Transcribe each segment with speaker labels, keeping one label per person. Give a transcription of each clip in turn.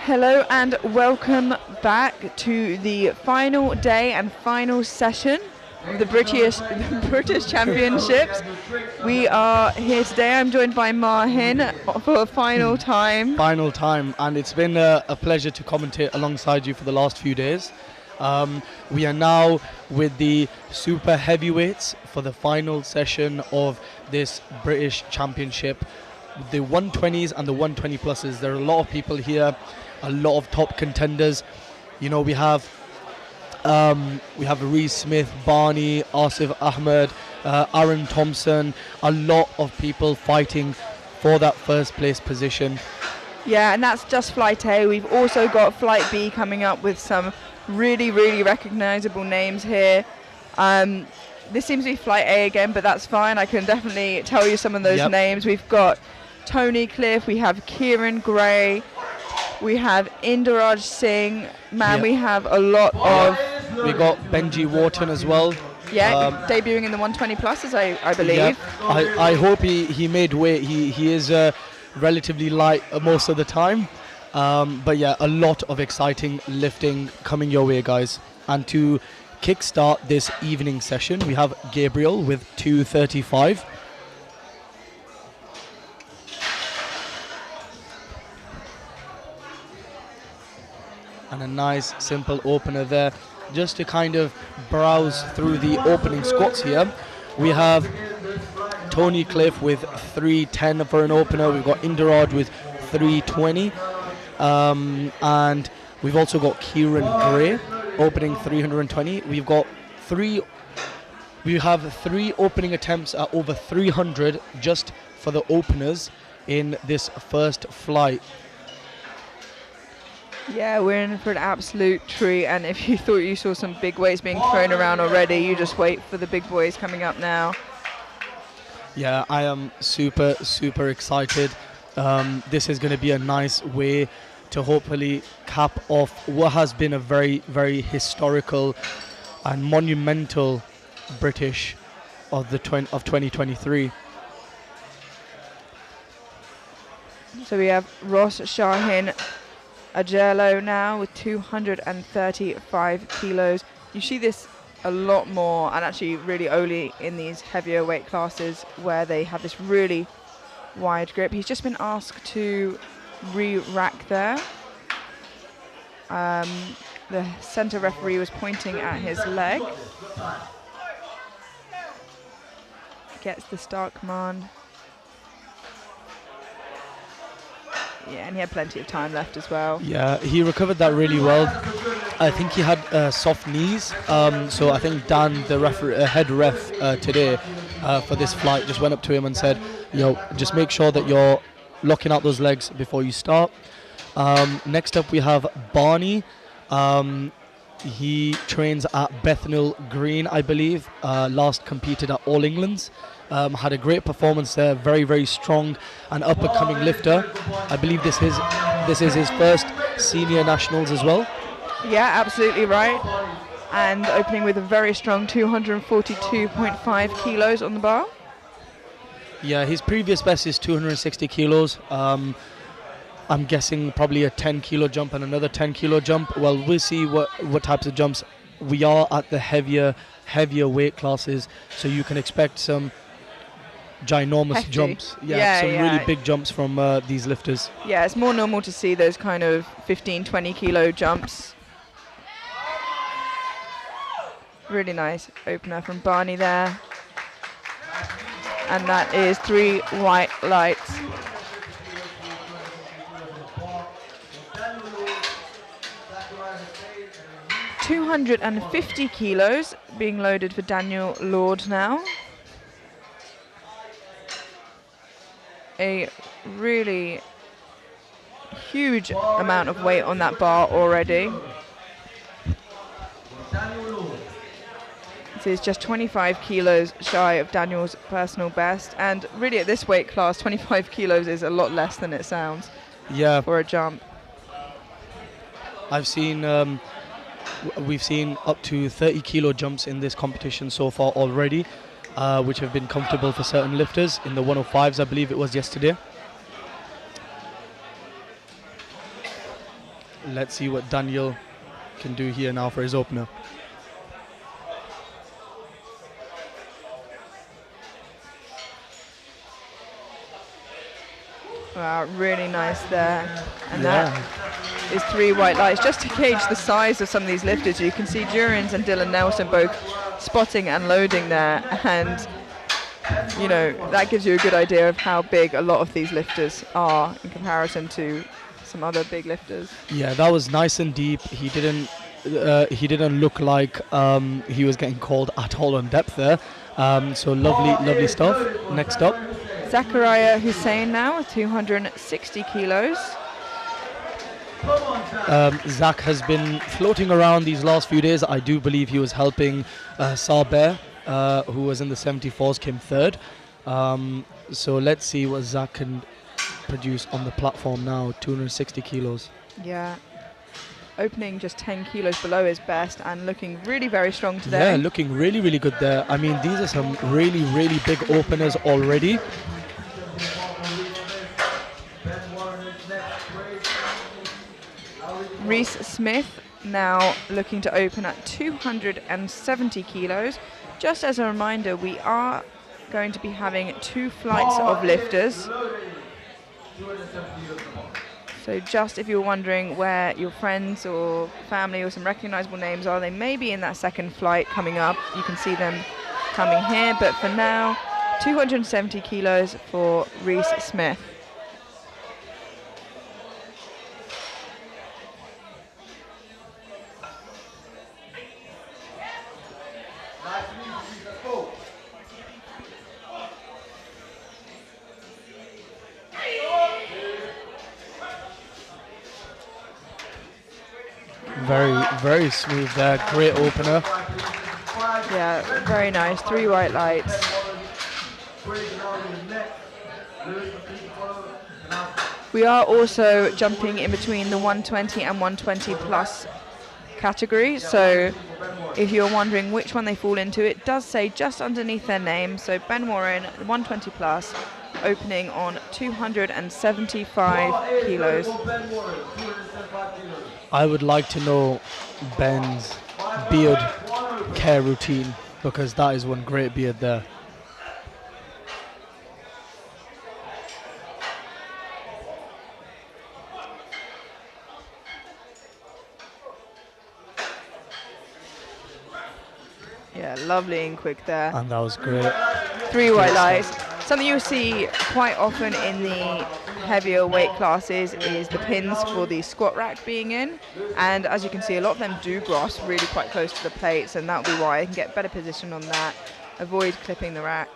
Speaker 1: Hello and welcome back to the final day and final session of the British Championships. We are here today. I'm joined by Mahin for a final time.
Speaker 2: Final time, and it's been a pleasure to commentate alongside you for the last few days. We are now with the super heavyweights for the final session of this British Championship. The 120s and the 120 pluses. There are a lot of people here, a lot of top contenders. You know, we have Reese Smith, Barney, Asif Ahmed, Aaron Thompson, a lot of people fighting for that first place position.
Speaker 1: Yeah, and that's just Flight A. We've also got Flight B coming up with some really, really recognizable names here. This seems to be Flight A again, but that's fine. I can definitely tell you some of those names. We've got Tony Cliff, we have Kieran Gray, we have Inderaj Singh. Man, we have a lot of...
Speaker 2: We got Benji Wharton as well.
Speaker 1: Yeah, debuting in the 120 pluses, I believe.
Speaker 2: Yeah. I hope he made weight. He is relatively light most of the time. But yeah, a lot of exciting lifting coming your way, guys. And to kickstart this evening session, we have Gabriel with 235. And a nice simple opener there. Just to kind of browse through the opening squats here, we have Tony Cliff with 310 for an opener. We've got Inderaj with 320. And we've also got Kieran Gray opening 320. We have three opening attempts at over 300 just for the openers in this first flight.
Speaker 1: Yeah, we're in for an absolute treat, and if you thought you saw some big weights being thrown around already, you just wait for the big boys coming up now.
Speaker 2: Yeah, I am super excited. This is going to be a nice way to hopefully cap off what has been a very, very historical and monumental British of 2023.
Speaker 1: So we have Ross Shahin Ajello now with 235 kilos. You see this a lot more, and actually really only in these heavier weight classes where they have this really wide grip. He's just been asked to re-rack there. The center referee was pointing at his leg. Gets the start command. Yeah, and he had plenty of time left as well.
Speaker 2: Yeah, he recovered that really well. I think he had soft knees. So I think Dan, the head ref today for this flight, just went up to him and said, just make sure that you're locking out those legs before you start. Next up, we have Barney. He trains at Bethnal Green, I believe. Last competed at All England's. Had a great performance there. Very, very strong and up-and-coming lifter. I believe this is his first senior nationals as well.
Speaker 1: Yeah, absolutely right. And opening with a very strong 242.5 kilos on the bar.
Speaker 2: Yeah, his previous best is 260 kilos. I'm guessing probably a 10 kilo jump and another 10 kilo jump. Well, we'll see what types of jumps. We are at the heavier weight classes, so you can expect some ginormous
Speaker 1: hefty
Speaker 2: jumps.
Speaker 1: Yeah,
Speaker 2: some really big jumps from these lifters.
Speaker 1: Yeah, it's more normal to see those kind of 15, 20 kilo jumps. Really nice opener from Barney there. And that is 3 white lights. $250 kilos being loaded for Daniel Lord now. A really huge amount of weight on that bar already. So it's just 25 kilos shy of Daniel's personal best, and really at this weight class 25 kilos is a lot less than it sounds for a jump.
Speaker 2: We've seen up to 30 kilo jumps in this competition so far already, which have been comfortable for certain lifters. In the 105s, I believe it was yesterday. Let's see what Daniel can do here now for his opener.
Speaker 1: Wow, really nice there. And that is 3 white lights. Just to gauge the size of some of these lifters, you can see Durians and Dylan Nelson both spotting and loading there. And, you know, that gives you a good idea of how big a lot of these lifters are in comparison to some other big lifters.
Speaker 2: Yeah, that was nice and deep. He didn't look like he was getting called at all on depth there. So lovely stuff. Next up,
Speaker 1: Zachariah Hussein now, 260 kilos.
Speaker 2: Zach has been floating around these last few days. I do believe he was helping Saber, who was in the 74s, came third. So let's see what Zach can produce on the platform now. 260 kilos.
Speaker 1: Yeah. Opening just 10 kilos below his best and looking really very strong today.
Speaker 2: Yeah, looking really good there. I mean, these are some really big openers already.
Speaker 1: Reese Smith now looking to open at 270 kilos. Just as a reminder, we are going to be having 2 flights of lifters. So just if you're wondering where your friends or family or some recognizable names are, they may be in that second flight coming up. You can see them coming here, but for now, 270 kilos for Reese Smith.
Speaker 2: Very smooth there, great opener.
Speaker 1: Yeah, very nice, 3 white lights. We are also jumping in between the 120 and 120 plus category, so if you're wondering which one they fall into, it does say just underneath their name. So Ben Warren, 120 plus, opening on 275 kilos.
Speaker 2: I would like to know Ben's beard care routine, because that is one great beard there.
Speaker 1: Yeah, lovely and quick there.
Speaker 2: And that was great.
Speaker 1: 3 white lights. Something you'll see quite often in the heavier weight classes is the pins for the squat rack being in, and as you can see, a lot of them do grasp really quite close to the plates, and that'll be why I can get better position on that, avoid clipping the rack.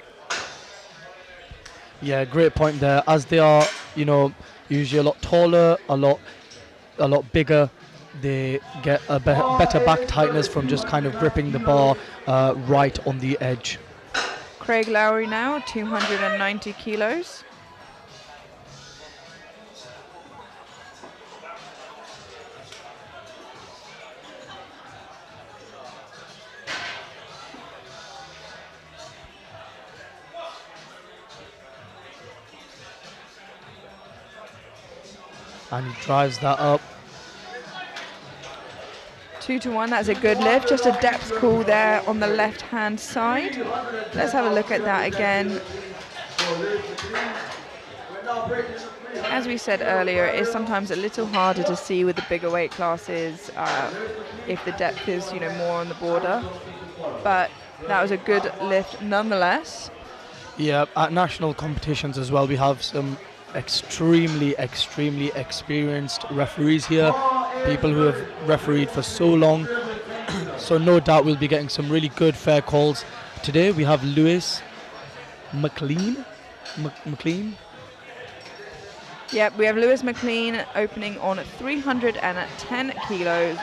Speaker 2: Yeah, great point there. As they are, you know, usually a lot taller, a lot bigger, they get a better back tightness from just kind of gripping the bar right on the edge.
Speaker 1: Craig Lowry now, 290 kilos.
Speaker 2: And he drives that up.
Speaker 1: 2 to 1, that's a good lift. Just a depth call there on the left-hand side. Let's have a look at that again. As we said earlier, it is sometimes a little harder to see with the bigger weight classes if the depth is, you know, more on the border. But that was a good lift nonetheless.
Speaker 2: Yeah, at national competitions as well, we have some extremely experienced referees here, people who have refereed for so long. So no doubt we'll be getting some really good fair calls. Today we have Lewis McLean.
Speaker 1: Yep, we have Lewis McLean opening on 310 kilos.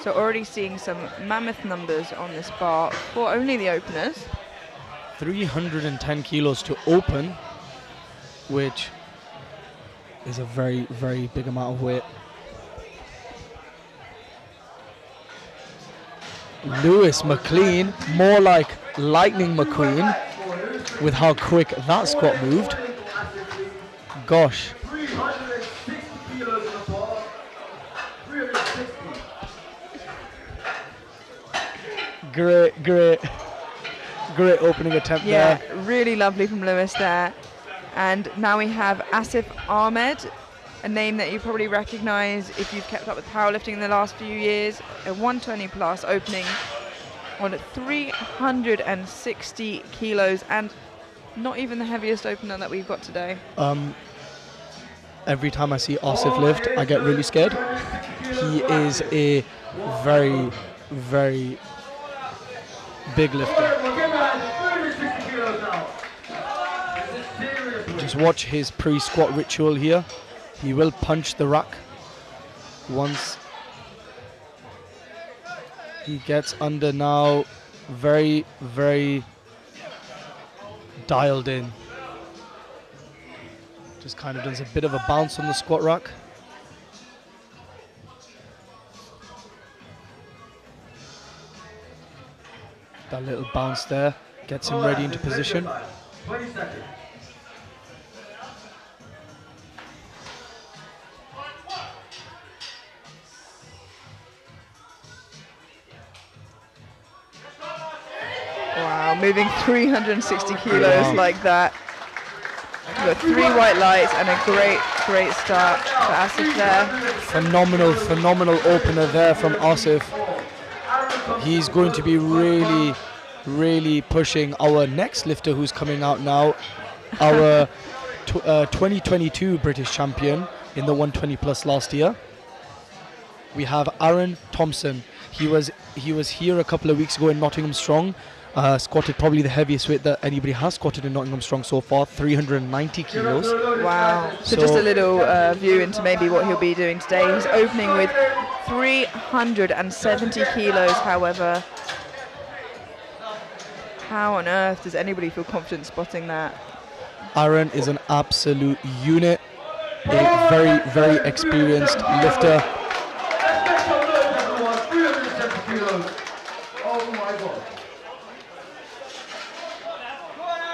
Speaker 1: So already seeing some mammoth numbers on this bar for only the openers.
Speaker 2: 310 kilos to open, which is a very big amount of weight. Lewis McLean, more like Lightning McQueen, with how quick that squat moved. Gosh. Great opening attempt there.
Speaker 1: Yeah, really lovely from Lewis there. And now we have Asif Ahmed, a name that you probably recognise if you've kept up with powerlifting in the last few years. A 120 plus opening on 360 kilos, and not even the heaviest opener that we've got today.
Speaker 2: Every time I see Asif lift, I get really scared. He is a very, very big lifter. Just watch his pre-squat ritual here. He will punch the rack once he gets under now. Very, very dialed in. Just kind of does a bit of a bounce on the squat rack. That little bounce there gets him ready into position.
Speaker 3: 20 seconds.
Speaker 1: Wow, moving 360 kilos like that. We've got 3 white lights and a great start for Asif there.
Speaker 2: Phenomenal opener there from Asif. He's going to be really pushing our next lifter who's coming out now, our 2022 British champion in the 120 plus last year. We have Aaron Thompson. He was here a couple of weeks ago in Nottingham Strong. Squatted probably the heaviest weight that anybody has squatted in Nottingham Strong so far, 390 kilos.
Speaker 1: Wow. So just a little view into maybe what he'll be doing today. He's opening with 370 kilos, however. How on earth does anybody feel confident spotting that?
Speaker 2: Aaron is an absolute unit, a very experienced lifter.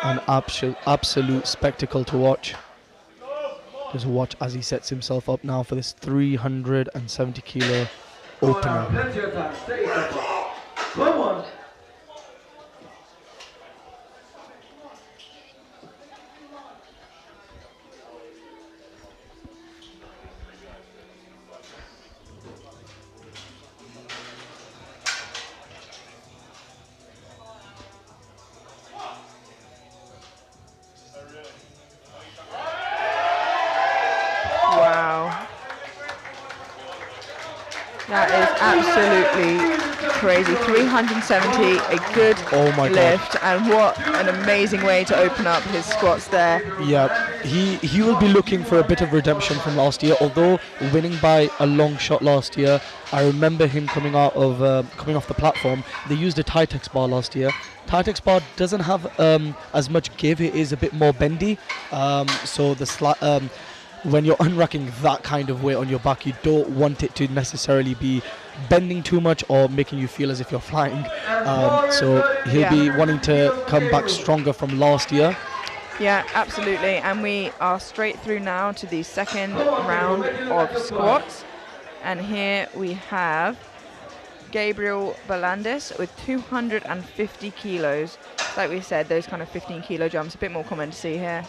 Speaker 2: An absolute spectacle to watch. Just watch as he sets himself up now for this 370 kilo opener.
Speaker 3: Come on.
Speaker 1: Wow. That is absolutely crazy. 370, a good lift, and what an amazing way to open up his squats there.
Speaker 2: Yeah, he will be looking for a bit of redemption from last year, although winning by a long shot last year. I remember him coming off the platform. They used a Titex bar last year. Titex bar doesn't have as much give. It is a bit more bendy, so the when you're unracking that kind of weight on your back, you don't want it to necessarily be bending too much or making you feel as if you're flying. So he'll be wanting to come back stronger from last year.
Speaker 1: Yeah, absolutely. And we are straight through now to the second round of squats. And here we have Gabriel Balandis with 250 kilos. Like we said, those kind of 15 kilo jumps, a bit more common to see here.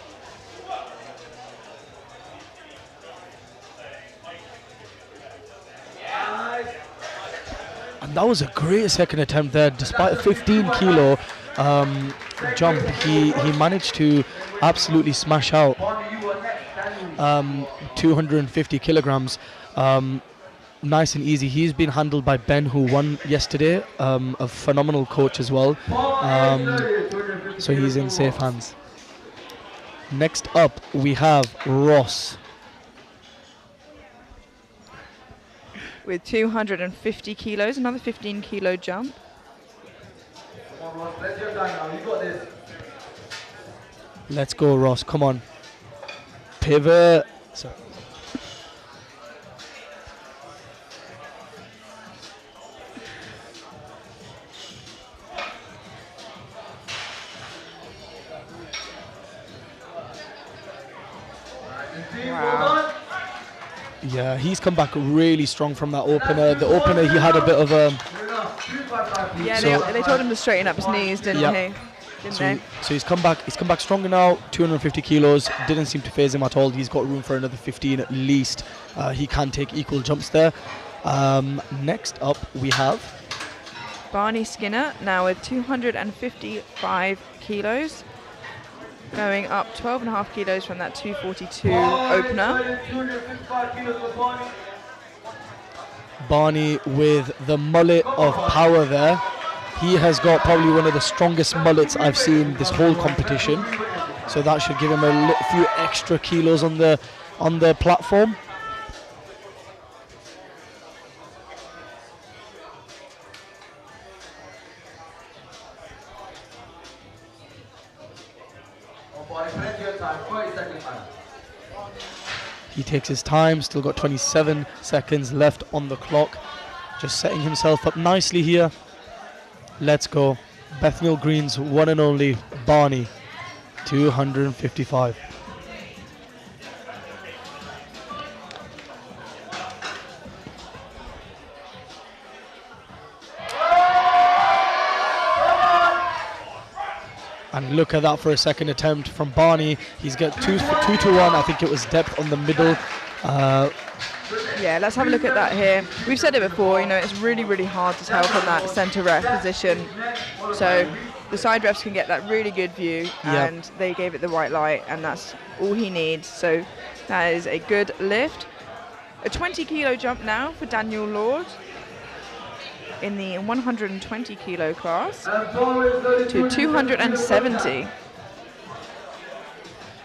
Speaker 2: And that was a great second attempt there. Despite a 15 kilo jump, he managed to absolutely smash out 250 kilograms. Nice and easy. He's been handled by Ben, who won yesterday, a phenomenal coach as well. So he's in safe hands. Next up, we have Ross.
Speaker 1: With 250 kilos, another 15 kilo jump.
Speaker 3: Come on, Ross, let's get down now. You got this.
Speaker 2: Let's go, Ross. Come on. Pivot. Sorry.
Speaker 1: Wow.
Speaker 2: Yeah, he's come back really strong from that opener. The opener, he had a bit of a
Speaker 1: Yeah,
Speaker 2: So-
Speaker 1: they told him to straighten up his knees, didn't
Speaker 2: Yep.
Speaker 1: he? Didn't
Speaker 2: So,
Speaker 1: they?
Speaker 2: so he's come back. He's come back stronger now. 250 kilos didn't seem to phase him at all. He's got room for another 15 at least. He can take equal jumps there. Next up, we have
Speaker 1: Barney Skinner now with 255 kilos, going up 12.5 kilos from that 242 opener.
Speaker 3: 255 kilos for Barney.
Speaker 2: Barney with the mullet of power there. He has got probably one of the strongest mullets I've seen this whole competition. So that should give him a few extra kilos on the platform. He takes his time, still got 27 seconds left on the clock. Just setting himself up nicely here. Let's go. Bethnal Green's one and only Barney, 255. And look at that for a second attempt from Barney. He's got 2 to 1. I think it was depth on the middle.
Speaker 1: Yeah, let's have a look at that here. We've said it before, you know, it's really, really hard to tell from that centre ref position. So the side refs can get that really good view, and they gave it the white light, and that's all he needs. So that is a good lift. A 20 kilo jump now for Daniel Lord in the 120 kilo class to 270.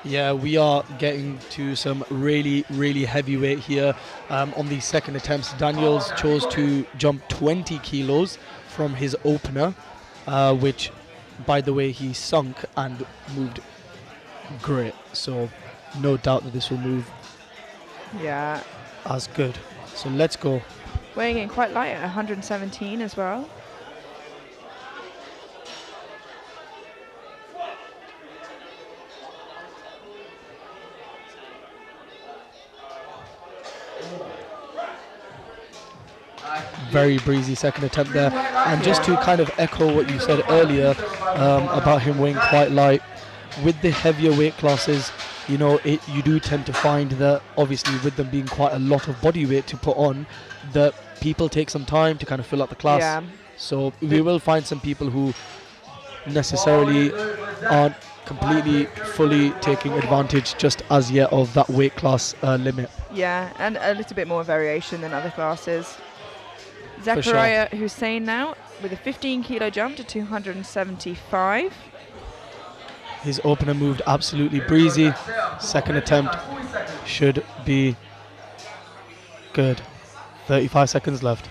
Speaker 2: Yeah, we are getting to some really, really heavyweight here. On the second attempts, Daniels chose to jump 20 kilos from his opener, which, by the way, he sunk and moved great. So no doubt that this will move as good. So let's go.
Speaker 1: Weighing in quite light at 117 as well.
Speaker 2: Very breezy second attempt there. And just to kind of echo what you said earlier about him weighing quite light, with the heavier weight classes, you know, you do tend to find that obviously with them being quite a lot of body weight to put on, that people take some time to kind of fill out the class.
Speaker 1: Yeah.
Speaker 2: So we will find some people who necessarily aren't completely fully taking advantage just as yet of that weight class limit.
Speaker 1: Yeah, and a little bit more variation than other classes. Zachariah Hussein now with a 15 kilo jump to 275.
Speaker 2: His opener moved absolutely breezy. Second attempt should be good. 35 seconds left.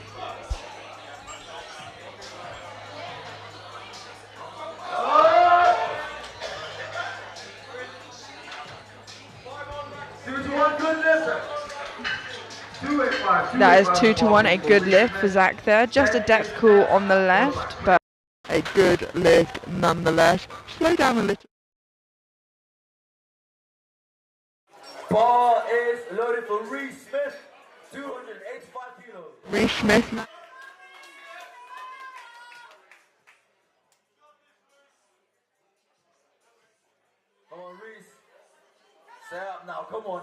Speaker 1: That is 2 to 1, a good lift for Zach there. Just a depth call on the left, but a good lift nonetheless. Slow down a little.
Speaker 3: Bar is loaded for Reese Smith, 285 kilos.
Speaker 1: Reese Smith.
Speaker 3: Come on, Reese. Set up now, come on.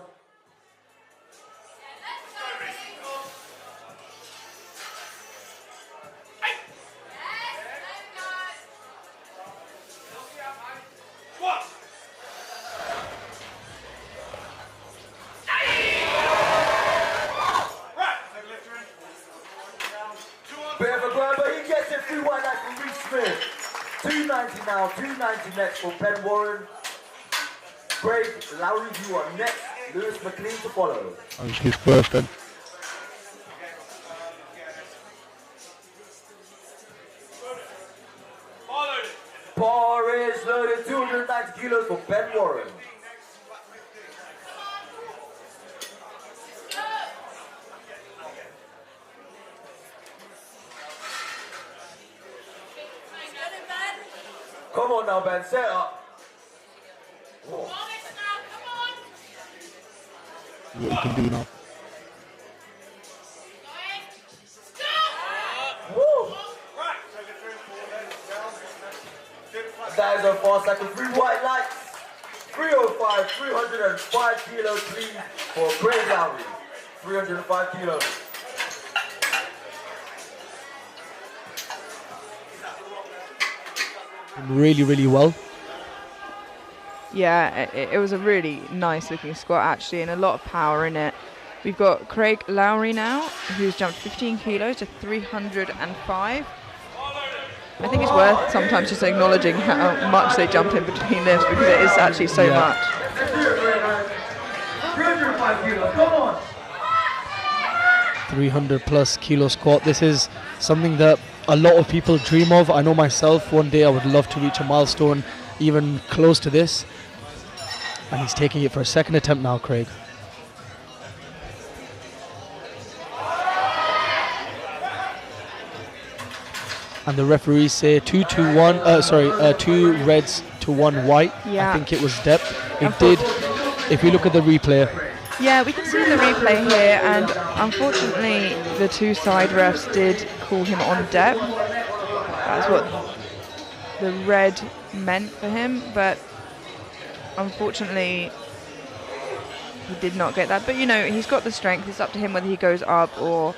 Speaker 3: Bit of a grab, but he gets it through white light from Reese Smith. 290 now, 290 next for Ben Warren. Craig Lowry, you are next. Lewis McLean to follow.
Speaker 4: And she's first then.
Speaker 3: Bar is loaded, 290 kilos for Ben Warren. Come on now, Ben, set up. Whoa.
Speaker 4: What you can do now.
Speaker 3: Woo. that is on 4 seconds. 3 white lights. 305, 305 kilos, please, for Craig Lowry. 305 kilos.
Speaker 2: Really, really well.
Speaker 1: Yeah, it was a really nice looking squat actually, and a lot of power in it. We've got Craig Lowry now, who's jumped 15 kilos to 305. I think it's worth sometimes just acknowledging how much they jump in between lifts, because it is actually so much.
Speaker 3: 305 kilos, come on!
Speaker 2: 300 plus kilo squat. This is something that a lot of people dream of. I know myself, one day I would love to reach a milestone even close to this. And he's taking it for a second attempt now, Craig. And the referees say 2 reds to 1 white.
Speaker 1: Yeah.
Speaker 2: I think it was depth. It did, if you look at the replay.
Speaker 1: Yeah, we can see in the replay here, and unfortunately the 2 side refs did call him on depth. That's what the red meant for him, but unfortunately he did not get that. But you know, he's got the strength. It's up to him whether he goes up or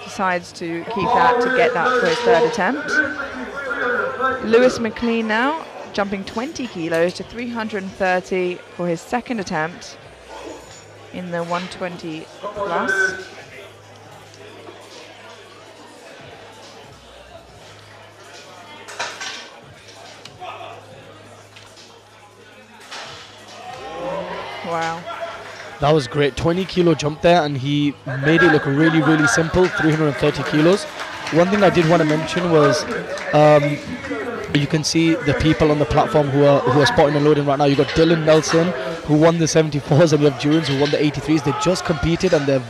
Speaker 1: decides to keep that to get that for his 3rd attempt. Lewis McLean now jumping 20 kilos to 330 for his 2nd attempt in the 120 plus. Wow.
Speaker 2: That was great. 20 kilo jump there, and he made it look really, really simple. 330 kilos. One thing I did want to mention was you can see the people on the platform who are spotting and loading right now. You got Dylan Nelson, who won the 74s, and you have Jurens, who won the 83s. They just competed, and they're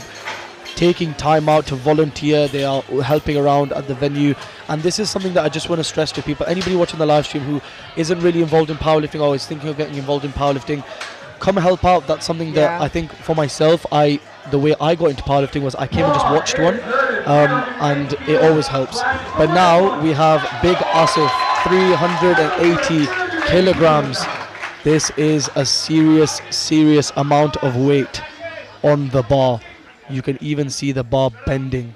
Speaker 2: taking time out to volunteer. They are helping around at the venue, and this is something that I just want to stress to people. Anybody watching the live stream who isn't really involved in powerlifting or is thinking of getting involved in powerlifting, come help out. That's something that I think for myself, the way I got into powerlifting was I came and just watched one, and it always helps. But now we have Big Asif, 380 kilograms. This is a serious amount of weight on the bar. You can even see the bar bending.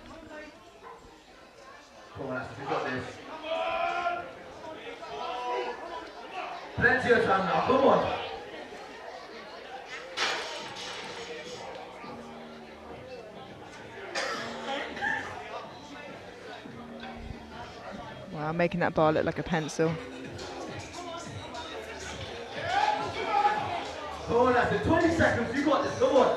Speaker 3: Plenty of time now, come on.
Speaker 1: Wow, making that bar look like a pencil.
Speaker 3: Come on, after 20 seconds, you got this, come on.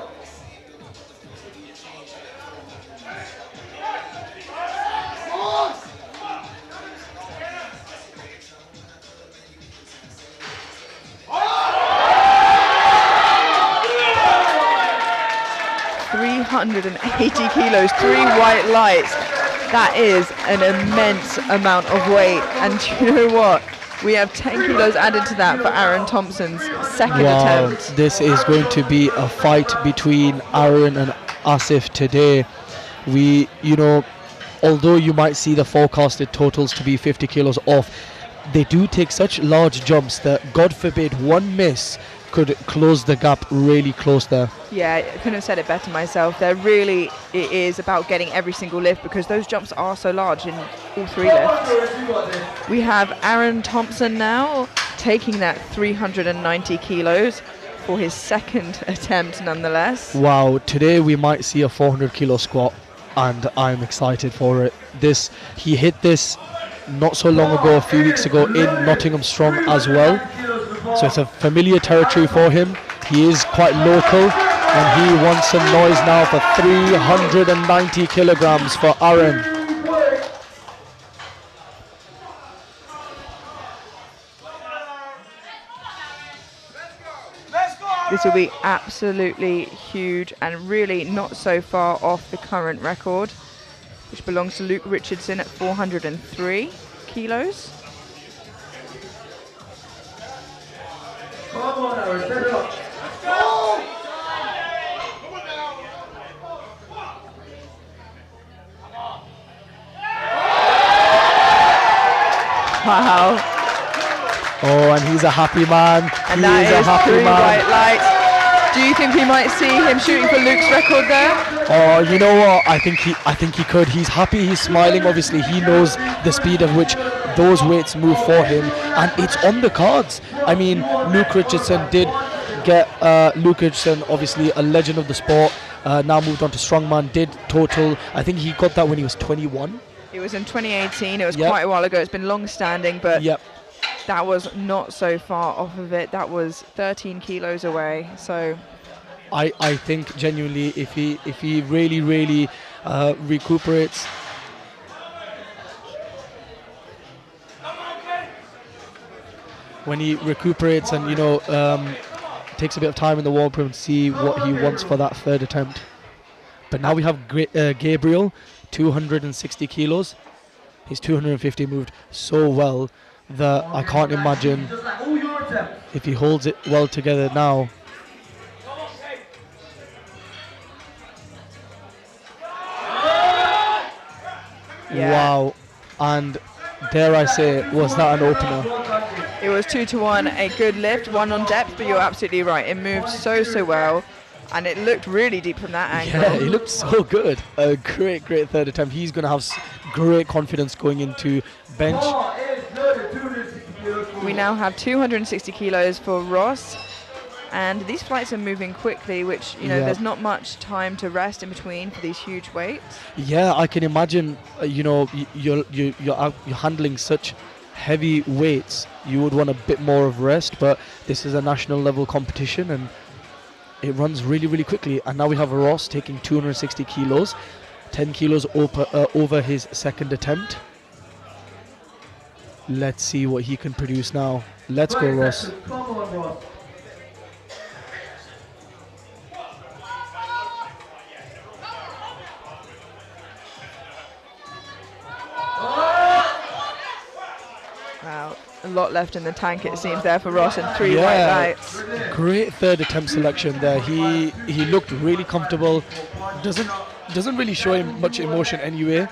Speaker 1: $380 kilos, 3 white lights. That is an immense amount of weight. And you know what? We have 10 kilos added to that for Aaron Thompson's 2nd attempt.
Speaker 2: This is going to be a fight between Aaron and Asif today. Although you might see the forecasted totals to be 50 kilos off, they do take such large jumps that, God forbid, one miss could close the gap really close there.
Speaker 1: Yeah, I couldn't have said it better myself. It is about getting every single lift, because those jumps are so large in all 3 lifts. We have Aaron Thompson now taking that 390 kilos for his 2nd attempt nonetheless.
Speaker 2: Wow, today we might see a 400 kilo squat, and I'm excited for it. He hit this not so long ago, a few weeks ago, in Nottingham Strong as well. So it's a familiar territory for him. He is quite local, and he wants some noise now for 390 kilograms for Aaron.
Speaker 1: This will be absolutely huge, and really not so far off the current record, which belongs to Luke Richardson at 403 kilos.
Speaker 3: Come on, Aaron, set it up.
Speaker 1: Wow.
Speaker 2: Oh, and he's a happy man.
Speaker 1: And
Speaker 2: He
Speaker 1: that
Speaker 2: is a
Speaker 1: is
Speaker 2: happy
Speaker 1: 3
Speaker 2: man.
Speaker 1: white lights. Do you think we might see him shooting for Luke's record there?
Speaker 2: Oh, you know what? I think he could. He's happy. He's smiling. Obviously, he knows the speed at which those weights move for him, and it's on the cards. I mean, Luke Richardson did get Luke Richardson, obviously a legend of the sport. Now moved on to strongman. Did total. I think he got that when he was 21.
Speaker 1: It was in 2018. It was
Speaker 2: Yep.
Speaker 1: quite a while ago. It's been long standing, but
Speaker 2: Yep.
Speaker 1: that was not so far off of it. That was 13 kilos away. So
Speaker 2: I think genuinely, if he really recuperates. When he recuperates and takes a bit of time in the warm room to see what he wants for that third attempt. But now we have Gabriel, 260 kilos. His 250 moved so well that I can't imagine if he holds it well together now.
Speaker 1: Yeah.
Speaker 2: Wow. And dare I say, was that an opener?
Speaker 1: it was 2-1, a good lift, 1 on depth, but you're absolutely right. It moved so well, and it looked really deep from that angle.
Speaker 2: Yeah, he looked so good. A great third attempt. He's going to have great confidence going into bench.
Speaker 1: We now have 260 kilos for Ross, and these flights are moving quickly, which, there's not much time to rest in between for these huge weights.
Speaker 2: Yeah, I can imagine, you're handling such heavy weights. You would want a bit more of rest, but this is a national level competition and it runs really quickly. And now we have Ross taking 260 kilos, 10 kilos over his second attempt. Let's see what he can produce now. Let's go, Ross.
Speaker 1: Wow, a lot left in the tank, it seems, there for Ross, and 3 white lights.
Speaker 2: Great third attempt selection there. He looked really comfortable. Doesn't really show him much emotion anyway.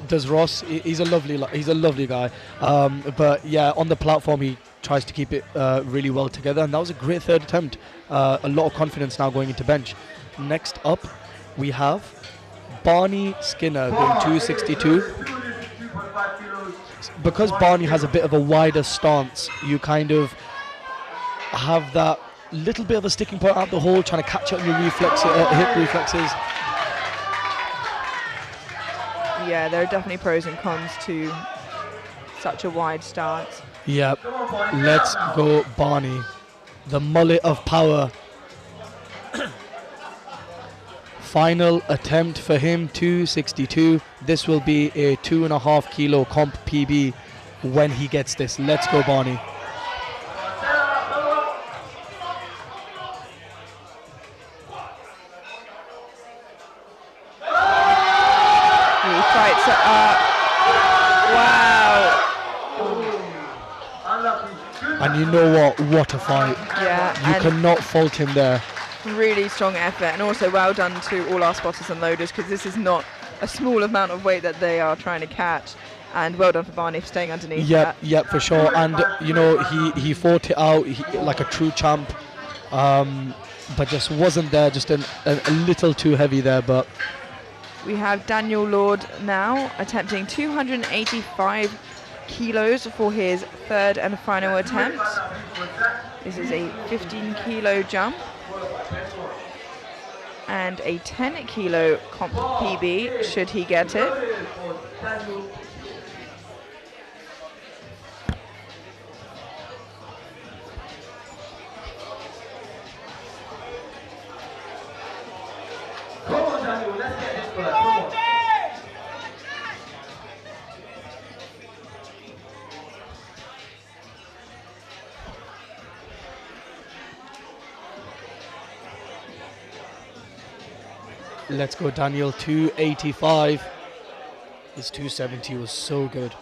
Speaker 2: Does Ross? He's a lovely guy. But yeah, on the platform he tries to keep it really well together, and that was a great third attempt. A lot of confidence now going into bench. Next up, we have Barney Skinner going 262. Because Barney has a bit of a wider stance, you kind of have that little bit of a sticking point out the hole, trying to catch up your hip reflexes.
Speaker 1: Yeah, there are definitely pros and cons to such a wide stance.
Speaker 2: Yep, let's go Barney, the mullet of power. Final attempt for him, 262. This will be a 2.5 kilo comp PB when he gets this. Let's go, Barney.
Speaker 1: He fights it up. Wow.
Speaker 2: And you know what a fight.
Speaker 1: Yeah,
Speaker 2: You
Speaker 1: and
Speaker 2: cannot fault him there.
Speaker 1: really strong effort, and also well done to all our spotters and loaders, because this is not a small amount of weight that they are trying to catch. And well done for Barney for staying underneath that.
Speaker 2: Yep, for sure. And he fought it out like a true champ, but just wasn't there. Just a little too heavy there. But
Speaker 1: We have Daniel Lord now attempting 285 kilos for his third and final attempt. This is a 15 kilo jump and a 10 kilo comp PB should he get it.
Speaker 3: Come on, Daniel, let's get this first. Come on.
Speaker 2: let's go, Daniel. 285. His 270 was so good.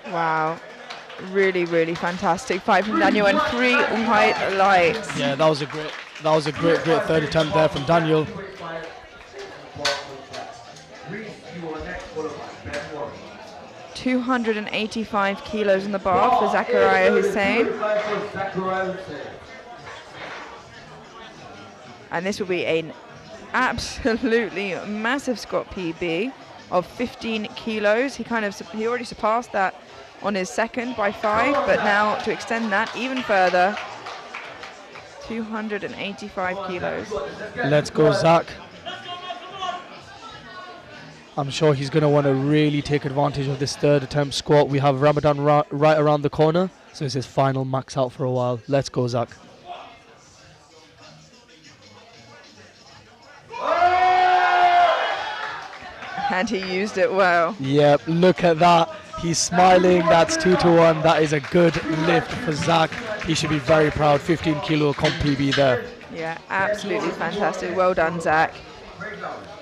Speaker 1: Wow, really fantastic fight from Daniel, and 3 white lights.
Speaker 2: Yeah, that was a great third attempt there from Daniel.
Speaker 1: 285 kilos on the bar for Zachariah Hussein. And this will be an absolutely massive squat PB of 15 kilos. He already surpassed that on his second by 5, but now to extend that even further, 285 kilos.
Speaker 2: Let's go, Zach. I'm sure he's going to want to really take advantage of this third attempt squat. We have Ramadan right around the corner, so it's his final max out for a while. Let's go, Zach.
Speaker 1: And he used it well.
Speaker 2: Yep, look at that. He's smiling. That's 2-1. That is a good lift for Zach. He should be very proud. 15 kilo comp PB there.
Speaker 1: Yeah, absolutely fantastic. Well done, Zach.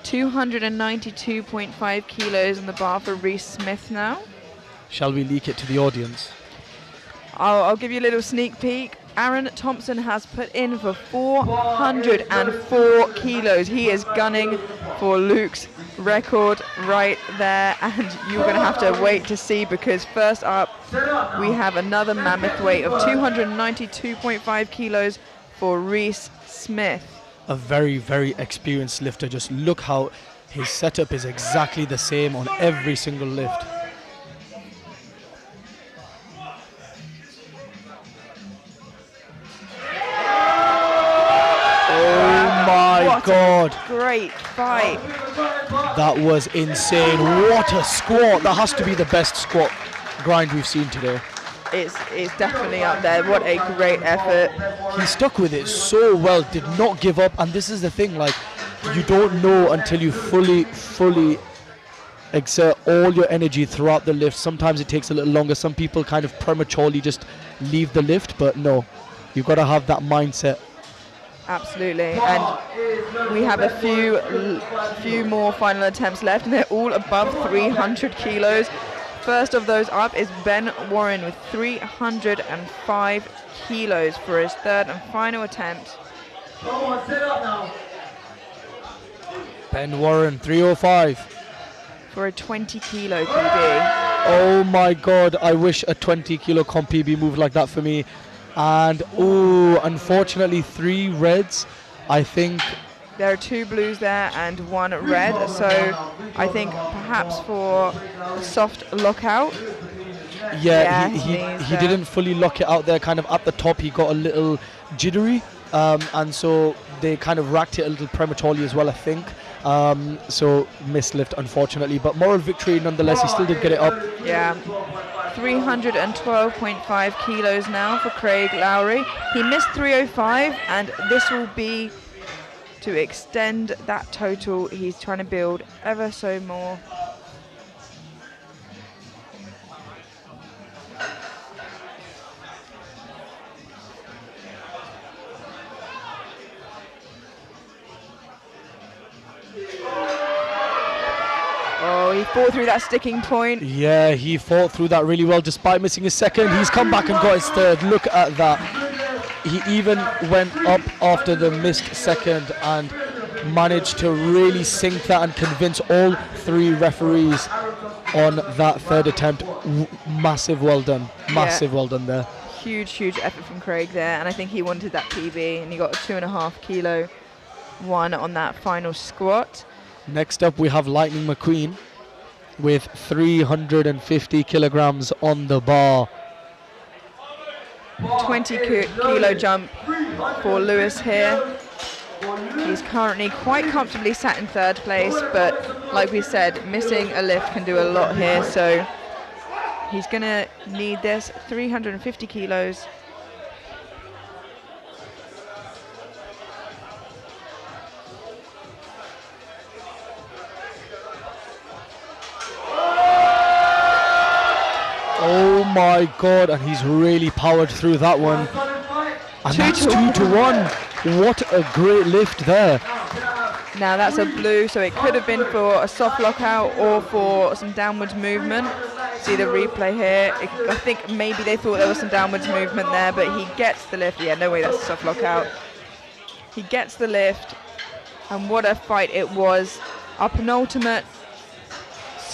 Speaker 1: 292.5 kilos on the bar for Reese Smith now.
Speaker 2: Shall we leak it to the audience?
Speaker 1: I'll give you a little sneak peek. Aaron Thompson has put in for 404 kilos. He is gunning for Luke's record right there, and you're going to have to wait to see, because first up we have another mammoth weight of 292.5 kilos for Reese Smith.
Speaker 2: A very, very experienced lifter. Just look how his setup is exactly the same on every single lift. My God.
Speaker 1: Great fight.
Speaker 2: That was insane. What a squat. That has to be the best squat grind we've seen today.
Speaker 1: It's definitely up there. What a great effort.
Speaker 2: He stuck with it so well, did not give up. And this is the thing, like, you don't know until you fully exert all your energy throughout the lift. Sometimes it takes a little longer. Some people kind of prematurely just leave the lift, but no, you've got to have that mindset.
Speaker 1: Absolutely, and we have a few more final attempts left, and they're all above 300 kilos. First of those up is Ben Warren with 305 kilos for his third and final attempt.
Speaker 2: Ben Warren, 305.
Speaker 1: For a 20 kilo PB.
Speaker 2: Oh my God, I wish a 20 kilo comp PB moved like that for me. And unfortunately 3 reds. I think
Speaker 1: there are 2 blues there and 1 red, so I think perhaps for a soft lockout.
Speaker 2: Yeah, he didn't fully lock it out there. Kind of at the top he got a little jittery, and so they kind of racked it a little prematurely as well, I think. So missed lift, unfortunately, but moral victory nonetheless. He still did get it up.
Speaker 1: Yeah. 312.5 kilos now for Craig Lowry. He missed 305, and this will be to extend that total. He's trying to build ever so more. Oh, he fought through that sticking point.
Speaker 2: Yeah, he fought through that really well despite missing his second. He's come back and got his third. Look at that. He even went up after the missed second and managed to really sink that and convince all 3 referees on that third attempt. Massive well done. Massive well done there.
Speaker 1: Huge effort from Craig there, and I think he wanted that PB, and he got a 2.5 kilo one on that final squat.
Speaker 2: Next up we have Lightning McQueen with 350 kilograms on the bar.
Speaker 1: 20 kilo jump for Lewis here. He's currently quite comfortably sat in third place, but like we said, missing a lift can do a lot here, so he's gonna need this. 350 kilos.
Speaker 2: Oh my God, and he's really powered through that one. And that's 2-1. What a great lift there.
Speaker 1: Now that's a blue, so it could have been for a soft lockout or for some downwards movement. See the replay here. I think maybe they thought there was some downwards movement there, but he gets the lift. Yeah, no way that's a soft lockout. He gets the lift, and what a fight it was. Our penultimate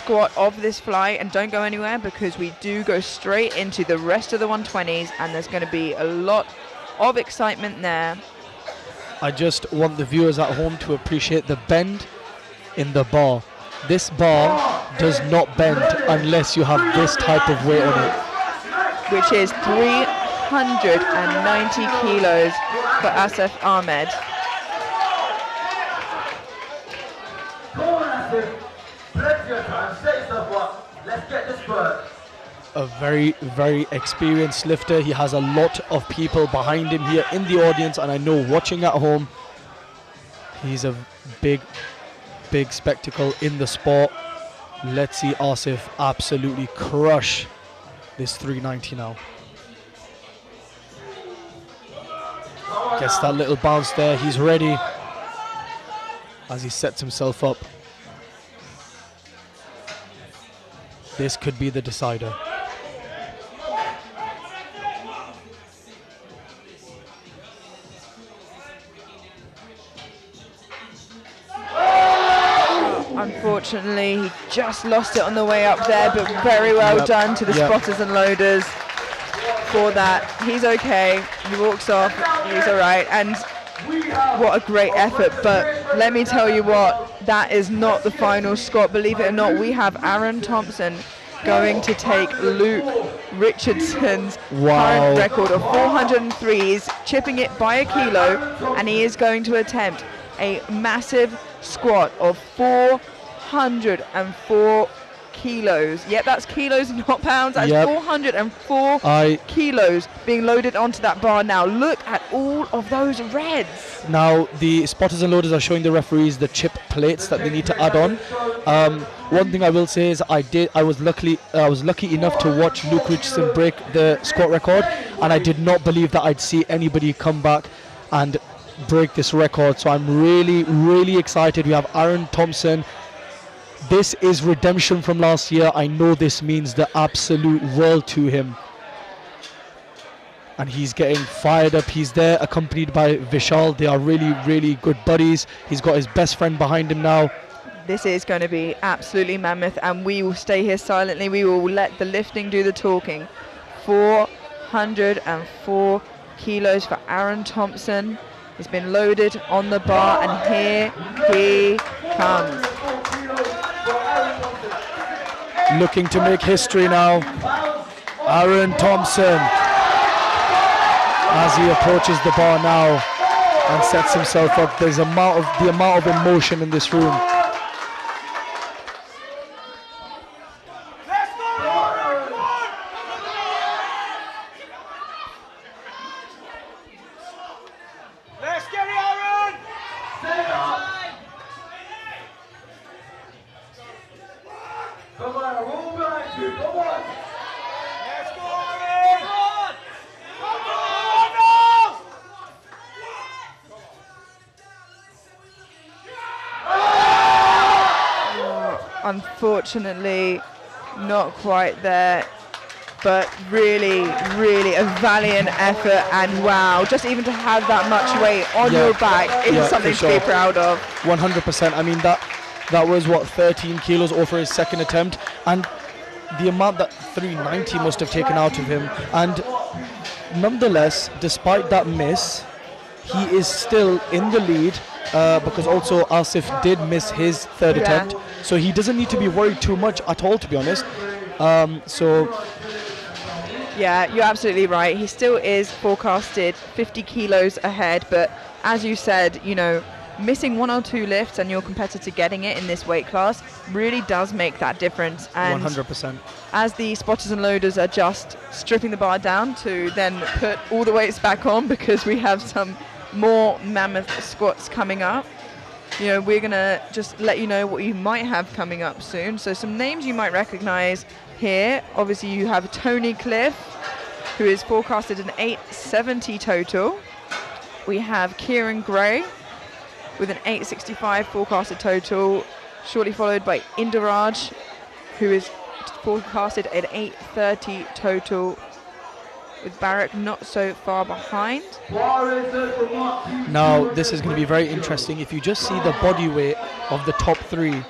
Speaker 1: squat of this flight, and don't go anywhere because we do go straight into the rest of the 120s, and there's going to be a lot of excitement there.
Speaker 2: I just want the viewers at home to appreciate the bend in the bar. This bar does not bend unless you have this type of weight on it.
Speaker 1: Which is 390 kilos for Asif Ahmed.
Speaker 3: Come on, Asif. Plenty of time. Set yourself up. Let's get this work.
Speaker 2: A very, very experienced lifter. He has a lot of people behind him here in the audience, and I know watching at home, he's a big spectacle in the sport. Let's see Asif absolutely crush this 390 now. Gets that little bounce there. He's ready as he sets himself up. This could be the decider.
Speaker 1: Unfortunately, he just lost it on the way up there, but very well done to the spotters and loaders for that. He's okay. He walks off. He's all right. And what a great effort. But let me tell you what, that is not the final squat. Believe it or not, we have Aaron Thompson going to take Luke Richardson's current record of 403s, chipping it by a kilo, and he is going to attempt a massive squat of 404 kilos. Yep, that's kilos, not pounds. That's 404 kilos being loaded onto that bar now. Look at all of those reds.
Speaker 2: Now the spotters and loaders are showing the referees the chip plates that they need to add on. One thing I will say is I was lucky enough to watch Luke Richardson break the squat record, and I did not believe that I'd see anybody come back and break this record. So I'm really, really excited. We have Aaron Thompson. This is redemption from last year. I know this means the absolute world to him. And he's getting fired up. He's there accompanied by Vishal. They are really, really good buddies. He's got his best friend behind him now.
Speaker 1: This is going to be absolutely mammoth, and we will stay here silently. We will let the lifting do the talking. 404 kilos for Aaron Thompson. He's been loaded on the bar, and here he comes.
Speaker 2: Looking to make history now, Aaron Thompson, as he approaches the bar now and sets himself up. There's the amount of emotion in this room.
Speaker 1: Unfortunately, not quite there, but really, really a valiant effort, and wow, just even to have that much weight on your back is something to be proud of.
Speaker 2: 100%. I mean, that was what, 13 kilos over his second attempt, and the amount that 390 must have taken out of him. And nonetheless, despite that miss, he is still in the lead, because also Asif did miss his third attempt, so he doesn't need to be worried too much at all, to be honest.
Speaker 1: Yeah, you're absolutely right. He still is forecasted 50 kilos ahead, but as you said, you know, missing one or two lifts and your competitor getting it in this weight class really does make that difference. And
Speaker 2: 100%.
Speaker 1: as the spotters and loaders are just stripping the bar down to then put all the weights back on, because we have some more mammoth squats coming up, you know, we're gonna just let you know what you might have coming up soon. So some names you might recognize here. Obviously you have Tony Cliff, who is forecasted an 870 total. We have Kieran Gray with an 865 forecasted total, shortly followed by Indaraj, who is forecasted at 830 total, with Barak not so far behind.
Speaker 2: Now this is going to be very interesting. If you just see the body weight of the top three,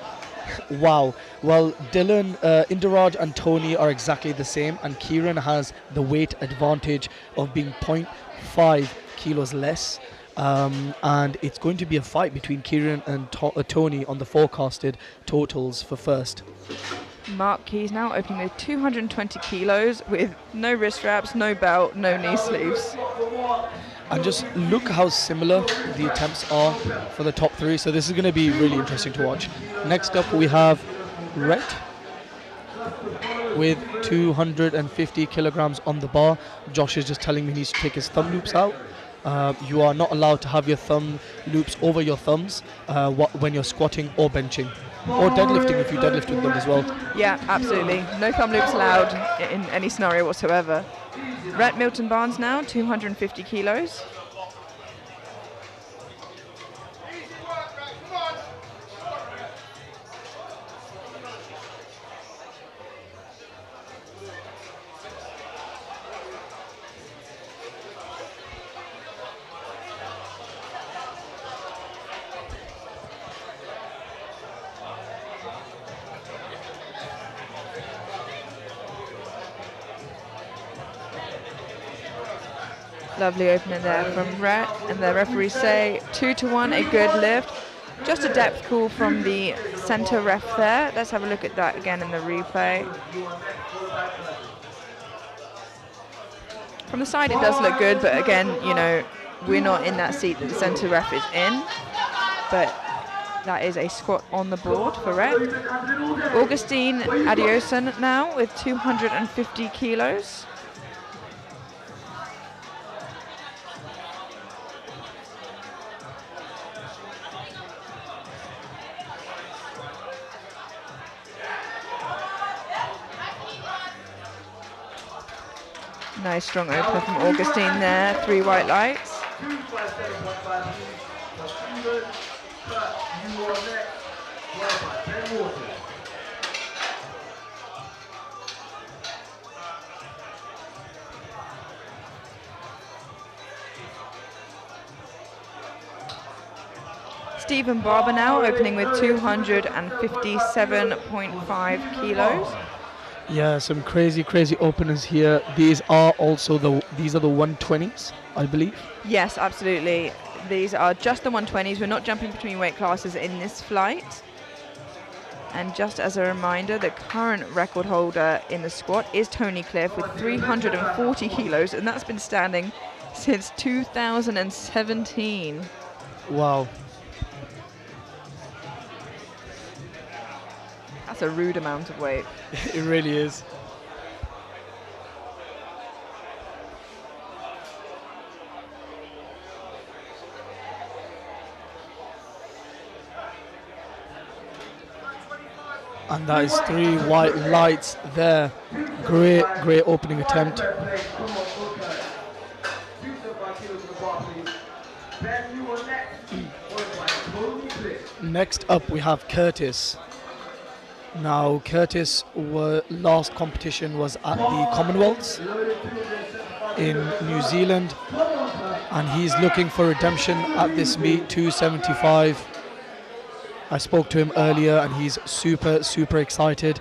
Speaker 2: Wow. Well, Dylan, Indiraj and Tony are exactly the same, and Kieran has the weight advantage of being 0.5 kilos less. And it's going to be a fight between Kieran and Tony on the forecasted totals for first.
Speaker 1: Mark Keys now opening with 220 kilos with no wrist straps, no belt, no knee sleeves.
Speaker 2: And just look how similar the attempts are for the top three. So this is going to be really interesting to watch. Next up we have Rhett with 250 kilograms on the bar. Josh is just telling me he needs to take his thumb loops out. You are not allowed to have your thumb loops over your thumbs when you're squatting or benching. Or deadlifting if you deadlift with them as well.
Speaker 1: Yeah, absolutely. No thumb loops allowed in any scenario whatsoever. Rhett Milton Barnes now, 250 kilos. Lovely opener there from Rhett, and the referees say 2-1, a good lift. Just a depth call from the center ref there. Let's have a look at that again in the replay. From the side it does look good, but again, you know, we're not in that seat that the center ref is in. But that is a squat on the board for Rhett. Augustine Adioson now with 250 kilos. Nice strong opener from Augustine there, 3 white lights. Stephen Barber now opening with 257.5 kilos.
Speaker 2: Yeah, some crazy openers here. These are the 120s, I believe.
Speaker 1: Yes, absolutely. These are just the 120s. We're not jumping between weight classes in this flight. And just as a reminder, the current record holder in the squat is Tony Cliff with 340 kilos, and that's been standing since 2017.
Speaker 2: Wow.
Speaker 1: That's a rude amount of weight.
Speaker 2: It really is. And that is 3 white lights there. Great opening attempt. Next up we have Curtis. Now Curtis' last competition was at the Commonwealths in New Zealand, and he's looking for redemption at this meet, 275. I spoke to him earlier and he's super excited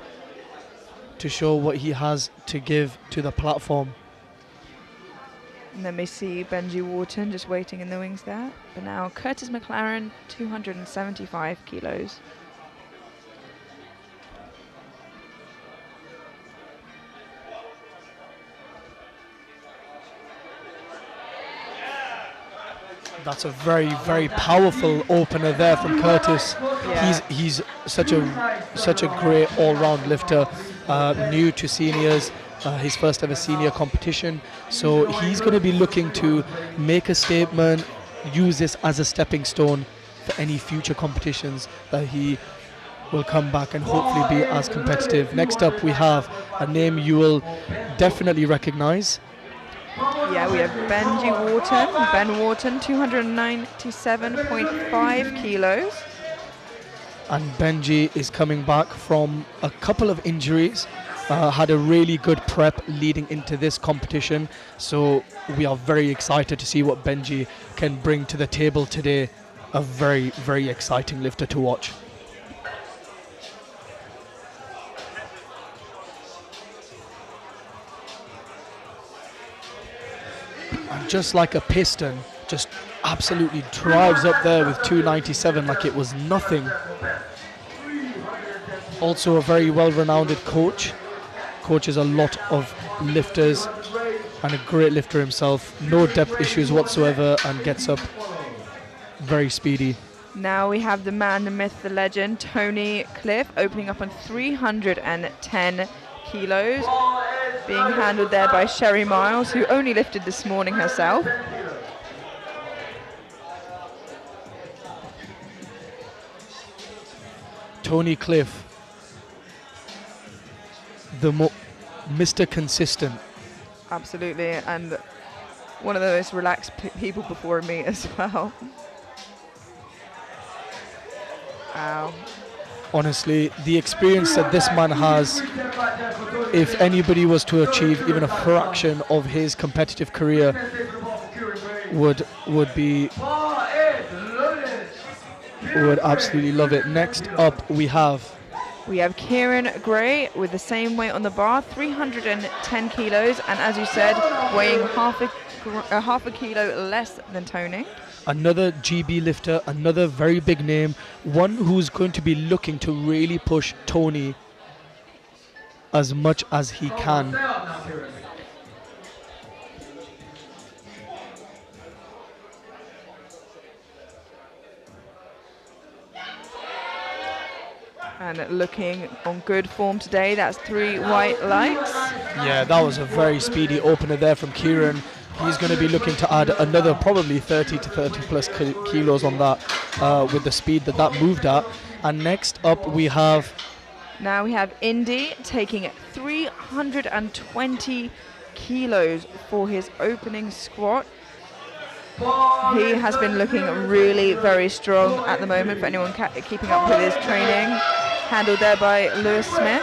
Speaker 2: to show what he has to give to the platform.
Speaker 1: And then we see Benji Wharton just waiting in the wings there. But now Curtis McLaren, 275 kilos.
Speaker 2: That's a very powerful opener there from Curtis.
Speaker 1: Yeah.
Speaker 2: He's such a great all-round lifter, new to seniors, his first ever senior competition. So he's going to be looking to make a statement, use this as a stepping stone for any future competitions that he will come back and hopefully be as competitive. Next up we have a name you will definitely recognize.
Speaker 1: Yeah, we have Benji Wharton. Ben Wharton, 297.5 kilos.
Speaker 2: And Benji is coming back from a couple of injuries. Had a really good prep leading into this competition. So we are very excited to see what Benji can bring to the table today. A very exciting lifter to watch. And just like a piston, just absolutely drives up there with 297 like it was nothing. Also a very well-renowned coach. Coaches a lot of lifters and a great lifter himself. No depth issues whatsoever and gets up very speedy.
Speaker 1: Now we have the man, the myth, the legend, Tony Cliff, opening up on 310 kilos, being handled there by Sherry Miles, who only lifted this morning herself.
Speaker 2: Tony Cliff, the Mr. Consistent.
Speaker 1: Absolutely, and one of the most relaxed people before me as well. Wow.
Speaker 2: Honestly, the experience that this man has, if anybody was to achieve even a fraction of his competitive career, would absolutely love it. Next up, we have
Speaker 1: Kieran Gray with the same weight on the bar, 310 kilos, and as you said, weighing half a kilo less than Tony.
Speaker 2: Another GB lifter, another very big name, one who's going to be looking to really push Tony as much as he can.
Speaker 1: And looking on good form today, that's 3 white lights.
Speaker 2: Yeah, that was a very speedy opener there from Kieran. He's going to be looking to add another probably 30 to 30 plus kilos on that with the speed that moved at. And next up we have...
Speaker 1: Now we have Indy taking 320 kilos for his opening squat. He has been looking really very strong at the moment for anyone keeping up with his training. Handled there by Lewis Smith.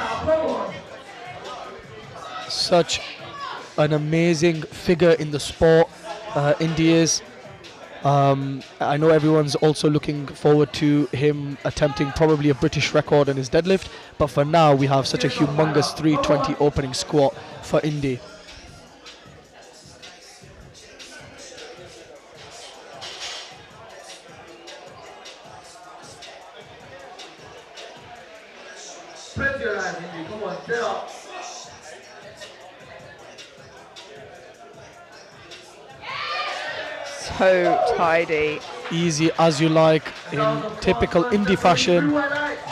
Speaker 2: Such an amazing figure in the sport, Indy is. I know everyone's also looking forward to him attempting probably a British record in his deadlift, but for now we have such a humongous 320 opening squat for Indy.
Speaker 3: Come on, sit up.
Speaker 1: So tidy.
Speaker 2: Easy as you like, in typical Indy fashion,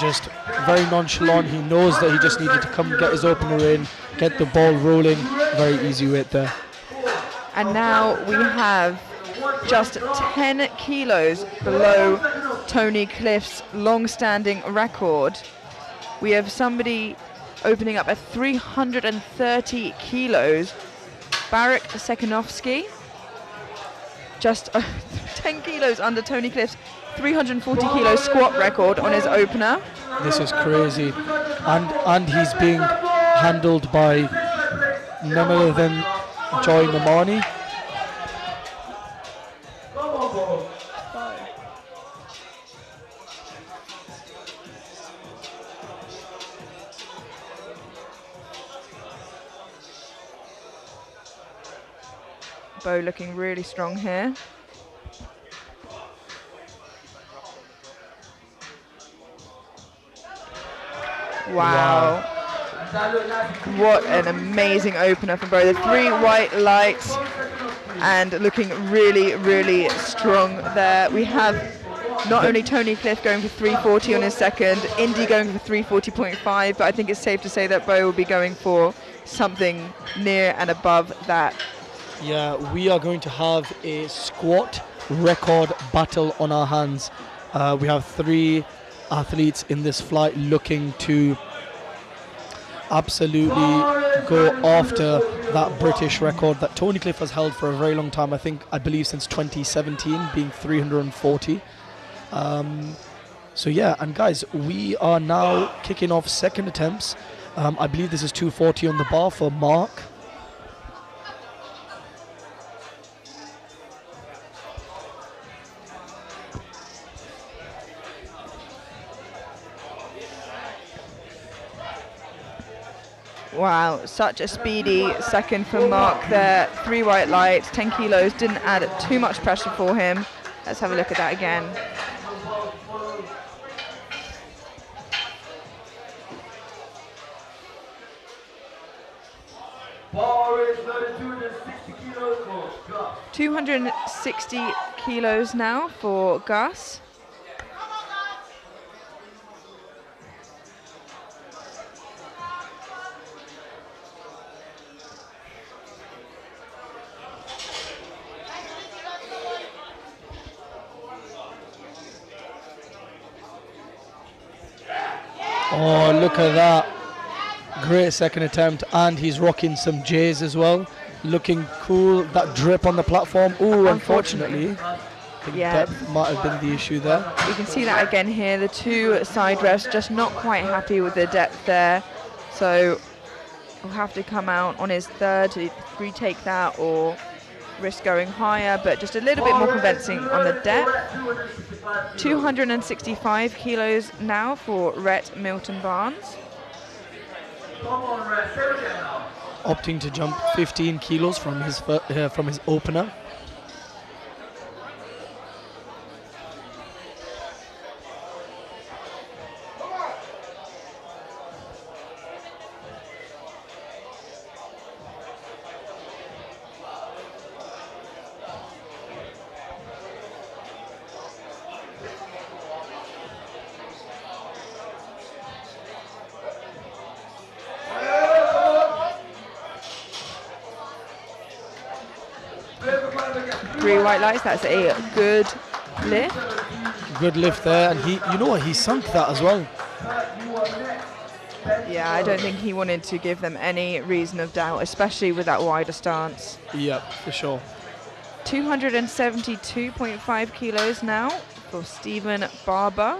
Speaker 2: just very nonchalant. He knows that he just needed to come get his opener in, get the ball rolling. Very easy weight there.
Speaker 1: And now we have just 10 kilos below Tony Cliff's long-standing record. We have somebody opening up at 330 kilos, Barak Sekanovsky, just 10 kilos under Tony Cliff's 340 kilo squat record on his opener.
Speaker 2: This is crazy, and he's being handled by none other than Joy Namani.
Speaker 1: Bo looking really strong here. Wow. What an amazing opener from Bo. The 3 white lights and looking really, really strong there. We have not only Tony Cliff going for 340 on his second, Indy going for 340.5, but I think it's safe to say that Bo will be going for something near and above that.
Speaker 2: Yeah, we are going to have a squat record battle on our hands. We have 3 athletes in this flight looking to absolutely go after that British record that Tony Cliff has held for a very long time. I believe since 2017, being 340. So yeah, and guys, we are now kicking off second attempts. I believe this is 240 on the bar for Mark.
Speaker 1: Wow, such a speedy second from Mark there. 3 white lights, 10 kilos, didn't add too much pressure for him. Let's have a look at that again.
Speaker 3: Bar is loaded 260 kilos for Gus.
Speaker 1: 260 kilos now for Gus.
Speaker 2: Oh, look at that. Great second attempt, and he's rocking some J's as well. Looking cool. That drip on the platform. Oh, unfortunately. I think depth might have been the issue there.
Speaker 1: You can see that again here. The 2 side refs just not quite happy with the depth there. So we'll have to come out on his third to retake that or risk going higher, but just a little bit more convincing on the depth. 265 kilos now for Rhett Milton Barnes.
Speaker 2: Opting to jump 15 kilos from his opener.
Speaker 1: White lights, that's a good lift.
Speaker 2: Good lift there, and you know what, he sunk that as well.
Speaker 1: Yeah, I don't think he wanted to give them any reason of doubt, especially with that wider stance.
Speaker 2: Yep, for sure.
Speaker 1: 272.5 kilos now for Stephen Barber.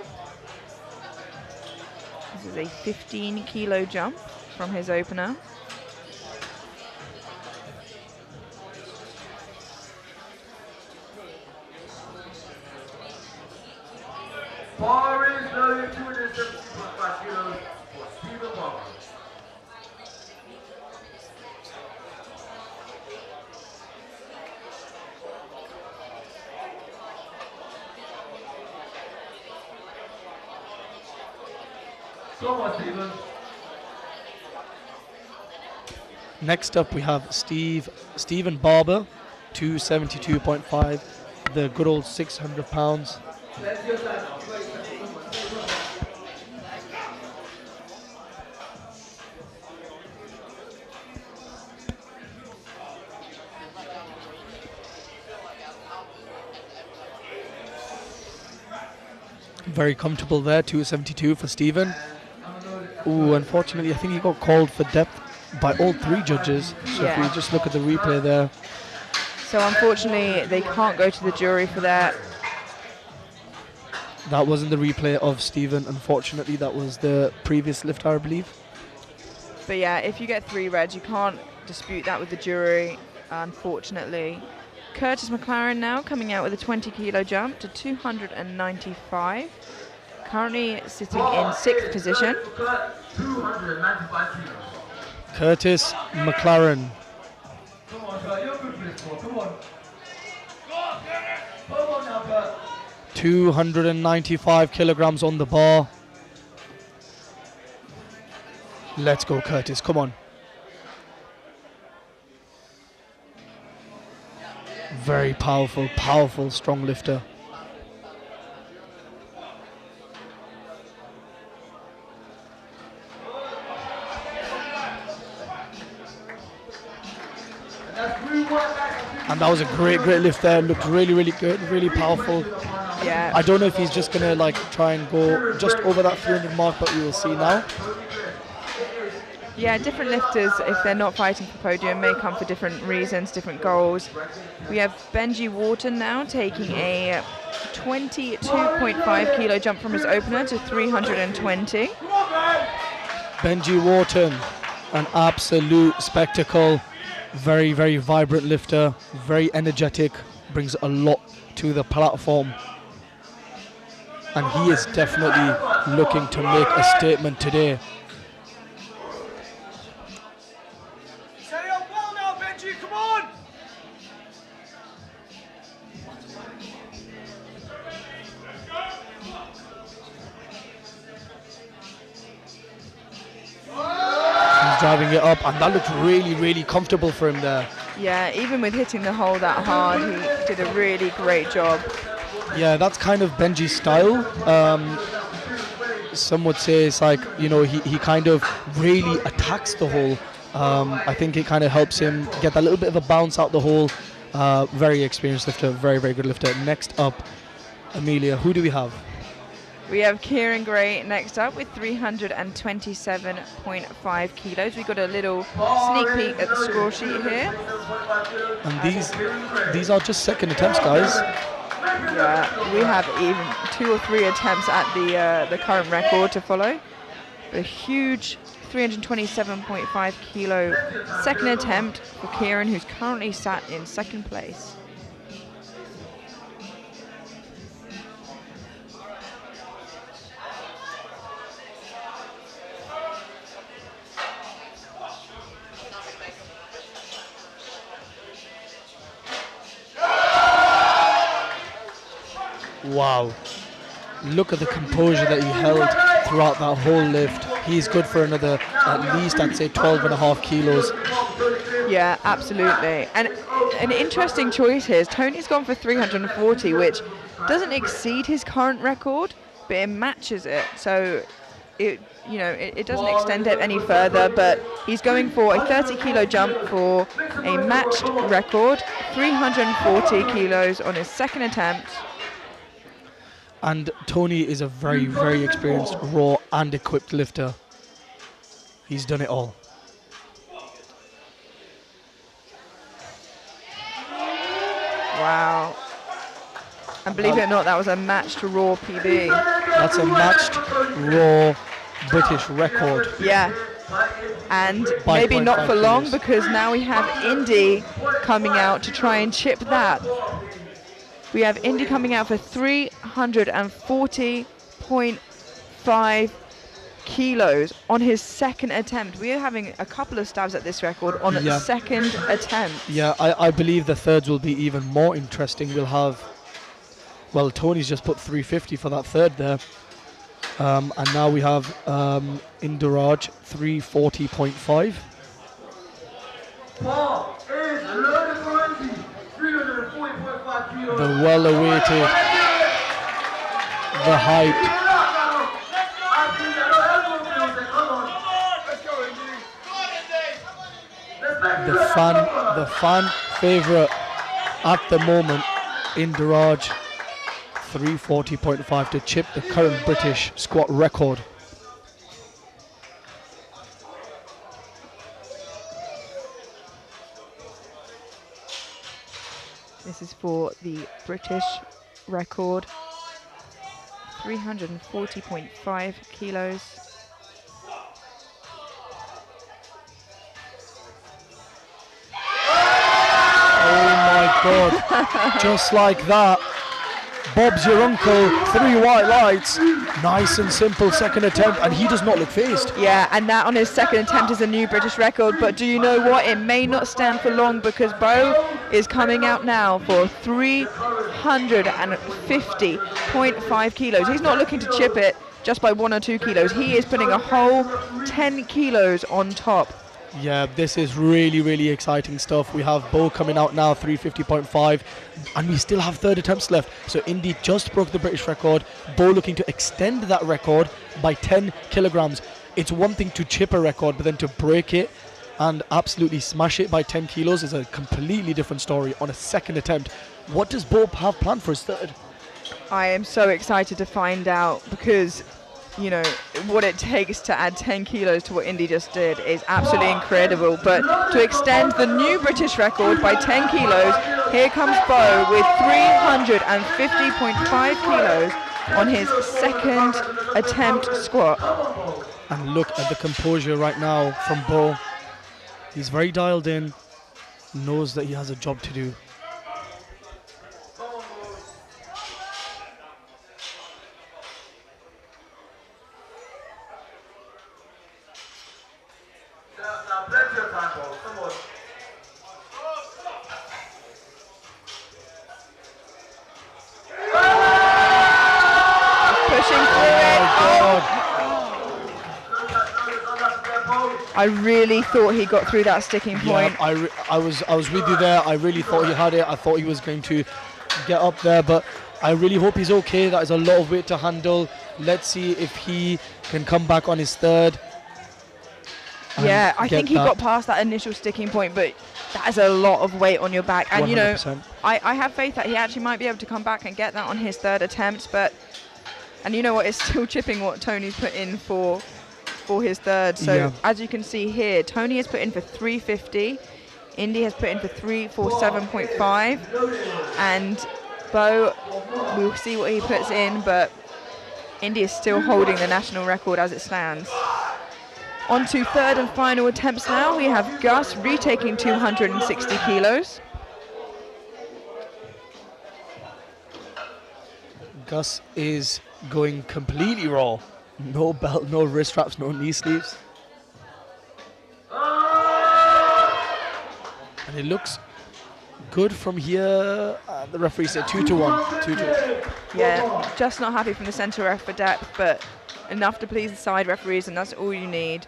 Speaker 1: This is a 15 kilo jump from his opener.
Speaker 3: Bar is loaded 275 kilos for Stephen Barber. Come on, Stephen.
Speaker 2: Next up we have Stephen Barber, 272.5, the good old 600 pounds.
Speaker 3: Let's get that.
Speaker 2: 'Very comfortable there, 272 for Stephen. Ooh, unfortunately, I think he got called for depth by all 3 judges. So if we just look at the replay there.
Speaker 1: So unfortunately, they can't go to the jury for that.
Speaker 2: That wasn't the replay of Stephen, unfortunately. That was the previous lifter, I believe.
Speaker 1: But yeah, if you get 3 reds, you can't dispute that with the jury, unfortunately. Curtis McLaren now coming out with a 20 kilo jump to 295. Currently sitting in 6th position.
Speaker 3: 295 kilos.
Speaker 2: Curtis McLaren.
Speaker 3: Come on, Kurt. You're good for this ball. Come on. Come on now, Kurt.
Speaker 2: 295 kilograms on the bar. Let's go, Curtis. Come on. Very powerful, powerful, strong lifter. And that was a great lift there. Looked really, really good, really powerful.
Speaker 1: Yeah.
Speaker 2: I don't know if he's just gonna like try and go just over that 300 mark, but we will see now.
Speaker 1: Yeah, different lifters, if they're not fighting for podium, may come for different reasons, different goals. We have Benji Wharton now taking a 22.5 kilo jump from his opener to 320.
Speaker 2: Benji Wharton, an absolute spectacle. Very, very vibrant lifter, very energetic, brings a lot to the platform. And he is definitely looking to make a statement today. driving it up, and that looked really, really comfortable for him there.
Speaker 1: Yeah, even with hitting the hole that hard, he did a really great job.
Speaker 2: Yeah, that's kind of Benji's style. Some would say it's like, you know, he kind of really attacks the hole. I think it kind of helps him get that little bit of a bounce out the hole. Very experienced lifter, very, very good lifter. Next up, Amelia, who do we have?
Speaker 1: We have Kieran Gray next up with 327.5 kilos. We got a little sneak peek at the score sheet here.
Speaker 2: And these are just second attempts, guys.
Speaker 1: Yeah, we have even 2 or 3 attempts at the current record to follow. A huge 327.5 kilo second attempt for Kieran, who's currently sat in second place.
Speaker 2: Wow, look at the composure that he held throughout that whole lift. He's good for another, at least I'd say 12.5 kilos.
Speaker 1: Yeah, absolutely. And an interesting choice here is Tony's gone for 340, which doesn't exceed his current record, but it matches it. So it doesn't extend it any further, but he's going for a 30 kilo jump for a matched record, 340 kilos on his second attempt.
Speaker 2: And Tony is a very, very experienced, raw and equipped lifter. He's done it all.
Speaker 1: Wow. And believe it or not, that was a matched raw PB.
Speaker 2: That's a matched, raw British record.
Speaker 1: Yeah. And
Speaker 2: By
Speaker 1: maybe not
Speaker 2: 0.5
Speaker 1: for long,
Speaker 2: kilos.
Speaker 1: because now we have Indy coming out to try and chip that. We have Indy coming out for 340.5 kilos on his second attempt. We are having a couple of stabs at this record on
Speaker 2: Yeah.
Speaker 1: a second attempt.
Speaker 2: Yeah, I believe the thirds will be even more interesting. We'll have, well, Tony's just put 350 for that third there. And now we have Indiraj 340.5. The well-awaited, the hype. The fan favorite at the moment, Indiraj 340.5 to chip the current British squat record.
Speaker 1: This is for the British record, 340.5 kilos.
Speaker 2: Oh my God, just like that. Bob's your uncle, 3 white lights, nice and simple second attempt, and he does not look phased.
Speaker 1: Yeah, and that on his second attempt is a new British record, but do you know what? It may not stand for long, because Bo is coming out now for 350.5 kilos. He's not looking to chip it just by 1 or 2 kilos. He is putting a whole 10 kilos on top.
Speaker 2: Yeah, this is really, really exciting stuff. We have Bo coming out now, 350.5, and we still have third attempts left. So Indy just broke the British record. Bo looking to extend that record by 10 kilograms. It's one thing to chip a record, but then to break it and absolutely smash it by 10 kilos is a completely different story on a second attempt. What does Bo have planned for his third?
Speaker 1: I am so excited to find out, because you know what it takes to add 10 kilos to what Indy just did is absolutely incredible. But to extend the new British record by 10 kilos, here comes Bo with 350.5 kilos on his second attempt squat.
Speaker 2: And look at the composure right now from Bo. He's very dialed in, knows that he has a job to do.
Speaker 1: Pushing through it. Oh, I really thought he got through that sticking point.
Speaker 2: Yeah, I was with you there. I really thought he had it. I thought he was going to get up there, but I really hope he's okay. That is a lot of weight to handle. Let's see if he can come back on his third.
Speaker 1: Yeah, I think he got past that initial sticking point, but that is a lot of weight on your back. And 100%. You know, I have faith that he actually might be able to come back and get that on his third attempt. And you know what, it's still chipping what Tony's put in for his third. So as you can see here, Tony has put in for 350. Indy has put in for 347.5. And Bo, we'll see what he puts in, but Indy is still holding the national record as it stands. On to third and final attempts now. We have Gus retaking 260 kilos.
Speaker 2: Gus is going completely raw. No belt, no wrist straps, no knee sleeves. And it looks good from here. The referee said 2-1. 2-1.
Speaker 1: Yeah, just not happy from the centre ref for depth, but enough to please the side referees, and that's all you need.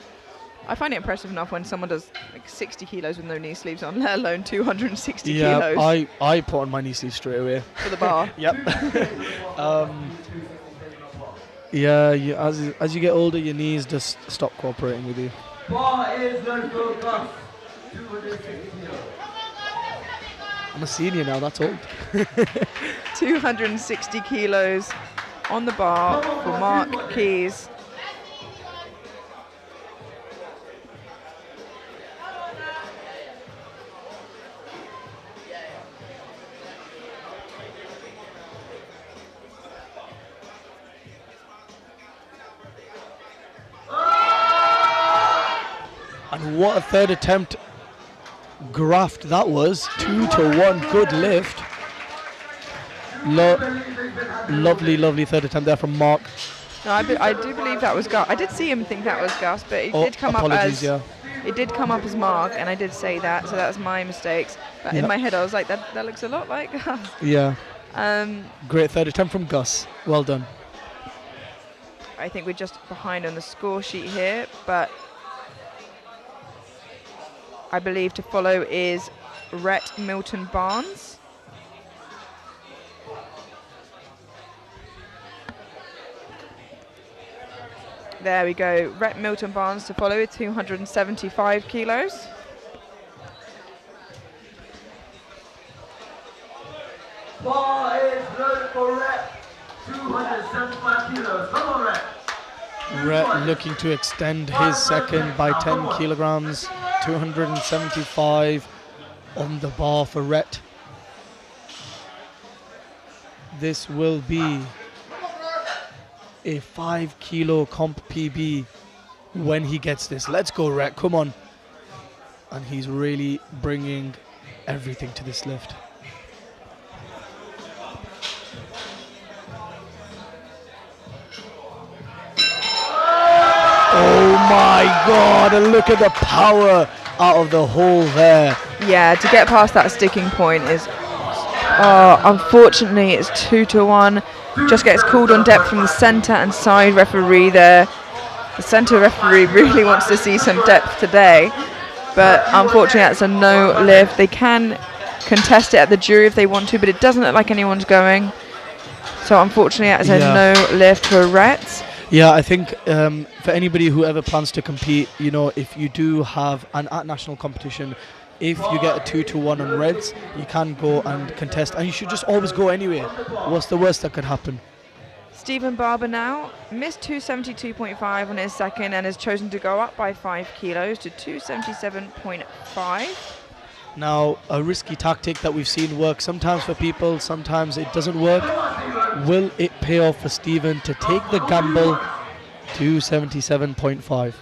Speaker 1: I find it impressive enough when someone does like 60 kilos with no knee sleeves on, let alone 260 kilos.
Speaker 2: Yeah, I put on my knee sleeves straight away.
Speaker 1: For the bar?
Speaker 2: Yep. Yeah, as you get older, your knees just stop cooperating with you.
Speaker 3: Bar is local Gus, 260 kilos.
Speaker 2: I'm a senior now, that's old.
Speaker 1: 260 kilos on the bar for Mark Keys.
Speaker 2: And what a third attempt graft that was. 2-1, good lift. Lovely third attempt there from Mark.
Speaker 1: No, I do believe that was Gus. I did see him think that was Gus, but it did come up as it did come up as Mark, and I did say that, so that's my mistakes. But in my head, I was like, that looks a lot like Gus.
Speaker 2: Yeah. Great third attempt from Gus. Well done.
Speaker 1: I think we're just behind on the score sheet here, but I believe to follow is Rhett Milton Barnes. There we go. Rhett Milton Barnes to follow with 275 kilos.
Speaker 3: Bar is low for Rhett, 275 kilos. Come on, Rhett.
Speaker 2: Rhett looking to extend his second by 10 kilograms. 275 on the bar for Rhett. This will be a 5 kilo comp PB when he gets this. Let's go, Rhett, come on. And he's really bringing everything to this lift. Oh my God, and look at the power out of the hole there.
Speaker 1: Yeah, to get past that sticking point is, unfortunately it's 2-1. Just gets called on depth from the centre and side referee there. The centre referee really wants to see some depth today, but unfortunately that's a no lift. They can contest it at the jury if they want to, but it doesn't look like anyone's going. So unfortunately that's a no lift for Rhett.
Speaker 2: Yeah, I think for anybody who ever plans to compete, you know, if you do have an at national competition, if you get a 2-1 on Reds, you can go and contest, and you should just always go anyway. What's the worst that could happen?
Speaker 1: Stephen Barber now missed 272.5 on his second and has chosen to go up by 5 kilos to 277.5.
Speaker 2: Now, a risky tactic that we've seen work sometimes for people, sometimes it doesn't work. Will it pay off for Stephen to take the gamble? 277.5.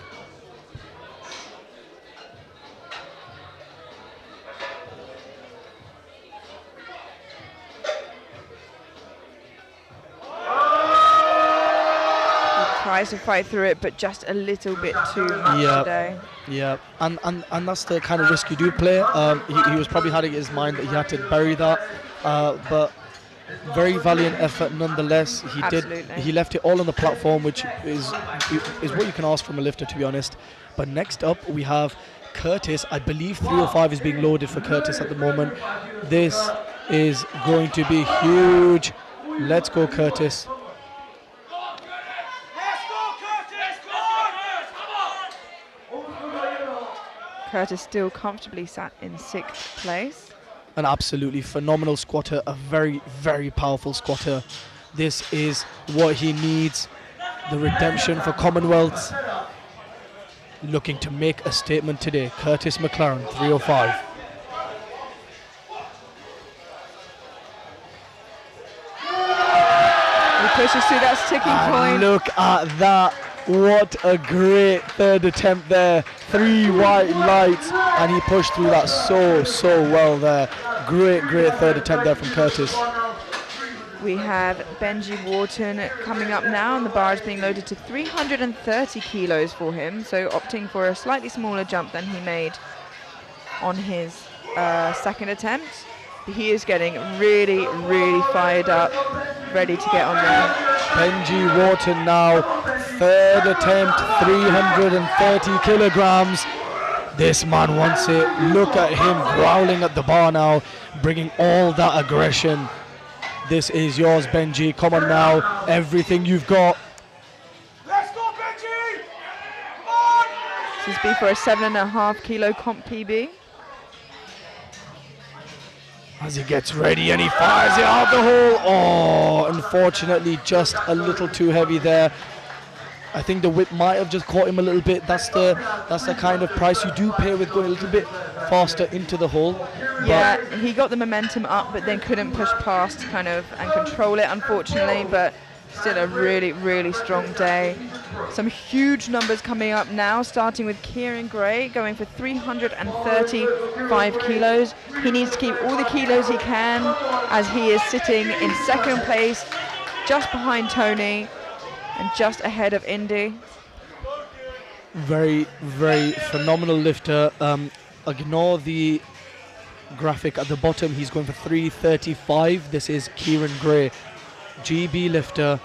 Speaker 1: Tries to fight through it, but just a little bit too much today.
Speaker 2: Yeah, and that's the kind of risk you do play. He was probably had it in his mind that he had to bury that, but Very valiant effort nonetheless.
Speaker 1: Absolutely.
Speaker 2: He left it all on the platform, which is what you can ask from a lifter, to be honest. But next up we have Curtis. I believe 305 is being loaded for Curtis at the moment. This is going to be huge. Let's go, Curtis.
Speaker 1: Curtis still comfortably sat in 6th place.
Speaker 2: An absolutely phenomenal squatter, a very, very powerful squatter. This is what he needs. The redemption for Commonwealth. Looking to make a statement today. Curtis McLaren, 305.
Speaker 1: He pushes through that sticking point.
Speaker 2: Look at that. What a great third attempt there. 3 white lights, and he pushed through that so well there. Great third attempt there from Curtis.
Speaker 1: We have Benji Wharton coming up now, and the bar is being loaded to 330 kilos for him, so opting for a slightly smaller jump than he made on his second attempt. He is getting really fired up, ready to get on there.
Speaker 2: Benji Wharton now, third attempt, 330 kilograms. This man wants it. Look at him growling at the bar now, bringing all that aggression. This is yours, Benji. Come on now, everything you've got.
Speaker 5: Let's go, Benji! Come on!
Speaker 1: This is B for a 7.5 kilo comp PB.
Speaker 2: As he gets ready and he fires it out the hole. Oh, unfortunately, just a little too heavy there. I think the whip might have just caught him a little bit. That's the kind of price you do pay with going a little bit faster into the hole.
Speaker 1: Yeah, he got the momentum up, but then couldn't push past kind of and control it, unfortunately. But still a really strong day. Some huge numbers coming up now, starting with Kieran Gray going for 335 kilos. He needs to keep all the kilos he can, as he is sitting in second place, just behind Tony and just ahead of Indy.
Speaker 2: Very phenomenal lifter. Ignore the graphic at the bottom. He's going for 335. This is Kieran Gray, GB lifter,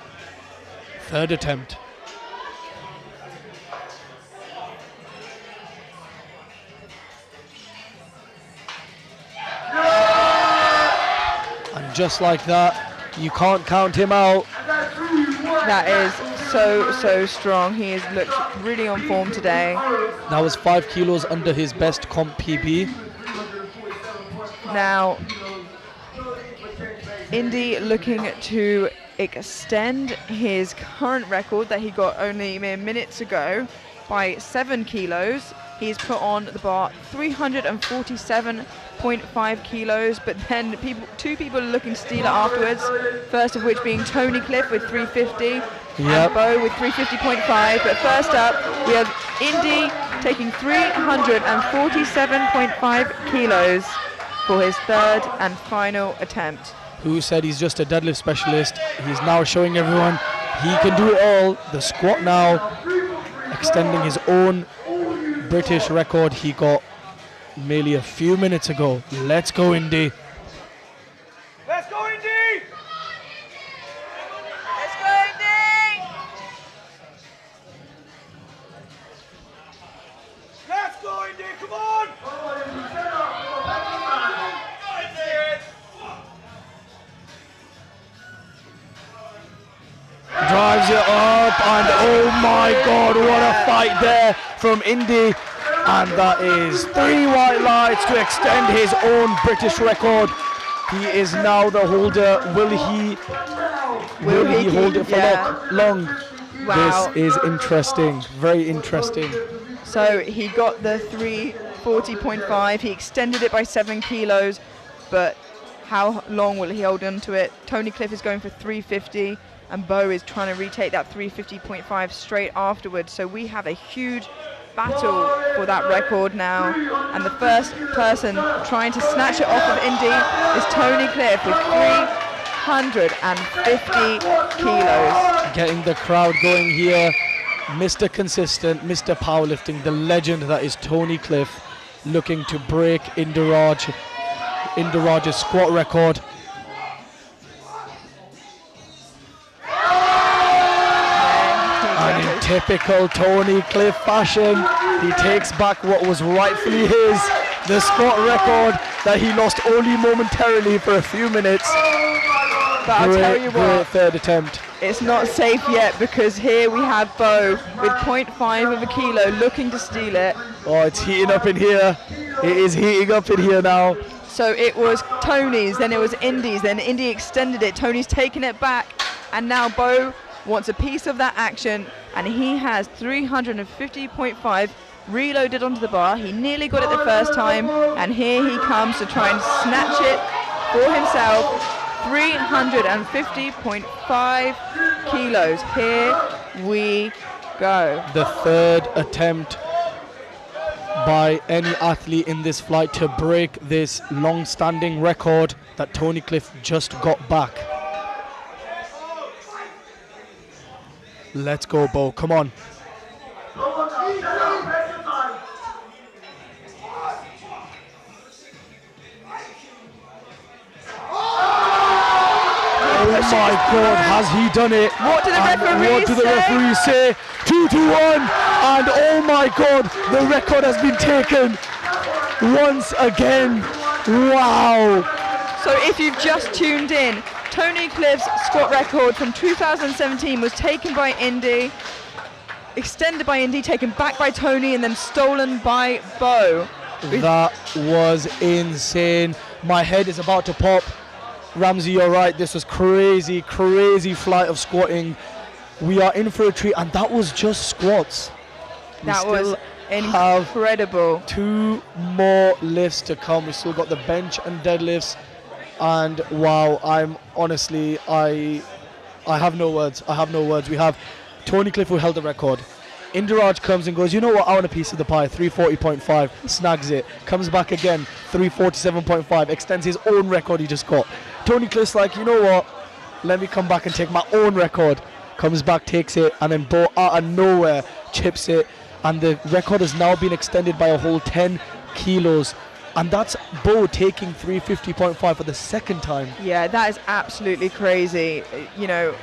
Speaker 2: third attempt. And just like that, you can't count him out.
Speaker 1: That is so strong. He has looked really on form today.
Speaker 2: That was 5 kilos under his best comp PB.
Speaker 1: Now, Indy looking to extend his current record that he got only mere minutes ago by 7 kilos. He's put on the bar 347.5 kilos, but then two people are looking to steal it afterwards. First of which being Tony Cliff with 350 and Bo with 350.5. But first up, we have Indy taking 347.5 kilos for his third and final attempt.
Speaker 2: Who said he's just a deadlift specialist? He's now showing everyone he can do it all. The squat now, extending his own British record he got merely a few minutes ago. Let's go, Indy.
Speaker 5: Let's go, Indy!
Speaker 1: Let's go, Indy!
Speaker 5: Let's go, Indy! Come on!
Speaker 2: Drives it up, and oh my god, what a fight there from Indy. And that is 3 white lights to extend his own British record. He is now the holder. Will he hold it for long?
Speaker 1: Wow.
Speaker 2: This is interesting, very interesting.
Speaker 1: So he got the 340.5. He extended it by 7 kilos, but how long will he hold on to it? Tony Cliff is going for 350, and Bo is trying to retake that 350.5 straight afterwards. So we have a huge battle for that record now, and the first person trying to snatch it off of Indy is Tony Cliff with 350 kilos.
Speaker 2: Getting the crowd going here. Mr. Consistent, Mr. Powerlifting, the legend that is Tony Cliff, looking to break Indiraj's squat record. typical Tony Cliff fashion, he takes back what was rightfully his, the squat record that he lost only momentarily for a few minutes.
Speaker 1: But I'll tell you
Speaker 2: Great
Speaker 1: what,
Speaker 2: third attempt.
Speaker 1: it's not safe yet, because here we have Bo with 0.5 of a kilo looking to steal it.
Speaker 2: Oh, it's heating up in here. It is heating up in here now.
Speaker 1: So it was Tony's, then it was Indy's, then Indy extended it, Tony's taken it back, and now Bo wants a piece of that action, and he has 350.5 reloaded onto the bar. He nearly got it the first time, and here he comes to try and snatch it for himself. 350.5 kilos. Here we go.
Speaker 2: The third attempt by any athlete in this flight to break this long-standing record that Tony Cliff just got back. Let's go, Bo. Come on. Oh my God, has he done it?
Speaker 1: What do the
Speaker 2: And
Speaker 1: referees
Speaker 2: what do the
Speaker 1: say?
Speaker 2: referees say? 2-1, and oh my God, the record has been taken once again. Wow.
Speaker 1: So if you've just tuned in, Tony Cliff's squat record from 2017 was taken by Indy, extended by Indy, taken back by Tony, and then stolen by Bo.
Speaker 2: That was insane. My head is about to pop. Ramsey, you're right. This was crazy, crazy flight of squatting. We are in for a treat, and that was just squats.
Speaker 1: That
Speaker 2: We
Speaker 1: was
Speaker 2: still have
Speaker 1: incredible.
Speaker 2: 2 more lifts to come. We still got the bench and deadlifts, and wow, I'm honestly, I have no words. I have no words. We have Tony Cliff, who held the record. Indiraj comes and goes, you know what, I want a piece of the pie. 340.5, snags it, comes back again, 347.5, extends his own record he just got. Tony Cliff's like, you know what, let me come back and take my own record. Comes back, takes it, and then Bo out of nowhere chips it, and the record has now been extended by a whole 10 kilos. And that's Bo taking 350.5 for the second time.
Speaker 1: Yeah, that is absolutely crazy. You know,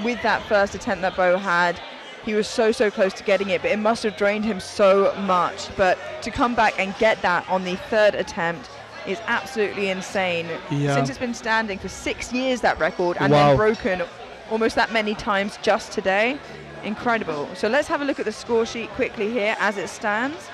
Speaker 1: with that first attempt that Bo had, he was so close to getting it, but it must have drained him so much. But to come back and get that on the third attempt is absolutely insane.
Speaker 2: Yeah.
Speaker 1: Since it's been standing for 6 years, that record, and
Speaker 2: Wow.
Speaker 1: then broken almost that many times just today. Incredible. So let's have a look at the score sheet quickly here as it stands.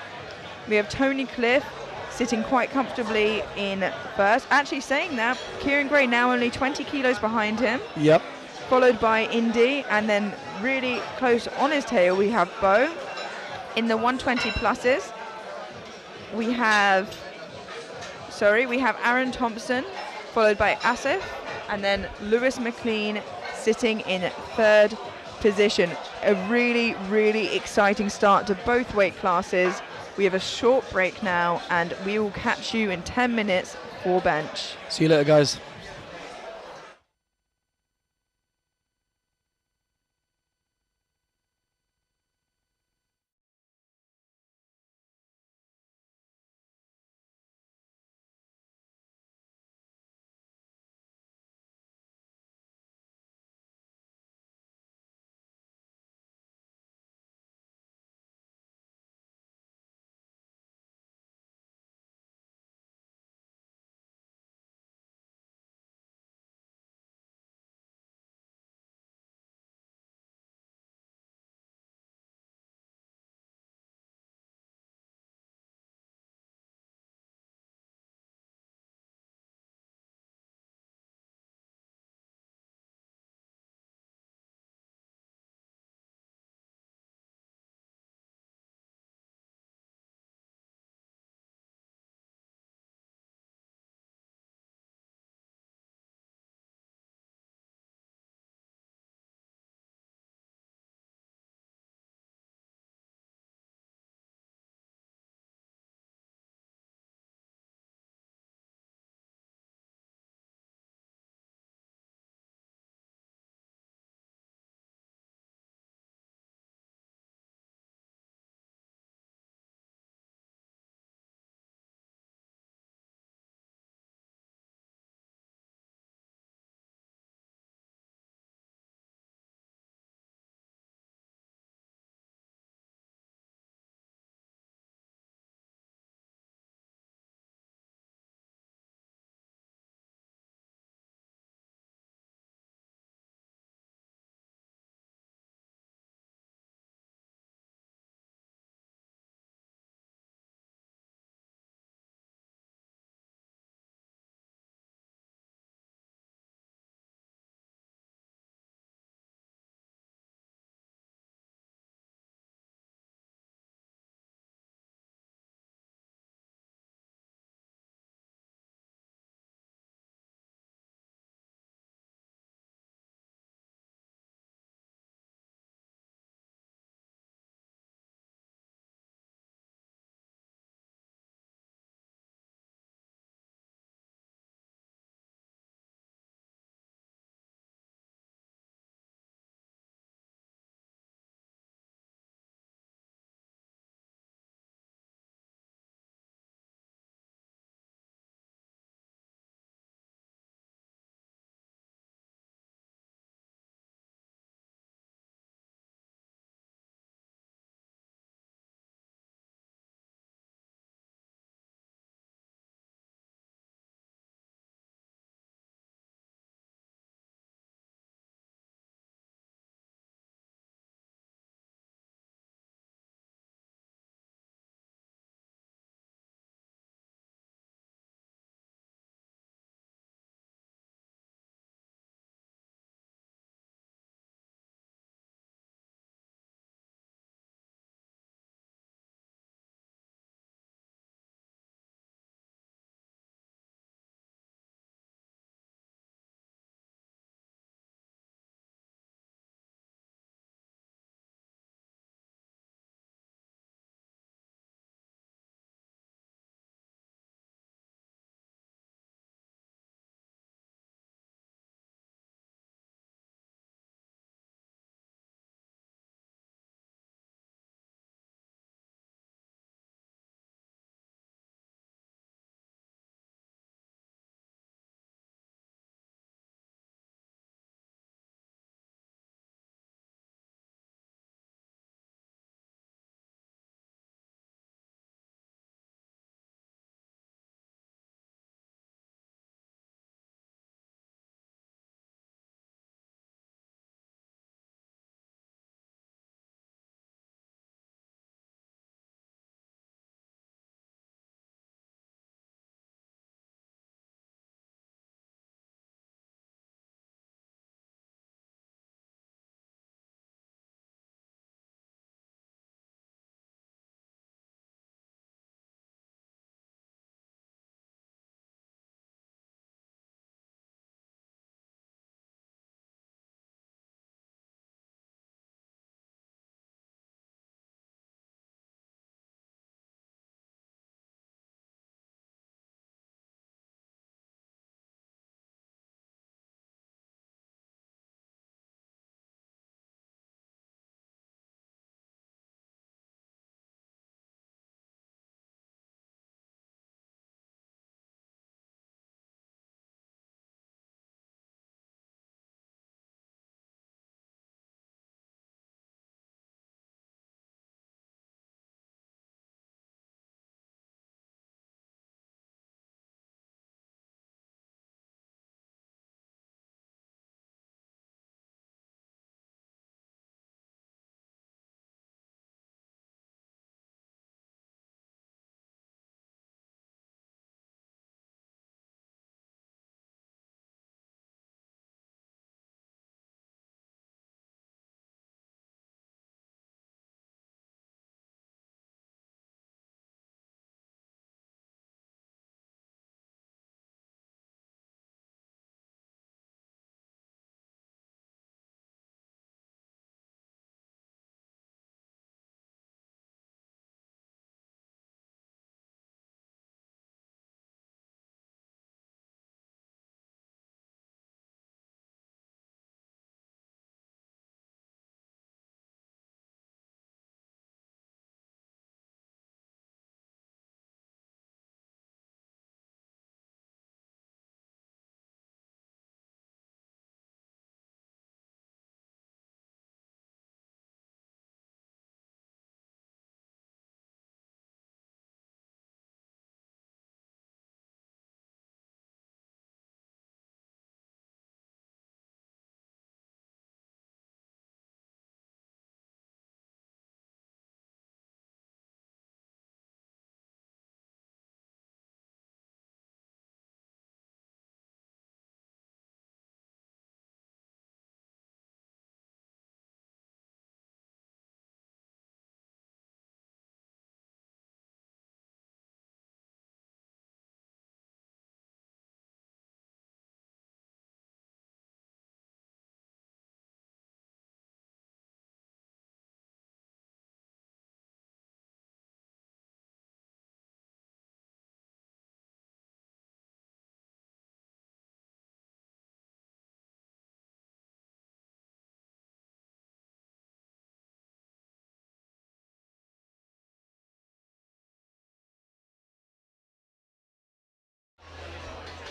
Speaker 1: We have Tony Cliff sitting quite comfortably in first. Actually, saying that, Kieran Gray now only 20 kilos behind him.
Speaker 2: Yep.
Speaker 1: Followed by Indy, and then really close on his tail we have Bo. In the 120 pluses, we have Aaron Thompson, followed by Asif, and then Lewis McLean sitting in third position. A really exciting start to both weight classes. We have a short break now, and we will catch you in 10 minutes for bench.
Speaker 2: See you later, guys.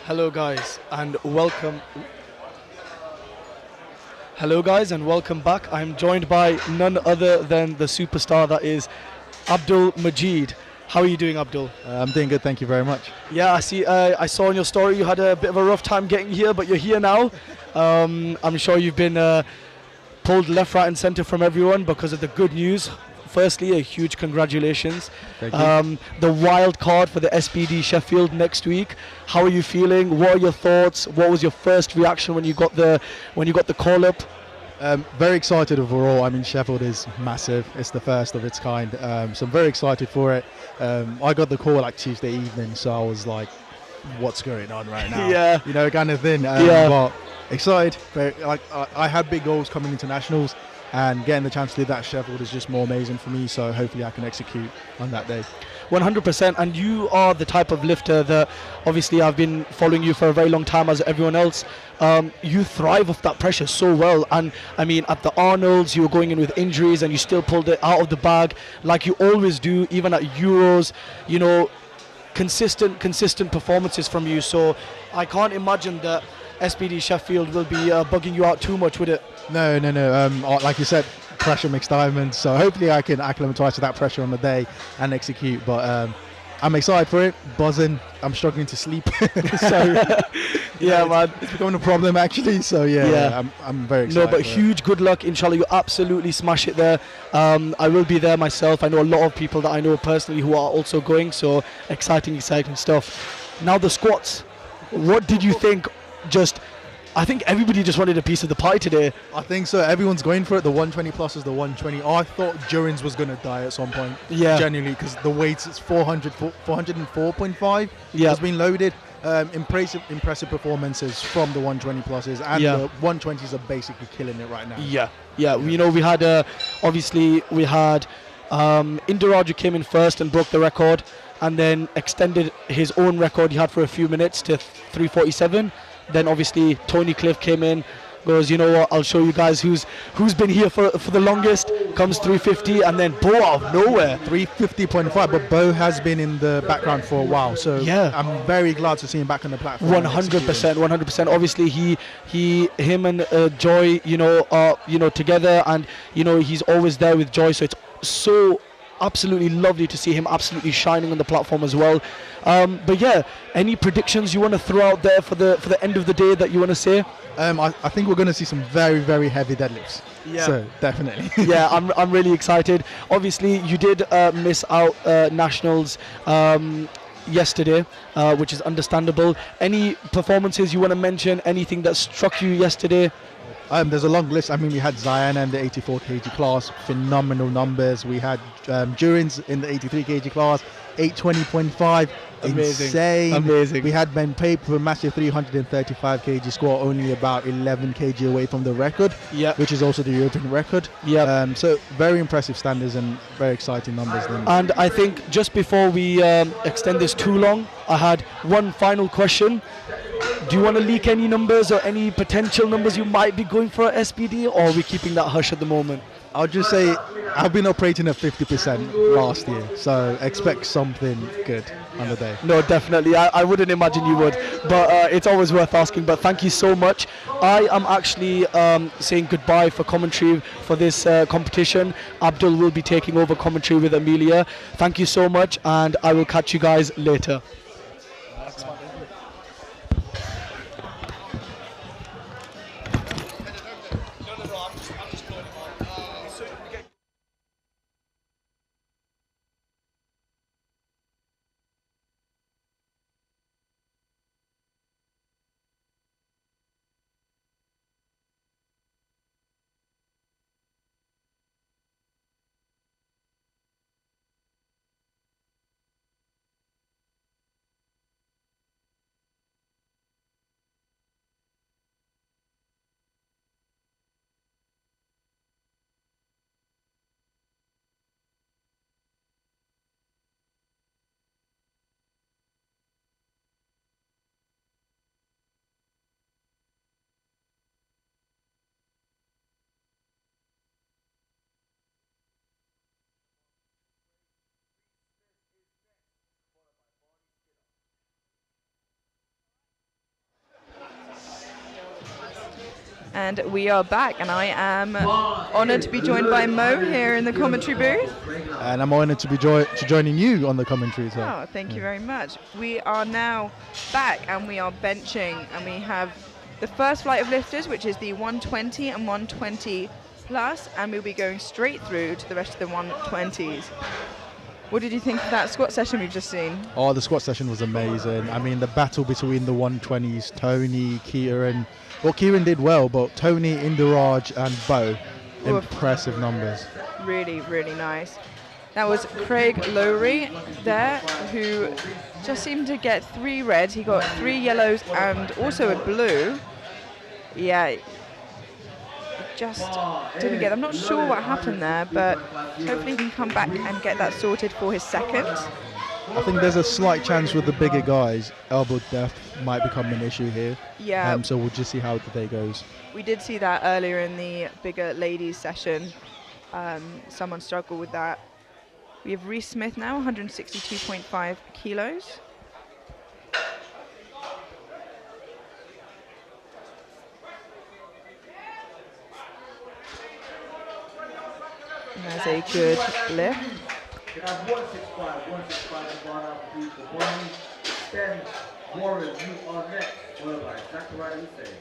Speaker 2: Hello guys and welcome. Hello guys and welcome back. I'm joined by none other than the superstar that is Abdul Majid. How are you doing, Abdul?
Speaker 4: I'm doing good, thank you very much.
Speaker 2: Yeah, I see. I saw in your story you had a bit of a rough time getting here, but you're here now. I'm sure you've been pulled left, right, and centre from everyone because of the good news. Firstly, a huge congratulations.
Speaker 4: Thank you.
Speaker 2: The wild card for the SBD Sheffield next week. How are you feeling? What are your thoughts? What was your first reaction when you got the call up?
Speaker 4: Very excited overall. I mean, Sheffield is massive. It's the first of its kind. So I'm very excited for it. I got the call like Tuesday evening, so I was like, what's going on right now?
Speaker 2: Yeah.
Speaker 4: You know, kind of thing.
Speaker 2: Yeah.
Speaker 4: But excited. I had big goals coming into nationals, and getting the chance to do that at Sheffield is just more amazing for me. So hopefully I can execute on that day.
Speaker 2: 100%. And you are the type of lifter that, obviously, I've been following you for a very long time, as everyone else. You thrive off that pressure so well. And I mean, at the Arnolds, you were going in with injuries and you still pulled it out of the bag like you always do, even at Euros. You know, consistent performances from you. So I can't imagine that SBD Sheffield will be bugging you out too much with it.
Speaker 4: No. Like you said, pressure makes diamonds. So hopefully I can acclimatise to that pressure on the day and execute. But I'm excited for it. Buzzing. I'm struggling to sleep. So
Speaker 2: Yeah, man.
Speaker 4: it's becoming a problem actually. So yeah. I'm very excited.
Speaker 2: No, but huge good luck. Inshallah, you absolutely smash it there. I will be there myself. I know a lot of people that I know personally who are also going. So exciting stuff. Now the squats. What did you think? I think everybody just wanted a piece of the pie today.
Speaker 4: I think so. Everyone's going for it. The 120 plus is the 120. I thought Durins was going to die at some point.
Speaker 2: Yeah.
Speaker 4: Genuinely, because the weights it's 404.5.
Speaker 2: Yeah.
Speaker 4: Has been loaded. Impressive performances from the 120 pluses, and the 120s are basically killing it right now.
Speaker 2: Yeah. You know, we had obviously we had Indaraj came in first and broke the record, and then extended his own record he had for a few minutes to 3:47. Then obviously Tony Cliff came in, goes, you know what, I'll show you guys who's been here for the longest, comes 350, and then Bo out of nowhere.
Speaker 4: 350.5, but Bo has been in the background for a while, so
Speaker 2: yeah,
Speaker 4: I'm very glad to see him back on the platform.
Speaker 2: 100%. Obviously him and Joy, are together, and he's always there with Joy, so it's so absolutely lovely to see him absolutely shining on the platform as well. But yeah, any predictions you want to throw out there for the end of the day that you want to say?
Speaker 4: I think we're going to see some very, very heavy deadlifts.
Speaker 2: Yeah.
Speaker 4: So definitely.
Speaker 2: Yeah, I'm really excited. Obviously, you did miss out nationals yesterday, which is understandable. Any performances you want to mention? Anything that struck you yesterday?
Speaker 4: There's a long list. I mean, we had Zion and the 84 kg class, phenomenal numbers. We had Durins in the 83 kg class, 820.5, insane. We had Ben Pape for a massive 335 kg squat, only about 11 kg away from the record, which is also the European record. So very impressive standards and very exciting numbers.
Speaker 2: And I think just before we extend this too long, I had one final question. Do you want to leak any numbers or any potential numbers you might be going for at SBD, or are we keeping that hush at the moment?
Speaker 4: I'll just say I've been operating at 50% last year, so expect something good on the day.
Speaker 2: No, definitely. I wouldn't imagine you would, but it's always worth asking. But thank you so much. I am actually saying goodbye for commentary for this competition. Abdul will be taking over commentary with Amelia. Thank you so much, and I will catch you guys later.
Speaker 1: And we are back, and I am honoured to be joined by Mo here in the commentary booth.
Speaker 4: And I'm honoured to be joining you on the commentary. So.
Speaker 1: Oh, thank you very much. We are now back, and we are benching, and we have the first flight of lifters, which is the 120 and 120 plus, and we'll be going straight through to the rest of the 120s. What did you think of that squat session we've just seen?
Speaker 4: Oh, the squat session was amazing. I mean, the battle between the 120s, Tony, Kieran. Well, Kieran did well, but Tony, Indiraj and Bo, impressive numbers.
Speaker 1: Really, really nice. That was Craig Lowry there, who just seemed to get 3 reds. He got 3 yellows and also a blue. Yeah, just didn't get. I'm not sure what happened there, but hopefully he can come back and get that sorted for his second.
Speaker 4: I think there's a slight chance with the bigger guys, elbow depth might become an issue here.
Speaker 1: Yeah.
Speaker 4: So we'll just see how the day goes.
Speaker 1: We did see that earlier in the bigger ladies session. Someone struggled with that. We have Reese Smith now, 162.5 kilos. And there's a good lift.
Speaker 3: You have 165, 165 and one up for people. Bonnie, then Warren, you are next. Followed by Zachariah Hussein.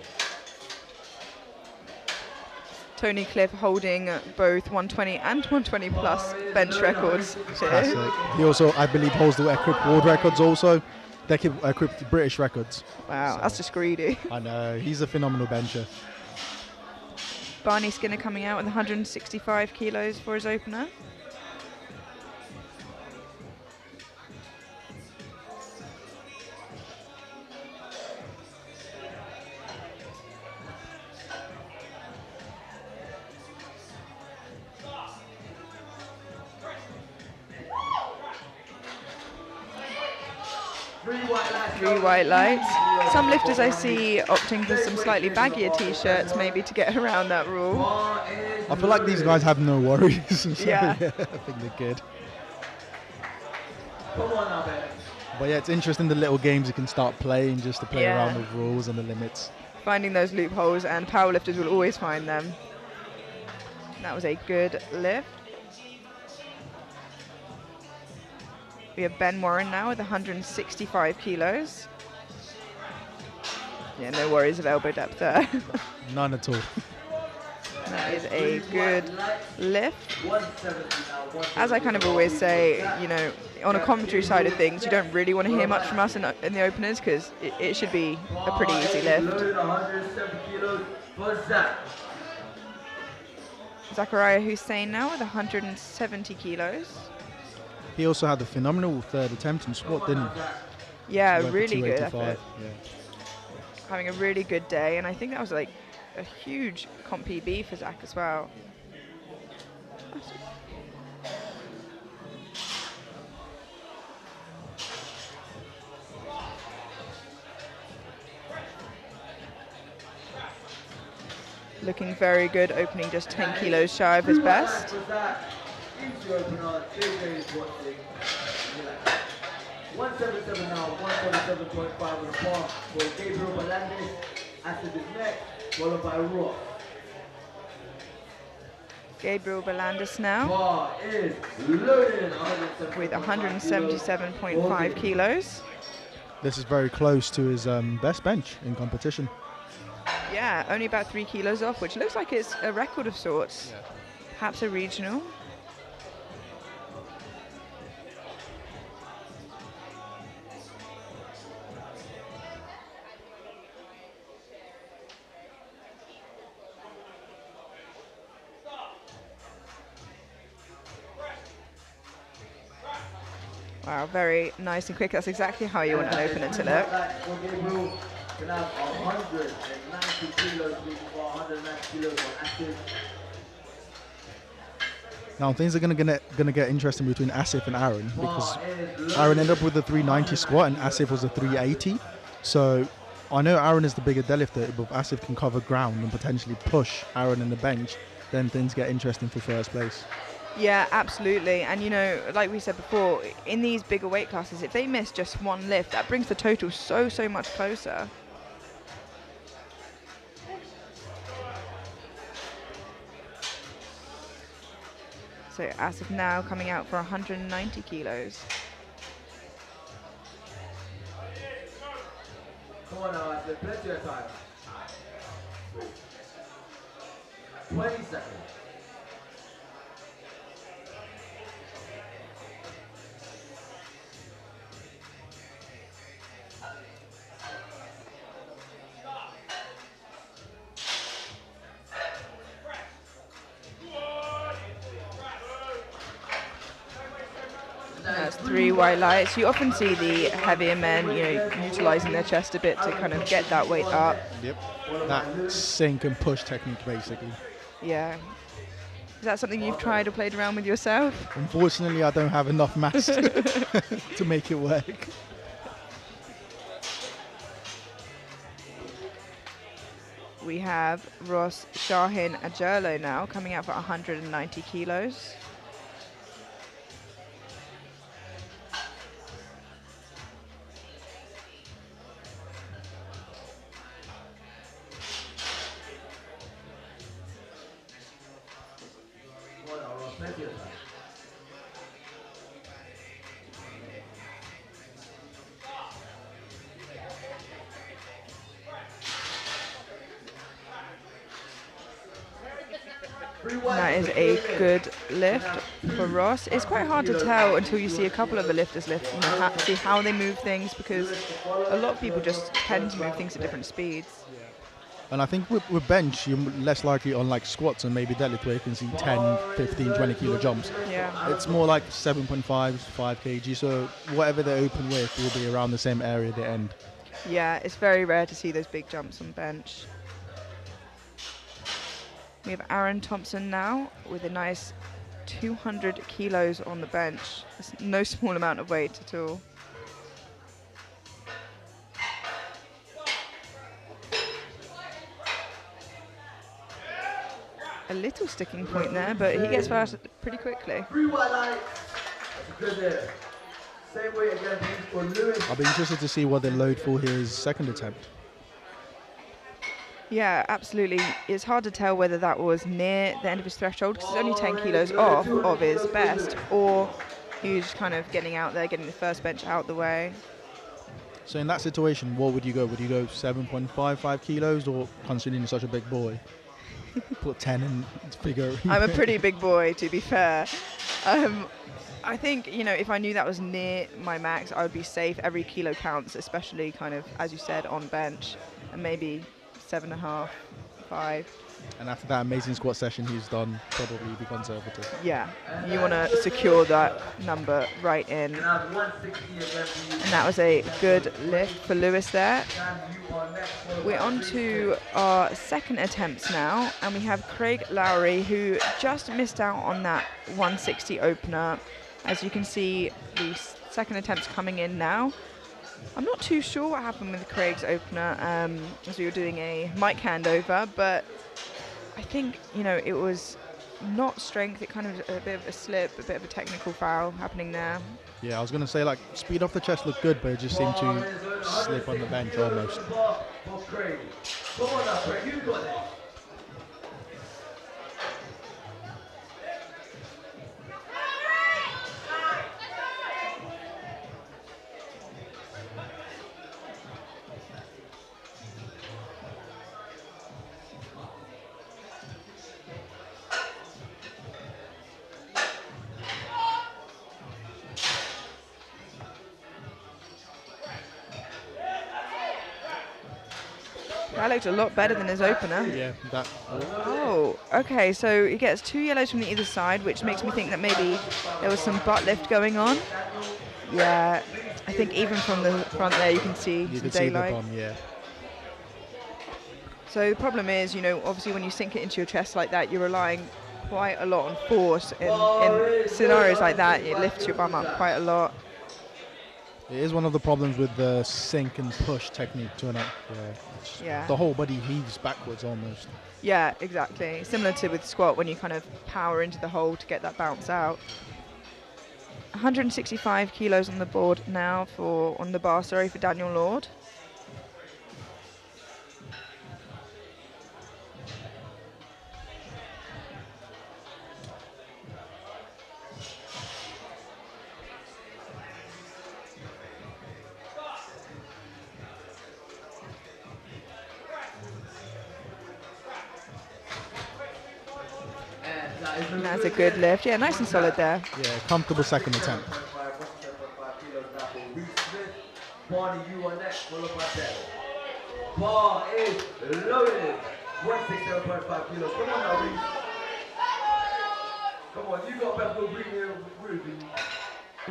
Speaker 1: Tony Cliff holding both 120 and 120 plus bench records.
Speaker 4: Classic. He also, I believe, holds the Equipped world records also. The Equipped British records.
Speaker 1: Wow, that's just greedy.
Speaker 4: I know, he's a phenomenal bencher.
Speaker 1: Barney Skinner coming out with 165 kilos for his opener. Three white lights. Some lifters I see opting for some slightly baggier t-shirts, maybe to get around that rule.
Speaker 4: I feel like these guys have no worries. So
Speaker 1: Yeah.
Speaker 4: I think they're good. But yeah, it's interesting the little games you can start playing just to play around with rules and the limits.
Speaker 1: Finding those loopholes, and powerlifters will always find them. That was a good lift. We have Ben Warren now with 165 kilos. Yeah, no worries of elbow depth there.
Speaker 4: None at all.
Speaker 1: That is a good lift. As I kind of always say, you know, on a commentary side of things, you don't really want to hear much from us in the openers because it should be a pretty easy lift. Zachariah Hussein now with 170 kilos.
Speaker 4: He also had a phenomenal third attempt in squat, didn't he?
Speaker 1: Yeah,
Speaker 4: He went for
Speaker 1: really good
Speaker 4: 285.
Speaker 1: effort.
Speaker 4: Yeah.
Speaker 1: Having a really good day, and I think that was like a huge comp PB for Zach as well. Looking very good, opening just 10 kilos shy of his best.
Speaker 3: 177 now, 177.5 on the bar for Gabriel Melendez. After this next, followed by Ross.
Speaker 1: Gabriel Belandis now
Speaker 3: Bar is loaded
Speaker 1: with 177.5 kilos.
Speaker 4: This is very close to his best bench in competition.
Speaker 1: Yeah, only about 3 kilos off, which looks like it's a record of sorts.
Speaker 4: Yeah.
Speaker 1: Perhaps a regional. Wow, very nice and quick. That's exactly how you want an opener to look.
Speaker 3: Can have 190 kilos, 190 kilos on active.
Speaker 4: Now things are gonna get interesting between Asif and Aaron because Aaron ended up with a 390 squat and Asif was a 380. So I know Aaron is the bigger deadlifter, but if Asif can cover ground and potentially push Aaron in the bench, then things get interesting for first place.
Speaker 1: Yeah, absolutely. And you know, like we said before, in these bigger weight classes, if they miss just one lift, that brings the total so much closer. So as of now, coming out for 190 kilos.
Speaker 3: Come on now, Asif, plenty of time. 20 seconds.
Speaker 1: That's 3 white lights. You often see the heavier men, utilizing their chest a bit to kind of get that weight up.
Speaker 4: Yep. That sink and push technique, basically.
Speaker 1: Yeah. Is that something you've tried or played around with yourself?
Speaker 4: Unfortunately, I don't have enough mass to make it work.
Speaker 1: We have Ross Shahin Ajerlo now coming out for 190 kilos. That is a good lift for Ross. It's quite hard to tell until you see a couple of the lifters lift, see how they move things, because a lot of people just tend to move things at different speeds.
Speaker 4: And I think with bench, you're less likely on like squats and maybe deadlift where you can see 10, 15, 20 kilo jumps.
Speaker 1: Yeah.
Speaker 4: It's more like 7.5, 5 kg. So whatever they open with will be around the same area at the end.
Speaker 1: Yeah, it's very rare to see those big jumps on bench. We have Aaron Thompson now with a nice 200 kilos on the bench. It's no small amount of weight at all. A little sticking point there, but he gets past it pretty quickly.
Speaker 3: 3 white lights. That's good there. Same way again for Lewis.
Speaker 4: I'll be interested to see what they load for his second attempt.
Speaker 1: Yeah, absolutely. It's hard to tell whether that was near the end of his threshold because it's only 10 kilos off of his best, or he was kind of getting out there, getting the first bench out the way.
Speaker 4: So in that situation, what would you go? Would you go 7.55 kilos, or considering you're such a big boy, put 10 in figure?
Speaker 1: I'm a pretty big boy, to be fair. I think, if I knew that was near my max, I would be safe. Every kilo counts, especially kind of, as you said, on bench, and maybe 7.5, 5.
Speaker 4: And after that amazing squat session he's done, probably be conservative.
Speaker 1: Yeah, you want to secure that number right in. And that was a good lift for Lewis there. We're on to our second attempts now, and we have Craig Lowry, who just missed out on that 160 opener. As you can see, the second attempt's coming in now. I'm not too sure what happened with Craig's opener as we were doing a mic handover, but I think, it was not strength. It kind of a bit of a slip, a bit of a technical foul happening there.
Speaker 4: Yeah, I was going to say, like, speed off the chest looked good, but it just seemed to slip on the bench almost.
Speaker 3: Come on now, Craig, you got it.
Speaker 1: That looked a lot better than his opener.
Speaker 4: Yeah, that.
Speaker 1: Oh, okay, so he gets 2 yellows from the either side, which makes me think that maybe there was some butt lift going on. Yeah, I think even from the front there you can see some daylight.
Speaker 4: See the bum, yeah.
Speaker 1: So the problem is, obviously when you sink it into your chest like that, you're relying quite a lot on force. In scenarios like that, it lifts your bum up quite a lot.
Speaker 4: It is one of the problems with the sink and push technique to an
Speaker 1: Yeah.
Speaker 4: The whole body heaves backwards almost.
Speaker 1: Yeah, exactly. Similar to with squat when you kind of power into the hole to get that bounce out. 165 kilos on the board now on the bar, for Daniel Lord. And that's a good lift. Yeah, nice and solid there.
Speaker 4: Yeah, comfortable second attempt.
Speaker 3: 175 kilos now for Reese Smith. Barney, you are next, followed by Ben. Bar is loaded. 167.5 kilos. Come on now, Reese. Come on, you got better bring here, Ruby.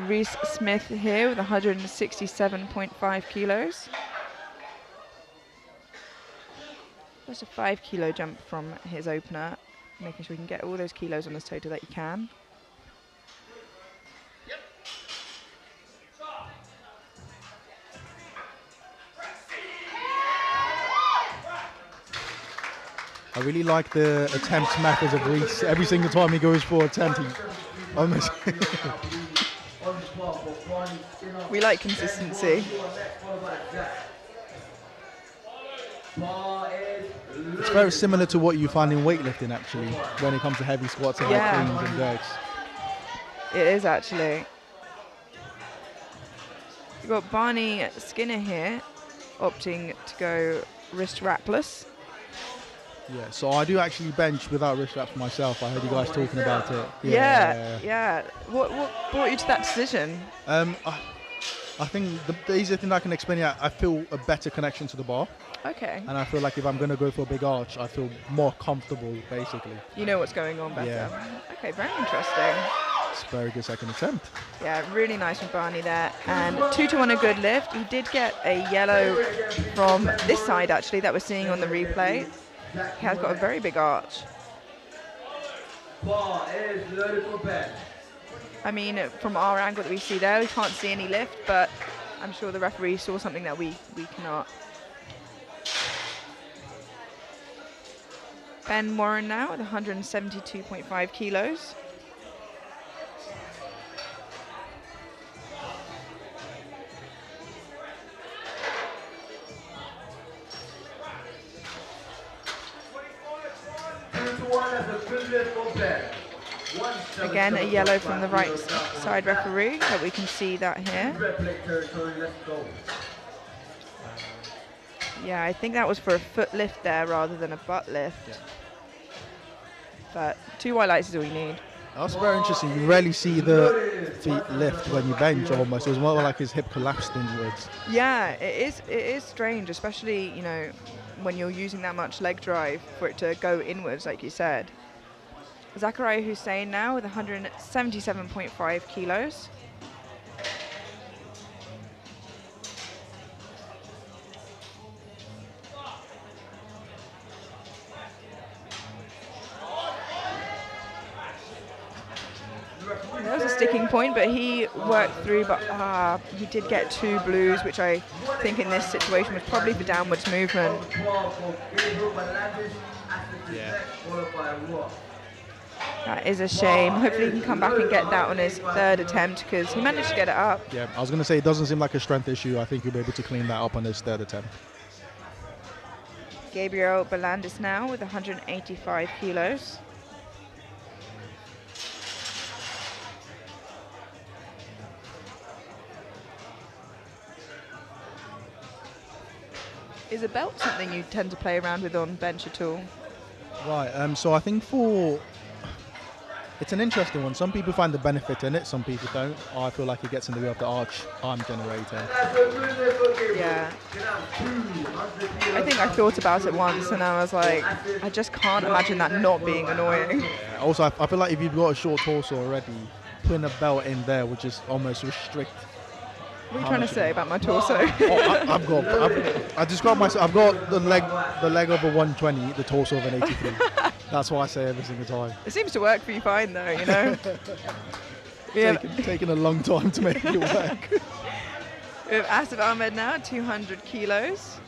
Speaker 1: Reese Smith here with 167.5 kilos. Just a 5 kilo jump from his opener, making sure you can get all those kilos on his total that you can.
Speaker 4: I really like the attempt methods of Reese. Every single time he goes for attempt, he almost.
Speaker 1: We like consistency.
Speaker 4: It's very similar to what you find in weightlifting, actually, when it comes to heavy squats and
Speaker 1: Yeah.
Speaker 4: cleans and jerks.
Speaker 1: It is actually. You've got Barney Skinner here, opting to go wrist wrapless.
Speaker 4: Yeah, so I do actually bench without wrist wraps myself. I heard you guys talking about it.
Speaker 1: Yeah. What brought you to that decision?
Speaker 4: I think the easiest thing I can explain it, I feel a better connection to the bar.
Speaker 1: Okay.
Speaker 4: And I feel like if I'm going to go for a big arch, I feel more comfortable, basically.
Speaker 1: You know what's going on better.
Speaker 4: Yeah.
Speaker 1: Okay, very interesting.
Speaker 4: It's a very good second attempt.
Speaker 1: Yeah, really nice from Barney there. And 2 to 1 a good lift. He did get a yellow from this side, actually, that we're seeing on the replay. He has got a very big arch.
Speaker 3: Bar is loaded for Ben.
Speaker 1: I mean, from our angle that we see there, we can't see any lift, but I'm sure the referee saw something that we cannot. Ben Warren now at 172.5 kilos. Again, a yellow from the right side referee, but we can see that here. Yeah, I think that was for a foot lift there rather than a butt lift.
Speaker 4: Yeah.
Speaker 1: But 2 white lights is all you need.
Speaker 4: That's very interesting. You rarely see the feet lift when you bench almost. It was more like his hip collapsed inwards.
Speaker 1: Yeah, it is strange, especially, you know, when you're using that much leg drive for it to go inwards, like you said. Zachariah Hussein now with 177.5 kilos. There was a sticking point, but he worked through, but he did get 2 blues, which I think in this situation was probably for downwards movement.
Speaker 4: Yeah.
Speaker 1: That is a shame. Hopefully he can come back and get that on his 3rd attempt, because he managed to get it up.
Speaker 4: Yeah, I was going to say it doesn't seem like a strength issue. I think he'll be able to clean that up on his 3rd attempt.
Speaker 1: Gabriel Belandis now with 185 kilos. Is a belt something you tend to play around with on bench at all?
Speaker 4: Right, so I think it's an interesting one. Some people find the benefit in it, some people don't. I feel like it gets in the way of the arm generator.
Speaker 1: Yeah. I think I thought about it once and I was like, I just can't imagine that not being annoying.
Speaker 4: Yeah, also, I feel like if you've got a short torso already, putting a belt in there would just almost restrict.
Speaker 1: What are you trying to say about my torso?
Speaker 4: I describe myself. I've got the leg of a 120, the torso of an 83. That's what I say every single time.
Speaker 1: It seems to work for you fine though, you know.
Speaker 4: Taking a long time to make it work.
Speaker 1: We have Asif Ahmed now, 200 kilos.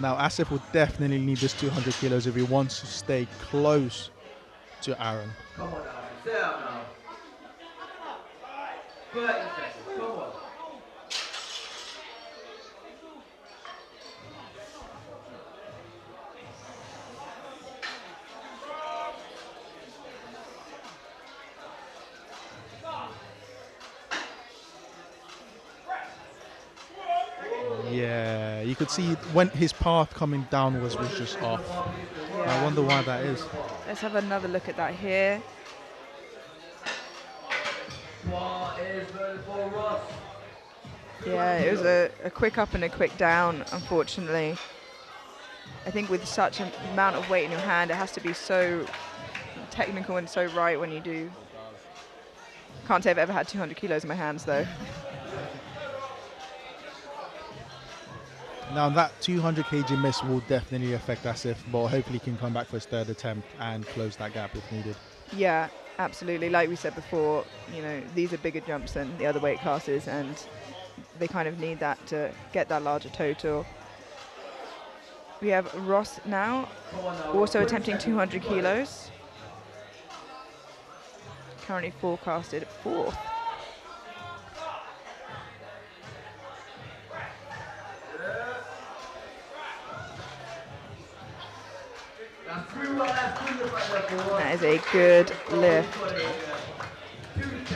Speaker 4: Now Asif will definitely need this 200 kilos if he wants to stay close to Aaron.
Speaker 3: Come on now, stay out now. 30 seconds, come on.
Speaker 4: Yeah, you could see when his path coming downwards was just off.
Speaker 1: Yeah.
Speaker 4: I wonder why that is.
Speaker 1: Let's have another look at that here. Yeah, it was a quick up and a quick down, unfortunately. I think with such an amount of weight in your hand, it has to be so technical and so right when you do. Can't say I've ever had 200 kilos in my hands, though.
Speaker 4: Now that 200 kg miss will definitely affect Asif, but hopefully he can come back for his third attempt and close that gap if needed.
Speaker 1: Yeah, absolutely. Like we said before, you know, these are bigger jumps than the other weight classes, and they kind of need that to get that larger total. We have Ross now, also attempting 200 kilos. Currently forecasted 4th. That is a good lift.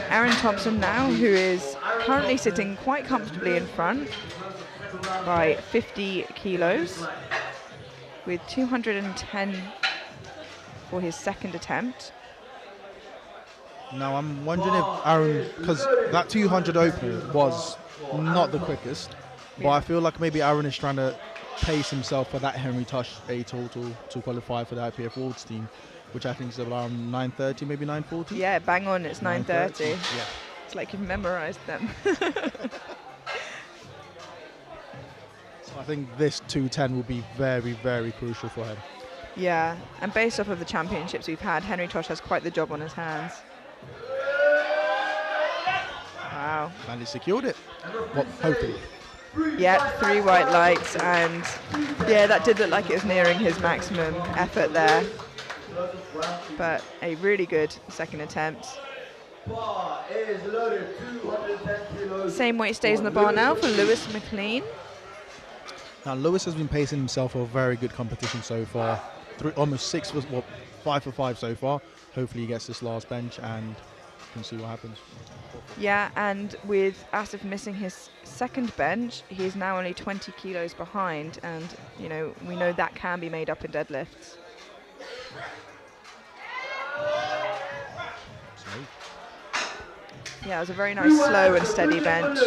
Speaker 1: Aaron Thompson now, who is currently sitting quite comfortably in front by 50 kilos with 210 for his second attempt.
Speaker 4: Now I'm wondering if Aaron, because that 200 open was not the quickest, but I feel like maybe Aaron is trying to pace himself for that Henry Tush A total to qualify for the IPF Worlds team, which I think is around 9:30, maybe 9:40.
Speaker 1: Yeah, bang on, it's 9:30.
Speaker 4: Yeah.
Speaker 1: It's like you've memorized them.
Speaker 4: So I think this 210 will be very, very crucial for him.
Speaker 1: Yeah, and based off of the championships we've had, Henry Tosh has quite the job on his hands. Wow.
Speaker 4: And he secured it. Well, hopefully.
Speaker 1: Yeah, 3 white lights, and yeah, that did look like it was nearing his maximum effort there. But a really good second attempt. Same weight stays on the bar now for Lewis McLean.
Speaker 4: Now Lewis has been pacing himself for a very good competition so far. Almost 6 was, well, 5 for 5 so far. Hopefully he gets this last bench and can see what happens.
Speaker 1: Yeah, and with Asif missing his second bench, he's now only 20 kilos behind, and you know, we know that can be made up in deadlifts. Yeah, it was a very nice slow and steady bench.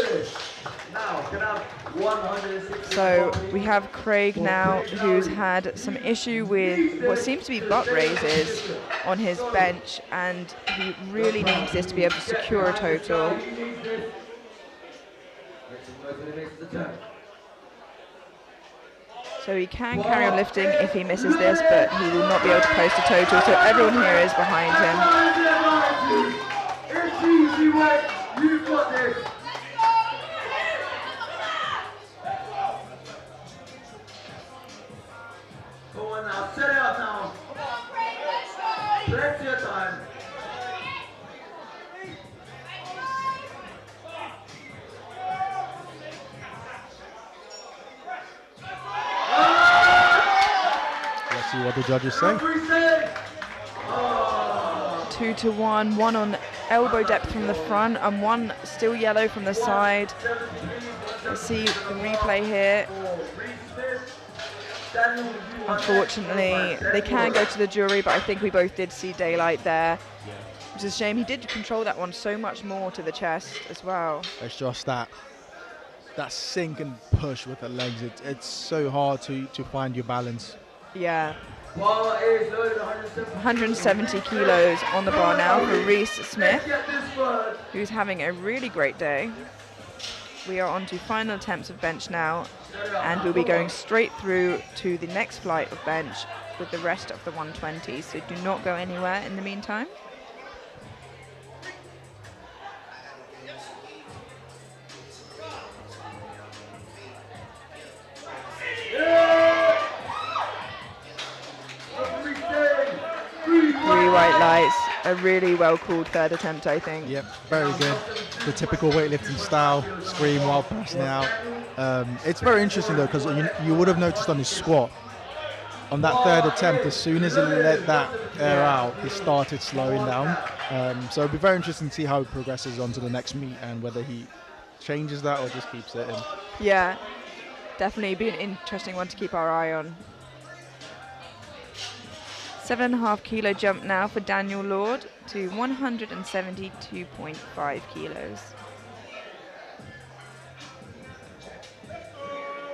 Speaker 1: So we have Craig now, who's had some issue with what seems to be butt raises on his bench, and he really needs this to be able to secure a total. So he can carry on lifting if he misses this, but he will not be able to post a total, so everyone here is behind him.
Speaker 3: It's easy work. You've got this. Go on now, set it up now. Plenty of time.
Speaker 4: Let's see what the judges say.
Speaker 1: 2 to 1, one on elbow depth from the front and one still yellow from the side. Let's see the replay here. Unfortunately, they can go to the jury, but I think we both did see daylight there. Which is a shame. He did control that one so much more to the chest as well.
Speaker 4: It's just that sink and push with the legs. It's so hard to find your balance.
Speaker 1: Yeah. 170 kilos on the bar now for Reese Smith, who's having a really great day. We are on to final attempts of bench now, and we'll be going straight through to the next flight of bench with the rest of the 120s, so do not go anywhere in the meantime. Three white lights, a really well called third attempt, I think.
Speaker 4: Yep, very good. The typical weightlifting style, scream while passing out. It's very interesting though, because you would have noticed on his squat, on that third attempt, as soon as he let that air out, he started slowing down. So it'll be very interesting to see how he progresses onto the next meet and whether he changes that or just keeps it in.
Speaker 1: Yeah, definitely be an interesting one to keep our eye on. 7.5 kilo jump now for Daniel Lord to 172.5 kilos.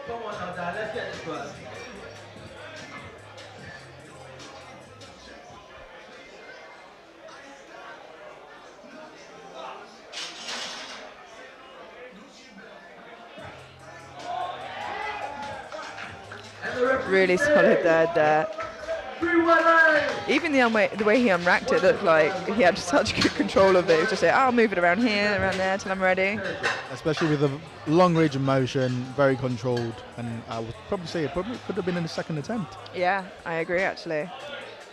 Speaker 3: Come on now, Dan, let's get this first.
Speaker 1: Really solid there. Even the way he unracked it looked like he had such good control of it. He was just like, I'll move it around here, around there till I'm ready.
Speaker 4: Especially with a long range of motion, very controlled, and I would probably say it probably could have been in the second attempt.
Speaker 1: Yeah, I agree actually.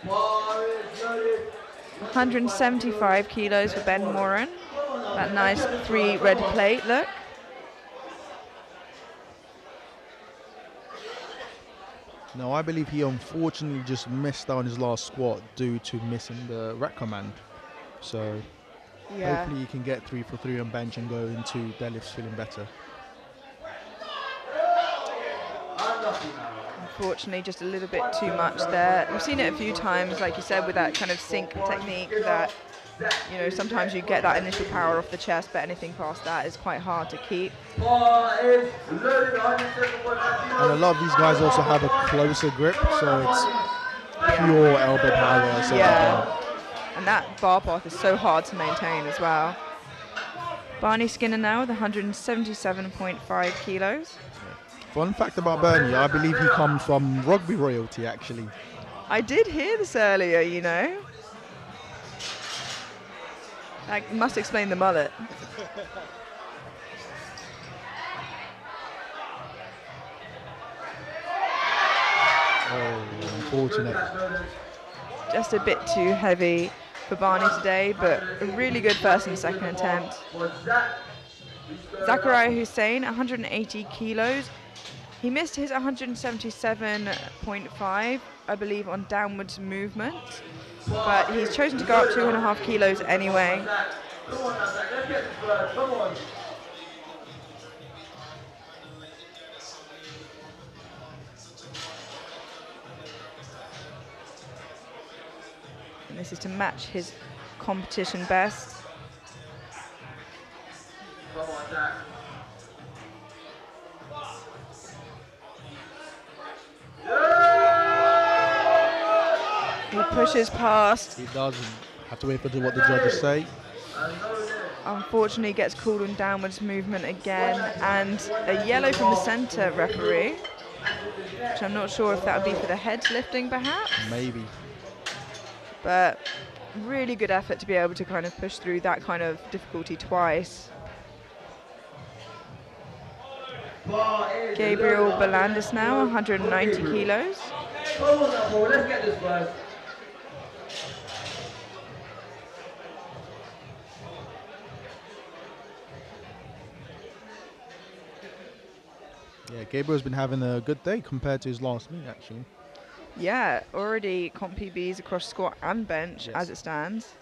Speaker 1: 175 kilos for Ben Warren. That nice 3 red plate look.
Speaker 4: No, I believe he unfortunately just missed out on his last squat due to missing the rack command. So hopefully he can get 3 for 3 on bench and go into deadlifts feeling better.
Speaker 1: Unfortunately, just a little bit too much there. We've seen it a few times, like you said, with that kind of sink technique that, you know, sometimes you get that initial power off the chest, but anything past that is quite hard to keep.
Speaker 4: And a lot of these guys also have a closer grip, so it's pure elbow power. So
Speaker 1: and that bar path is so hard to maintain as well. Barney Skinner now with 177.5 kilos.
Speaker 4: Fun fact about Bernie, I believe he comes from rugby royalty actually.
Speaker 1: I did hear this earlier, you know. That must explain the mullet.
Speaker 4: Oh, unfortunate.
Speaker 1: Just a bit too heavy for Barney today, but a really good first and second attempt. Zachariah Hussein, 180 kilos. He missed his 177.5, I believe, on downwards movement, but he's chosen to go up 2.5 kilos anyway. And this is to match his competition best. He pushes past.
Speaker 4: He doesn't have to wait for what the judges say.
Speaker 1: Unfortunately gets called on downwards movement again, and a yellow from the centre referee, which I'm not sure if that would be for the heads lifting perhaps.
Speaker 4: Maybe.
Speaker 1: But really good effort to be able to kind of push through that kind of difficulty twice. Gabriel Belandis now, 190 kilos.
Speaker 3: Let's get this first.
Speaker 4: Yeah, Gabriel's been having a good day compared to his last meet, actually.
Speaker 1: Yeah, already comp PBs across squat and bench as it stands.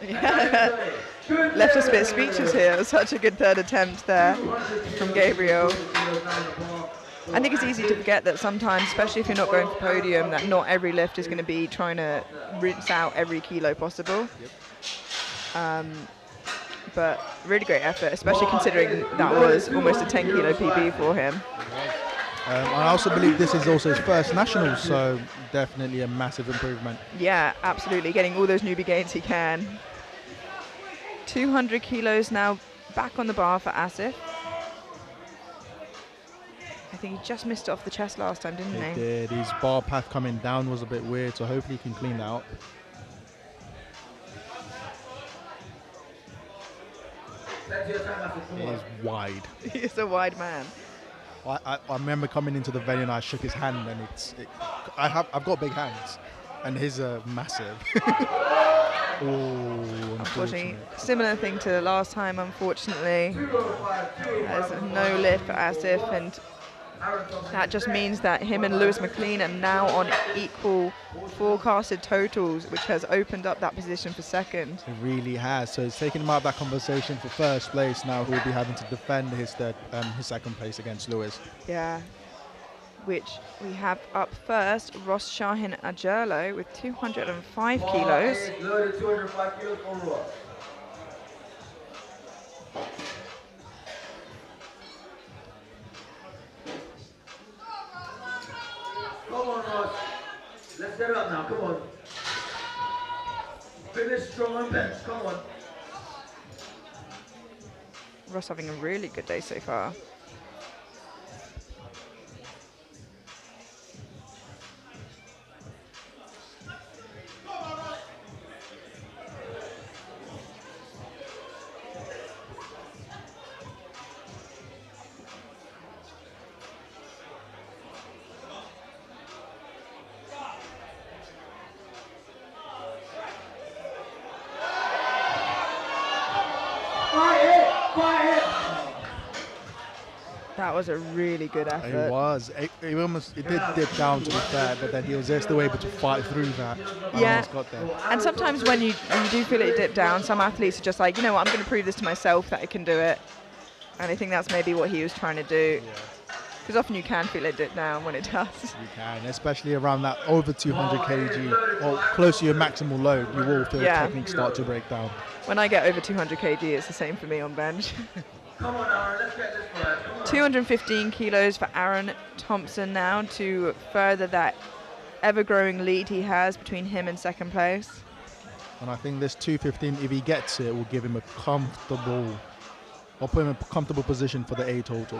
Speaker 1: Yeah. Left us a bit speechless here. It was such a good third attempt there from Gabriel. I think it's easy to forget that sometimes, especially if you're not going for podium, that not every lift is going to be trying to rinse out every kilo possible. But really great effort, especially considering that was almost a 10 kilo PB for him.
Speaker 4: I also believe this is also his first nationals, so definitely a massive improvement.
Speaker 1: Yeah, absolutely. Getting all those newbie gains he can. 200 kilos now back on the bar for Asif. I think he just missed it off the chest last time, didn't he?
Speaker 4: He did. His bar path coming down was a bit weird, so hopefully he can clean that up. He is wide.
Speaker 1: He's a wide man.
Speaker 4: I remember coming into the venue and I shook his hand, and I've got big hands, and his are massive. Oh,
Speaker 1: Unfortunately, similar thing to last time, unfortunately. There's no lift for Asif, and That just means that him and Lewis McLean are now on equal forecasted totals, which has opened up that position for second.
Speaker 4: It really has. So it's taken him out of that conversation for first place. Now he'll be having to defend his second place against Lewis.
Speaker 1: Yeah. Which we have up first, Ross Shahin Ajerlo with 205 kilos.
Speaker 3: Loaded 205 kilos for Ross. Come on, Ross. Let's get it up now. Come on. Finish strong on bench. Come on.
Speaker 1: Ross having a really good day so far. That was a really good effort.
Speaker 4: It was. It did dip down to be fair, but then he was still able to fight through that.
Speaker 1: Yeah.
Speaker 4: Almost got there.
Speaker 1: And sometimes when you do feel it dip down, some athletes are just like, you know what, I'm going to prove this to myself that I can do it. And I think that's maybe what he was trying to do. Because often you can feel it dip down when it does.
Speaker 4: You can, especially around that over 200 kg or close to your maximal load, you will feel technique start to break down.
Speaker 1: When I get over 200 kg, it's the same for me on bench.
Speaker 3: Come on, Aaron. Let's get this one.
Speaker 1: 215 kilos for Aaron Thompson now to further that ever-growing lead he has between him and second place.
Speaker 4: And I think this 215, if he gets it, will give him a comfortable, or put him in a comfortable position for the A totals.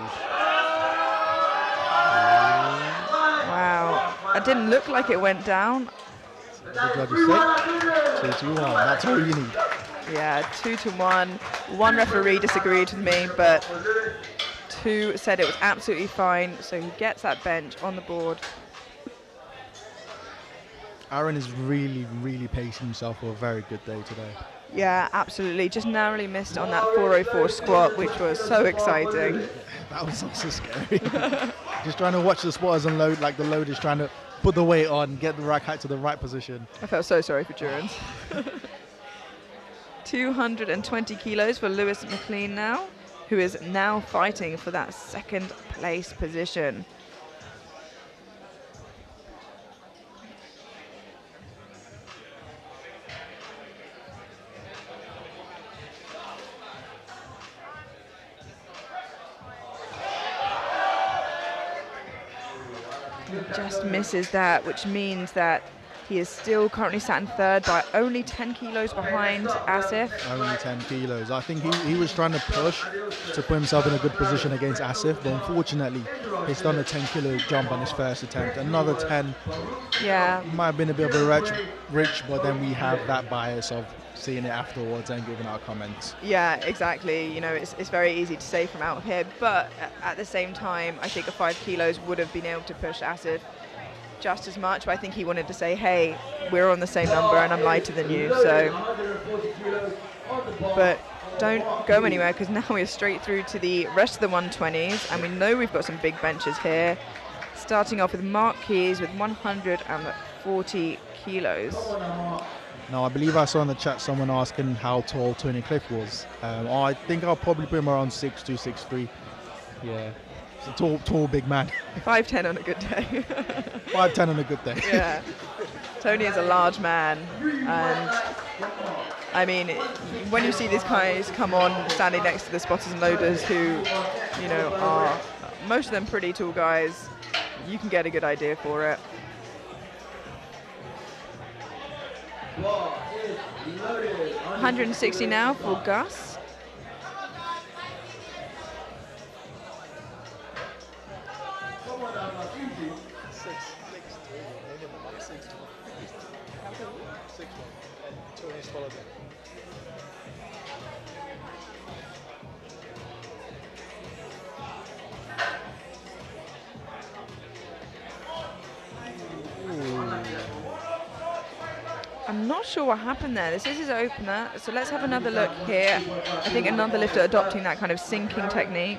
Speaker 1: Wow, that didn't look like it went down.
Speaker 4: The judges say 2-1. That's all you need.
Speaker 1: Yeah, 2-1. One referee disagreed with me, but 2 said it was absolutely fine, so he gets that bench on the board.
Speaker 4: Aaron is really, really pacing himself for a very good day today.
Speaker 1: Yeah, absolutely. Just narrowly missed on that 404 squat, which was so exciting.
Speaker 4: That was also scary. Just trying to watch the spotters unload, like the loaders trying to put the weight on, get the rack height to the right position.
Speaker 1: I felt so sorry for Durance. 220 kilos for Lewis McLean now, who is now fighting for that second place position. He just misses that, which means that he is still currently sat in third by only 10 kilos behind Asif.
Speaker 4: Only 10 kilos. I think he was trying to push to put himself in a good position against Asif, but unfortunately, he's done a 10 kilo jump on his first attempt. Another 10 might have been a bit of a reach, but then we have that bias of seeing it afterwards and giving our comments.
Speaker 1: Yeah, exactly. You know, it's very easy to say from out here, but at the same time, I think a 5 kilos would have been able to push Asif just as much, but I think he wanted to say, hey, we're on the same number and I'm lighter than you, so. But don't go anywhere, because now we're straight through to the rest of the 120s, and we know we've got some big benches here. Starting off with Mark Keys with 140 kilos.
Speaker 4: Now, I believe I saw in the chat someone asking how tall Tony Cliff was. I think I'll probably put him around 6'2", 6'3". Yeah. A tall, big man.
Speaker 1: 5'10" on a good day.
Speaker 4: 5'10" on a good day.
Speaker 1: Yeah. Tony is a large man, and I mean, when you see these guys come on standing next to the spotters and loaders who, you know, are most of them pretty tall guys, you can get a good idea for it.
Speaker 3: Loaded.
Speaker 1: 160 now for Gus. I'm not sure what happened there. This is his opener, so let's have another look here. I think another lifter adopting that kind of sinking technique.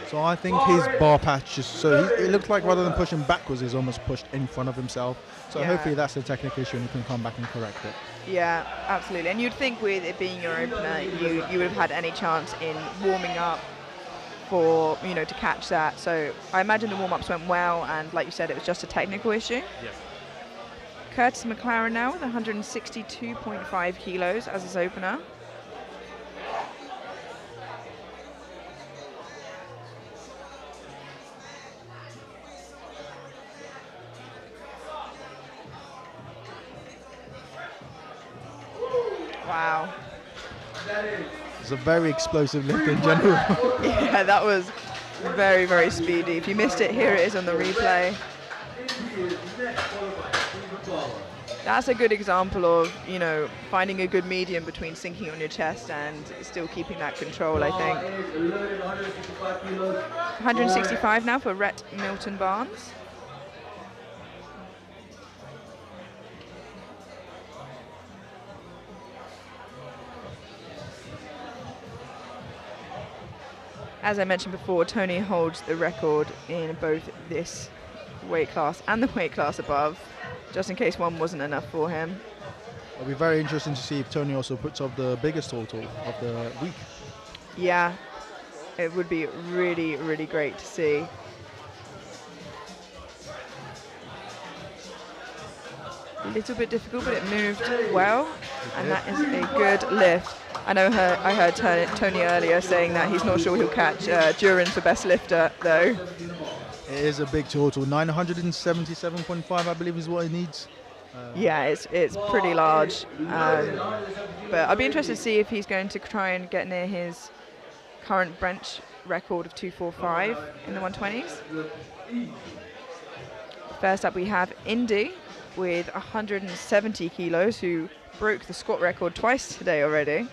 Speaker 4: So I think his bar patch just, so it looks like rather than pushing backwards, he's almost pushed in front of himself. So
Speaker 1: Yeah.
Speaker 4: hopefully that's a technical issue and he can come back and correct it.
Speaker 1: Yeah, absolutely. And you'd think with it being your opener, you would have had any chance in warming up for, you know, to catch that. So I imagine the warm-ups went well, and like you said, it was just a technical issue.
Speaker 2: Yes.
Speaker 1: Curtis McLaren now with 162.5 kilos as his opener. Wow.
Speaker 4: It's a very explosive lift in general.
Speaker 1: Yeah, that was very, very speedy. If you missed it, here it is on the replay. That's a good example of, you know, finding a good medium between sinking on your chest and still keeping that control, I think. 165 now for Rhett Milton Barnes. As I mentioned before, Tony holds the record in both this weight class and the weight class above, just in case one wasn't enough for him.
Speaker 4: It'll be very interesting to see if Tony also puts up the biggest total of the week.
Speaker 1: Yeah, it would be really, really great to see. A little bit difficult, but it moved well, and that is a good lift. I know I heard Tony earlier saying that he's not sure he'll catch Duran's for best lifter, though.
Speaker 4: It is a big total, 977.5 I believe is what he needs.
Speaker 1: Yeah, it's pretty large, but I'll be interested to see if he's going to try and get near his current bench record of 245 in the 120s. First up we have Indy with 170 kilos, who broke the squat record twice today already.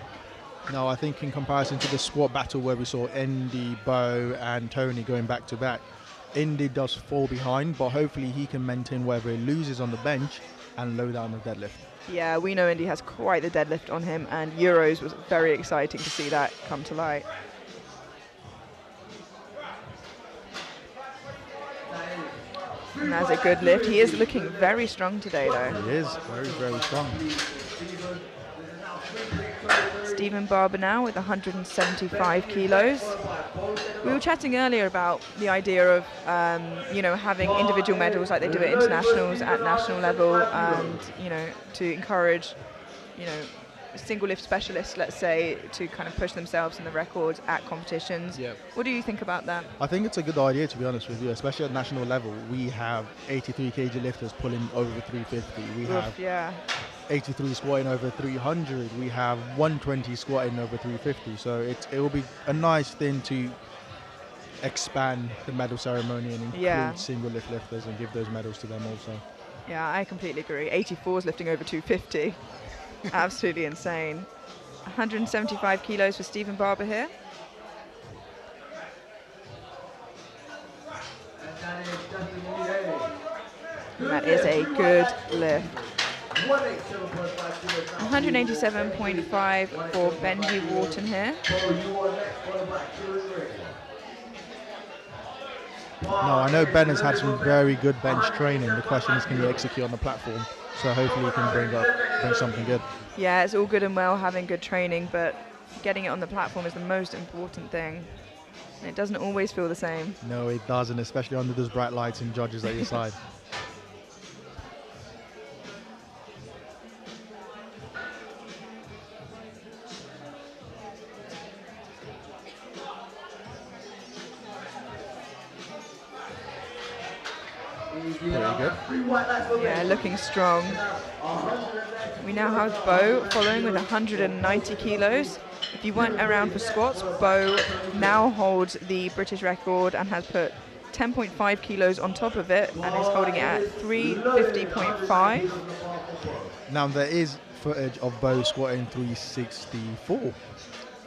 Speaker 4: No, I think in comparison to the squat battle where we saw Indy, Bo and Tony going back to back, Indy does fall behind, but hopefully he can maintain wherever he loses on the bench and low down the deadlift.
Speaker 1: Yeah, we know Indy has quite the deadlift on him, and Euros was very exciting to see that come to light. And that's a good lift. He is looking very strong today, though.
Speaker 4: He is very, very strong.
Speaker 1: Stephen Barber now with 175 kilos. We were chatting earlier about the idea of, you know, having individual medals like they do at internationals at national level, and, you know, to encourage, you know, single lift specialists, let's say, to kind of push themselves in the records at competitions.
Speaker 4: Yep.
Speaker 1: What do you think about that?
Speaker 4: I think it's a good idea, to be honest with you, especially at national level. We have 83 kg lifters pulling over 350. We have
Speaker 1: Yeah.
Speaker 4: 83 squatting over 300. We have 120 squatting over 350. So it will be a nice thing to expand the medal ceremony and include single lift lifters and give those medals to them also.
Speaker 1: Yeah, I completely agree. 84 is lifting over 250. Absolutely insane. 175 kilos for Stephen Barber here. And that is a good lift. 187.5 for Benji Wharton here.
Speaker 4: No, I know Ben has had some very good bench training. The question is, can he execute on the platform? So hopefully he can bring something good.
Speaker 1: Yeah, it's all good and well having good training, but getting it on the platform is the most important thing. And it doesn't always feel the same.
Speaker 4: No, it doesn't, especially under those bright lights and judges at your side. Very good.
Speaker 1: Yeah, looking strong. We now have Bo following with 190 kilos. If you weren't around for squats, Bo now holds the British record and has put 10.5 kilos on top of it and is holding it at 350.5.
Speaker 4: Now there is footage of Bo squatting 364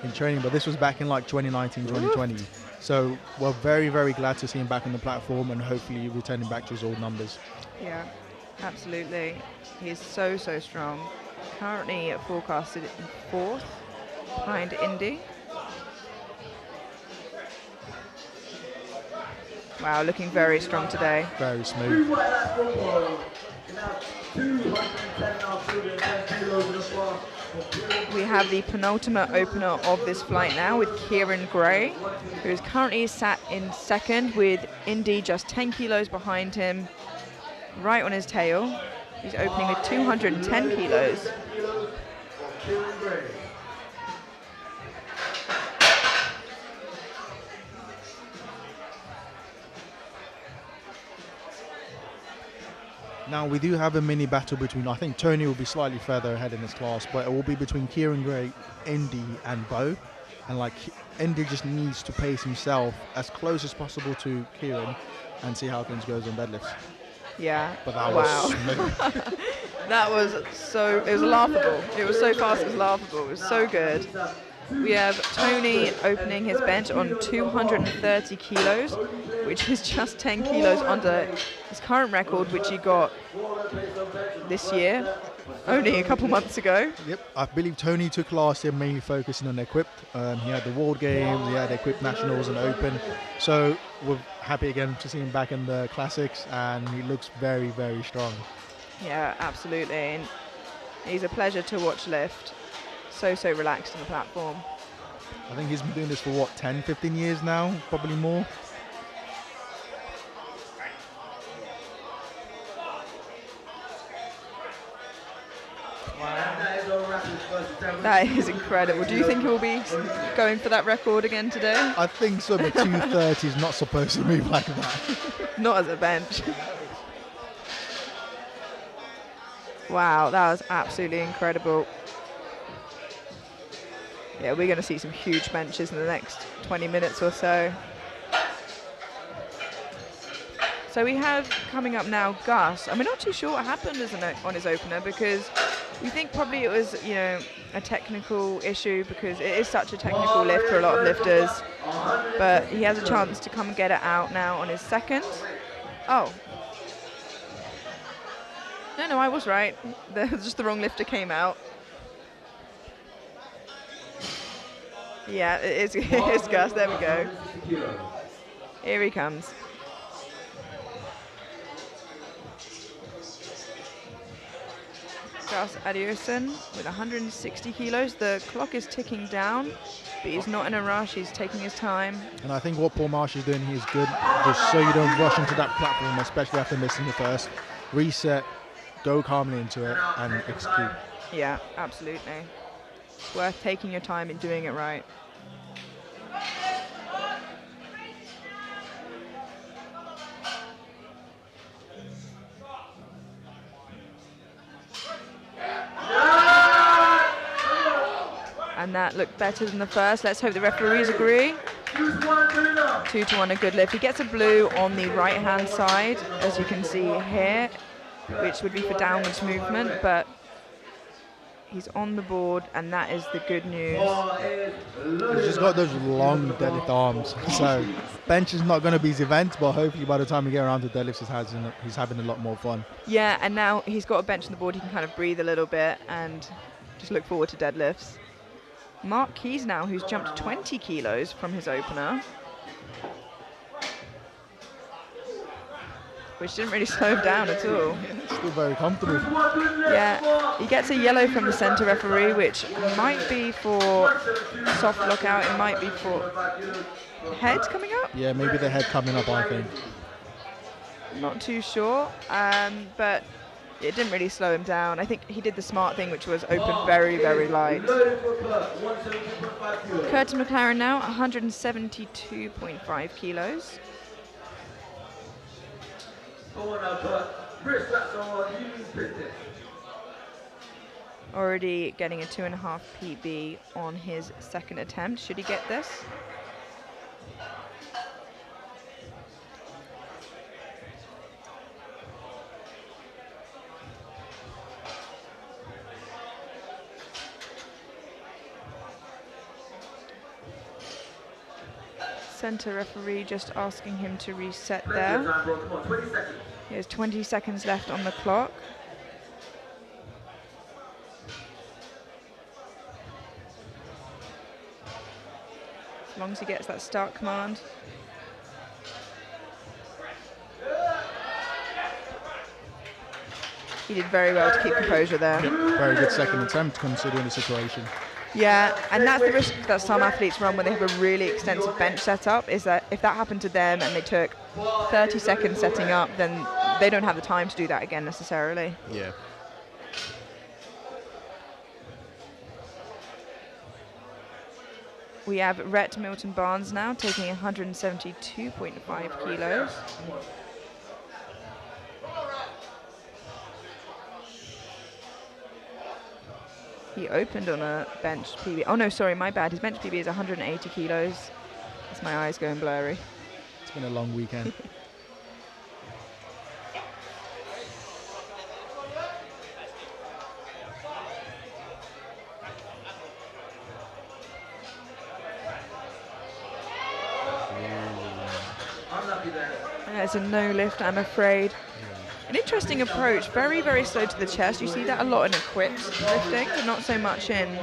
Speaker 4: in training, but this was back in like 2019, 2020. So we're very, very glad to see him back on the platform and hopefully returning back to his old numbers.
Speaker 1: Yeah. Absolutely. He is so, so strong. Currently forecasted in 4th behind Indy. Wow, looking very strong today.
Speaker 4: Very smooth.
Speaker 1: We have the penultimate opener of this flight now with Kieran Gray, who is currently sat in 2nd with Indy just 10 kilos behind him, right on his tail. He's opening with 210 kilos.
Speaker 4: Now we do have a mini battle between, I think Tony will be slightly further ahead in this class, but it will be between Kieran Gray, Indy and Bo. And like Indy just needs to pace himself as close as possible to Kieran and see how things goes on deadlifts.
Speaker 1: Yeah.
Speaker 4: But that was smooth.
Speaker 1: That was so, it was laughable. It was so fast, it was laughable. It was so good. We have Tony opening his bench on 230 kilos, which is just 10 kilos under his current record, which he got this year, only a couple months ago.
Speaker 4: Yep, I believe Tony took last year mainly focusing on equipped. He had the World Games, he had equipped nationals and open. So we're happy again to see him back in the classics, and he looks very, very strong.
Speaker 1: Yeah, absolutely. And he's a pleasure to watch lift. So, so relaxed on the platform.
Speaker 4: I think he's been doing this for what, 10, 15 years now, probably more.
Speaker 1: That is incredible. Do you think he'll be going for that record again today?
Speaker 4: I think so, but 230 is not supposed to move like that.
Speaker 1: Not as a bench. Wow, that was absolutely incredible. Yeah, we're going to see some huge benches in the next 20 minutes or so. So we have coming up now Gus, and we're not too sure what happened on his opener, because we think probably it was, you know, a technical issue, because it is such a technical lift for a lot of lifters. But he has a chance to come and get it out now on his 2nd. Oh. No, I was right. Just the wrong lifter came out. Yeah, it is Gus. There we go. Here he comes. Gus Adioson with 160 kilos. The clock is ticking down, but he's not in a rush. He's taking his time.
Speaker 4: And I think what Paul Marsh is doing here is good, just so you don't rush into that platform, especially after missing the first. Reset, go calmly into it, and execute.
Speaker 1: Yeah, absolutely. It's worth taking your time and doing it right. And that looked better than the first. Let's hope the referees agree. 2-1, a good lift. He gets a blue on the right-hand side, as you can see here, which would be for downwards movement, but he's on the board, and that is the good news.
Speaker 4: He's just got those long deadlift arms. So bench is not going to be his event, but hopefully by the time we get around to deadlifts, he's having a lot more fun.
Speaker 1: Yeah, and now he's got a bench on the board. He can kind of breathe a little bit and just look forward to deadlifts. Mark Keys now, who's jumped 20 kilos from his opener, which didn't really slow him down at all.
Speaker 4: Still very comfortable.
Speaker 1: Yeah, he gets a yellow from the center referee, which might be for soft lockout. It might be for head coming up.
Speaker 4: Yeah, maybe the head coming up, I think.
Speaker 1: Not too sure, but it didn't really slow him down. I think he did the smart thing, which was open very, very light. Curtin McLaren now, 172.5 kilos. Already getting a 2.5 PB on his 2nd attempt. Should he get this? Center referee just asking him to reset there. There's 20 seconds left on the clock. As long as he gets that start command. He did very well to keep composure there.
Speaker 4: Yep, very good second attempt considering the situation.
Speaker 1: Yeah, and that's the risk that some athletes run when they have a really extensive bench setup, is that if that happened to them and they took 30 seconds setting up, then they don't have the time to do that again necessarily.
Speaker 4: Yeah.
Speaker 1: We have Rhett Milton Barnes now taking 172.5 kilos. He opened on a bench PB. Oh no, sorry, my bad. His bench PB is 180 kilos. That's my eyes going blurry.
Speaker 4: It's been a long weekend.
Speaker 1: It's a no lift, I'm afraid. An interesting approach, very, very slow to the chest. You see that a lot in equipped lifting, but not so much in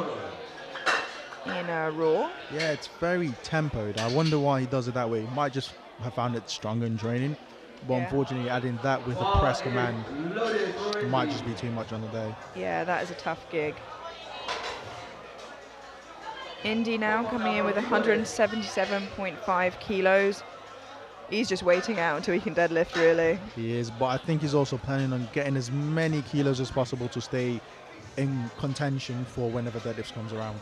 Speaker 1: raw.
Speaker 4: Yeah, it's very tempoed. I wonder why he does it that way. He might just have found it stronger in training, but
Speaker 1: Yeah.
Speaker 4: unfortunately adding that with a press command might just be too much on the day.
Speaker 1: Yeah, that is a tough gig. Indy now coming in with 177.5 kilos. He's just waiting out until he can deadlift, really.
Speaker 4: He is, but I think he's also planning on getting as many kilos as possible to stay in contention for whenever deadlifts comes around.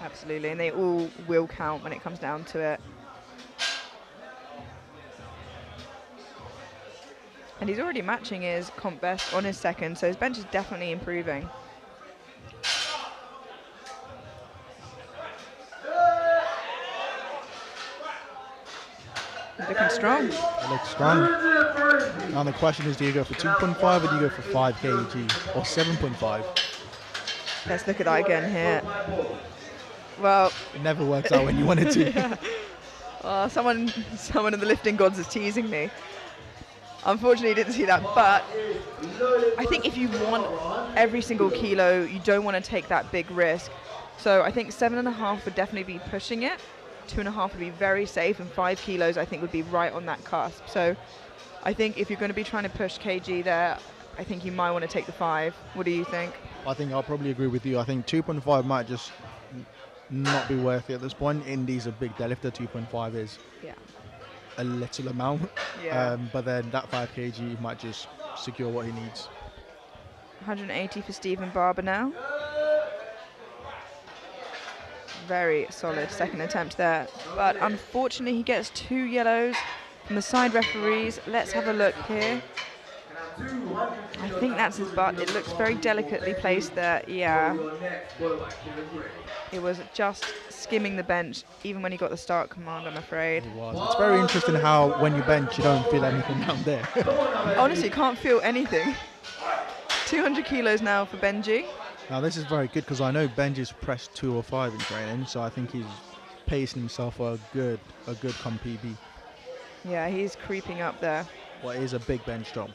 Speaker 1: Absolutely, and they all will count when it comes down to it. And he's already matching his comp best on his second, so his bench is definitely improving. Looking strong.
Speaker 4: It looks strong. Now the question is, do you go for 2.5 or do you go for 5 kg or 7.5?
Speaker 1: Let's look at that again here. Well,
Speaker 4: It never works out when you want it to.
Speaker 1: someone in the lifting gods is teasing me. Unfortunately, didn't see that, but I think if you want every single kilo, you don't want to take that big risk. So I think 7.5 would definitely be pushing it. 2.5 would be very safe, and 5 kilos I think would be right on that cusp. So I think if you're going to be trying to push kg there, I think you might want to take the 5. What do you think?
Speaker 4: I think I'll probably agree with you. I think 2.5 might just not be worth it at this point. Indy's a big deadlifter. 2.5 is
Speaker 1: Yeah.
Speaker 4: a little amount.
Speaker 1: Yeah.
Speaker 4: But then that 5 kg might just secure what he needs.
Speaker 1: 180 for Stephen Barber now. Very solid second attempt there. But unfortunately, he gets 2 yellows from the side referees. Let's have a look here. I think that's his butt. It looks very delicately placed there. Yeah. It was just skimming the bench, even when he got the start command, I'm afraid.
Speaker 4: It was. It's very interesting how when you bench, you don't feel anything down there.
Speaker 1: Honestly, you can't feel anything. 200 kilos now for Benji.
Speaker 4: Now this is very good because I know Benji's pressed 205 in training, so I think he's pacing himself for a good comp PB.
Speaker 1: Yeah, he's creeping up there.
Speaker 4: What is a big bench drop.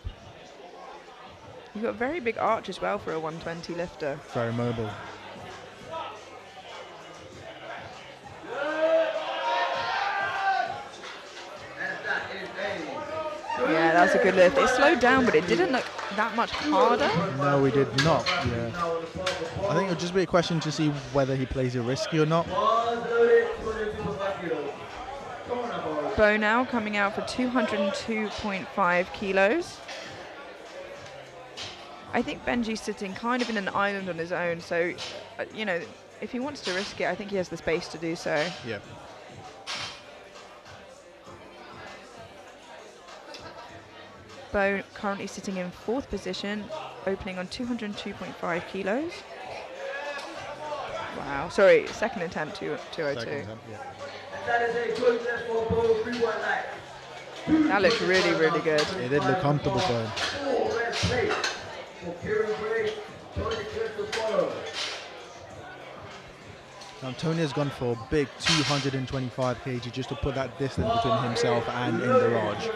Speaker 1: He's got a very big arch as well for a 120 lifter.
Speaker 4: Very mobile.
Speaker 1: Yeah, that's a good lift. It slowed down, but it didn't look that much harder.
Speaker 4: No, we did not. Yeah. I think it'll just be a question to see whether he plays it risky or not.
Speaker 1: Bo now coming out for 202.5 kilos. I think Benji's sitting kind of in an island on his own, so, you know, if he wants to risk it, I think he has the space to do so.
Speaker 4: Yeah.
Speaker 1: Bo currently sitting in 4th position, opening on 202.5 kilos. Wow, sorry, second attempt, 202.
Speaker 4: Second attempt, yeah.
Speaker 1: That looks really, really good.
Speaker 4: It did look comfortable for him. Antonio's gone for a big 225 kg just to put that distance between himself and Indiraj.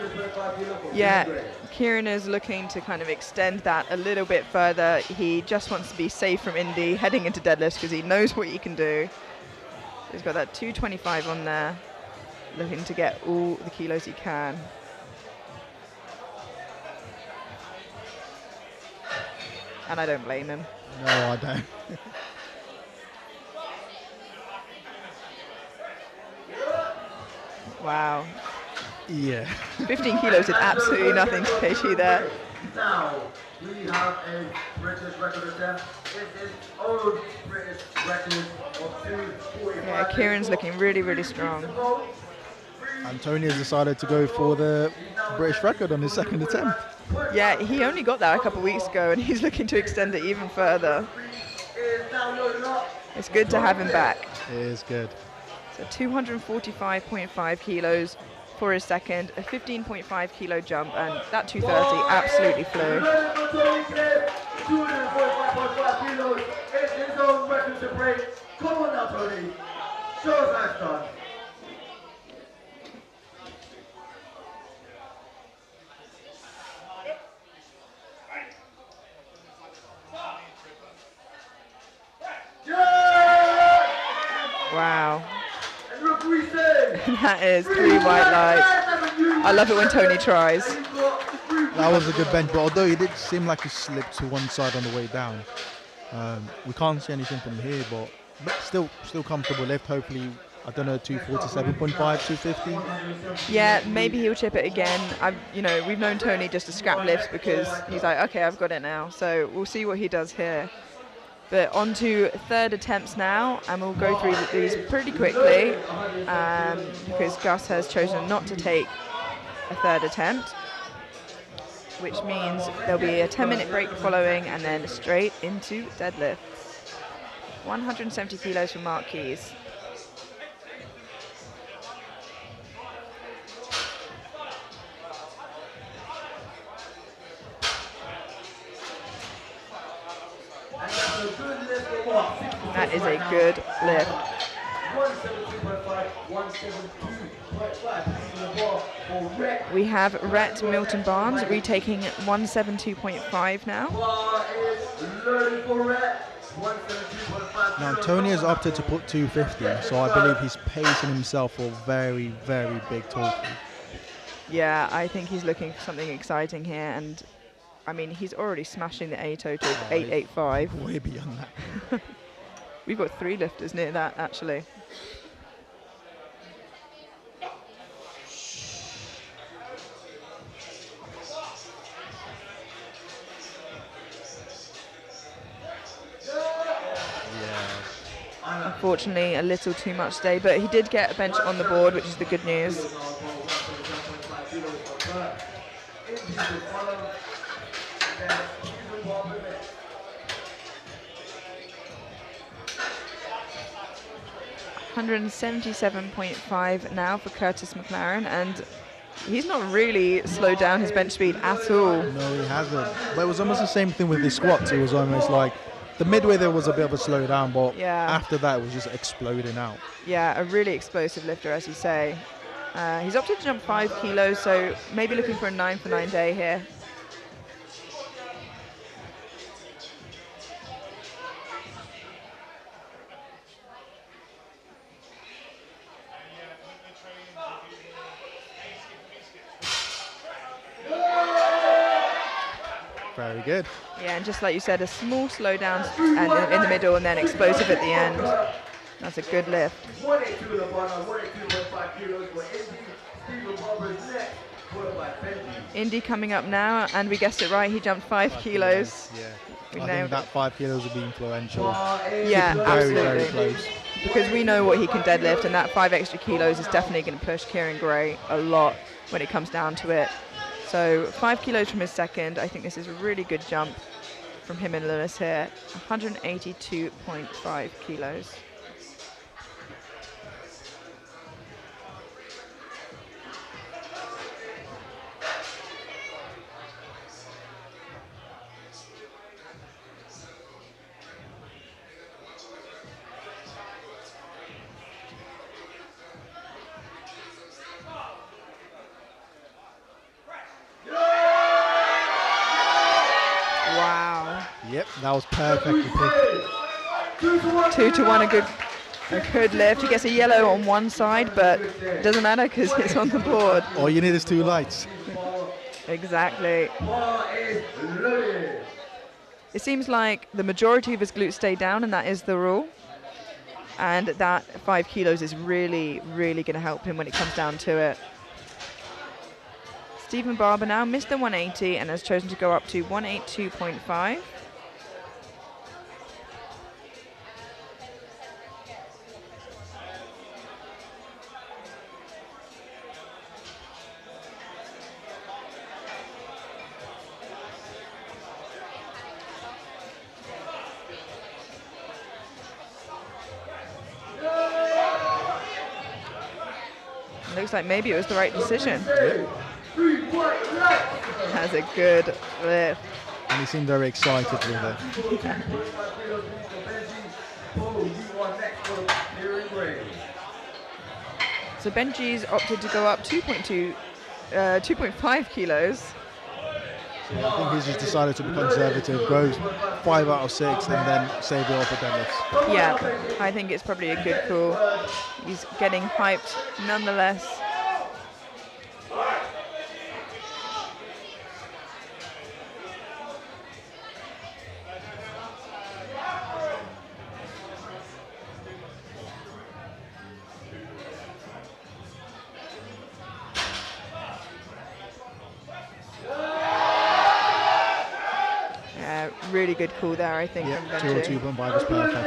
Speaker 1: Yeah, Kieran is looking to kind of extend that a little bit further. He just wants to be safe from Indy heading into deadlifts because he knows what he can do. He's got that 225 on there, looking to get all the kilos he can. And I don't blame him.
Speaker 4: No, I don't.
Speaker 1: Wow.
Speaker 4: Yeah.
Speaker 1: 15 kilos did absolutely nothing to KG there.
Speaker 3: Now, we have a British record attempt. It's his own British record of 2:45.
Speaker 1: Yeah, Kieran's looking really, really strong.
Speaker 4: Antonio's decided to go for the British record on his second attempt.
Speaker 1: Yeah, he only got that a couple of weeks ago and he's looking to extend it even further. It's good to have him back.
Speaker 4: It is good.
Speaker 1: So 245.5 kilos for his second, a 15.5 kilo jump, and that 230 absolutely flew.
Speaker 3: 245.5 kilos. It's his own record to break. Come on now, Tony. Show us how it's done.
Speaker 1: Wow. That is 3 white lights. I love it when Tony tries.
Speaker 4: That was a good bench, but although he did seem like he slipped to one side on the way down, we can't see anything from here, but still comfortable lift. Hopefully, I don't know, 247.5, 250.
Speaker 1: Yeah, maybe he'll chip it again. We've known Tony just to scrap lifts because he's like, okay, I've got it now. So we'll see what he does here. But on to third attempts now, and we'll go through these pretty quickly because Gus has chosen not to take a third attempt, which means there'll be a 10-minute break following and then straight into deadlifts. 170 kilos for Mark Keys. That is a good lift. 172.5. We have Rhett Milton Barnes retaking 172.5 now.
Speaker 4: Now Antonio's opted to put 250, so I believe he's pacing himself for very, very big total.
Speaker 1: Yeah, I think he's looking for something exciting here, and I mean, he's already smashing the A total of 885.
Speaker 4: Way beyond that.
Speaker 1: We've got 3 lifters near that, actually. Unfortunately, a little too much today, but he did get a bench on the board, which is the good news. $177.5 now for Curtis McLaren, and he's not really slowed down his bench speed at all.
Speaker 4: No, he hasn't. But it was almost the same thing with the squats. It was almost like the midway there was a bit of a slowdown, but after that it was just exploding out.
Speaker 1: Yeah, a really explosive lifter, as you say. He's opted to jump 5 kilos, so maybe looking for a 9 for 9 day here.
Speaker 4: Very good.
Speaker 1: Yeah, and just like you said, a small slowdown and in the middle and then explosive at the end. That's a good lift. Indy coming up now, and we guessed it right, he jumped 5 kilos.
Speaker 4: Yeah, I think that 5 kilos would be influential.
Speaker 1: Yeah,
Speaker 4: very,
Speaker 1: absolutely.
Speaker 4: very close.
Speaker 1: Because we know what he can deadlift, and that 5 extra kilos is definitely going to push Kieran Gray a lot when it comes down to it. So 5 kilos from his second. I think this is a really good jump from him and Lewis here. 182.5 kilos.
Speaker 4: Yep, that was perfectly picked.
Speaker 1: 2 to 1, a good lift. He gets a yellow on one side, but it doesn't matter because it's on the board.
Speaker 4: All you need is 2 lights.
Speaker 1: Exactly. It seems like the majority of his glutes stay down, and that is the rule. And that 5 kilos is really, really going to help him when it comes down to it. Stephen Barber now missed the 180 and has chosen to go up to 182.5. Looks like maybe it was the right decision. Has a good lift.
Speaker 4: And he seemed very excited with it.
Speaker 1: So Benji's opted to go up 2.5 kilos.
Speaker 4: So I think he's just decided to be conservative, go 5 out of 6, and then save it all for deadlifts.
Speaker 1: Yeah, I think it's probably a good call. He's getting hyped nonetheless. Really good call there, I think.
Speaker 4: Yeah,
Speaker 1: from Benji.
Speaker 4: 202.5 is perfect.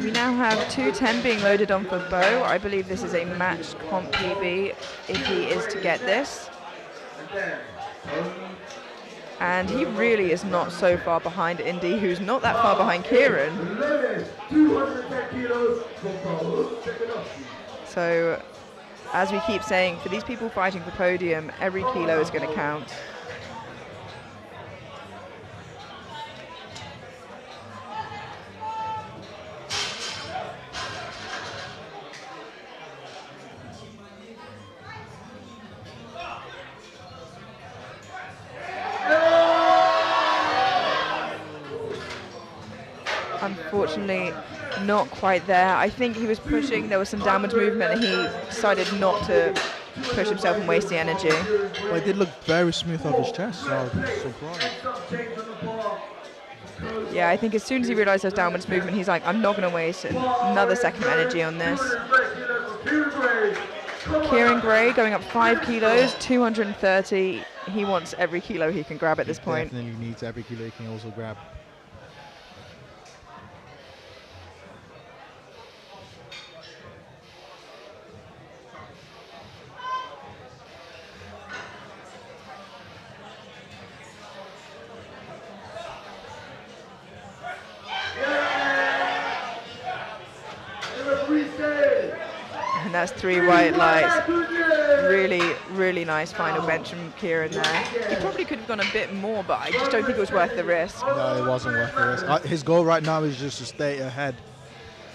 Speaker 1: We now have 210 being loaded on for Bo. I believe this is a matched comp PB if he is to get this. And he really is not so far behind Indy, who's not that far behind Kieran. So, as we keep saying, for these people fighting for podium, every kilo is going to count. Unfortunately, not quite there. I think he was pushing, there was some downwards movement, and he decided not to push himself and waste the energy.
Speaker 4: Well, it did look very smooth off his chest, so I was surprised.
Speaker 1: Yeah, I think as soon as he realised there was downwards movement, he's like, I'm not going to waste another second of energy on this. Kieran Gray going up 5 kilos, 230. He wants every kilo he can grab at this point.
Speaker 4: Definitely needs every kilo he can also grab. And that's 3 white lights. Really, really nice final bench from Kieran there. He probably could have gone a bit more, but I just don't think it was worth the risk. No, it wasn't worth the risk. His goal right now is just to stay ahead,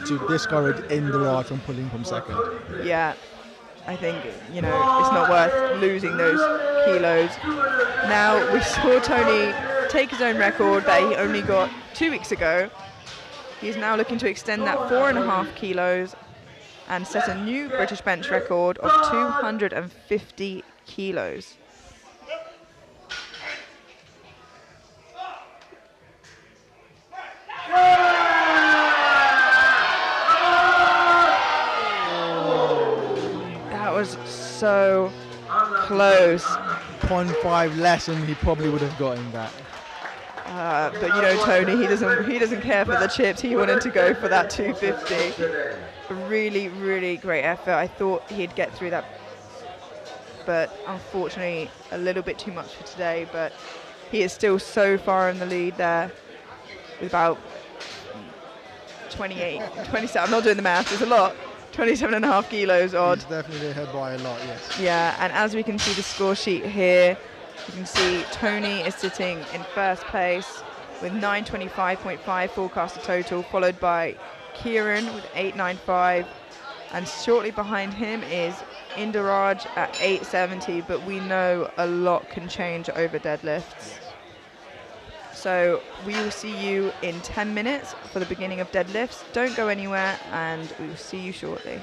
Speaker 4: to discourage Indy from pulling from second.
Speaker 1: Yeah, I think, you know, it's not worth losing those kilos. Now, we saw Tony take his own record that he only got 2 weeks ago. He's now looking to extend that 4.5 kilos and set a new British bench record of 250 kilos. That was so close.
Speaker 4: 0.5 less and he probably would have gotten that.
Speaker 1: But you know, Tony, he doesn't care for the chips. He wanted to go for that 250. A really, really great effort. I thought he'd get through that, but unfortunately a little bit too much for today. But he is still so far in the lead there with about 27. I'm not doing the math. There's a lot. 27.5 kilos odd.
Speaker 4: He's definitely ahead by a lot, yes.
Speaker 1: Yeah, and as we can see the score sheet here, you can see Tony is sitting in first place with 925.5 forecasted total, followed by Kieran with 895, and shortly behind him is Indiraj at 870, but we know a lot can change over deadlifts. So we will see you in 10 minutes for the beginning of deadlifts. Don't go anywhere, and we will see you shortly.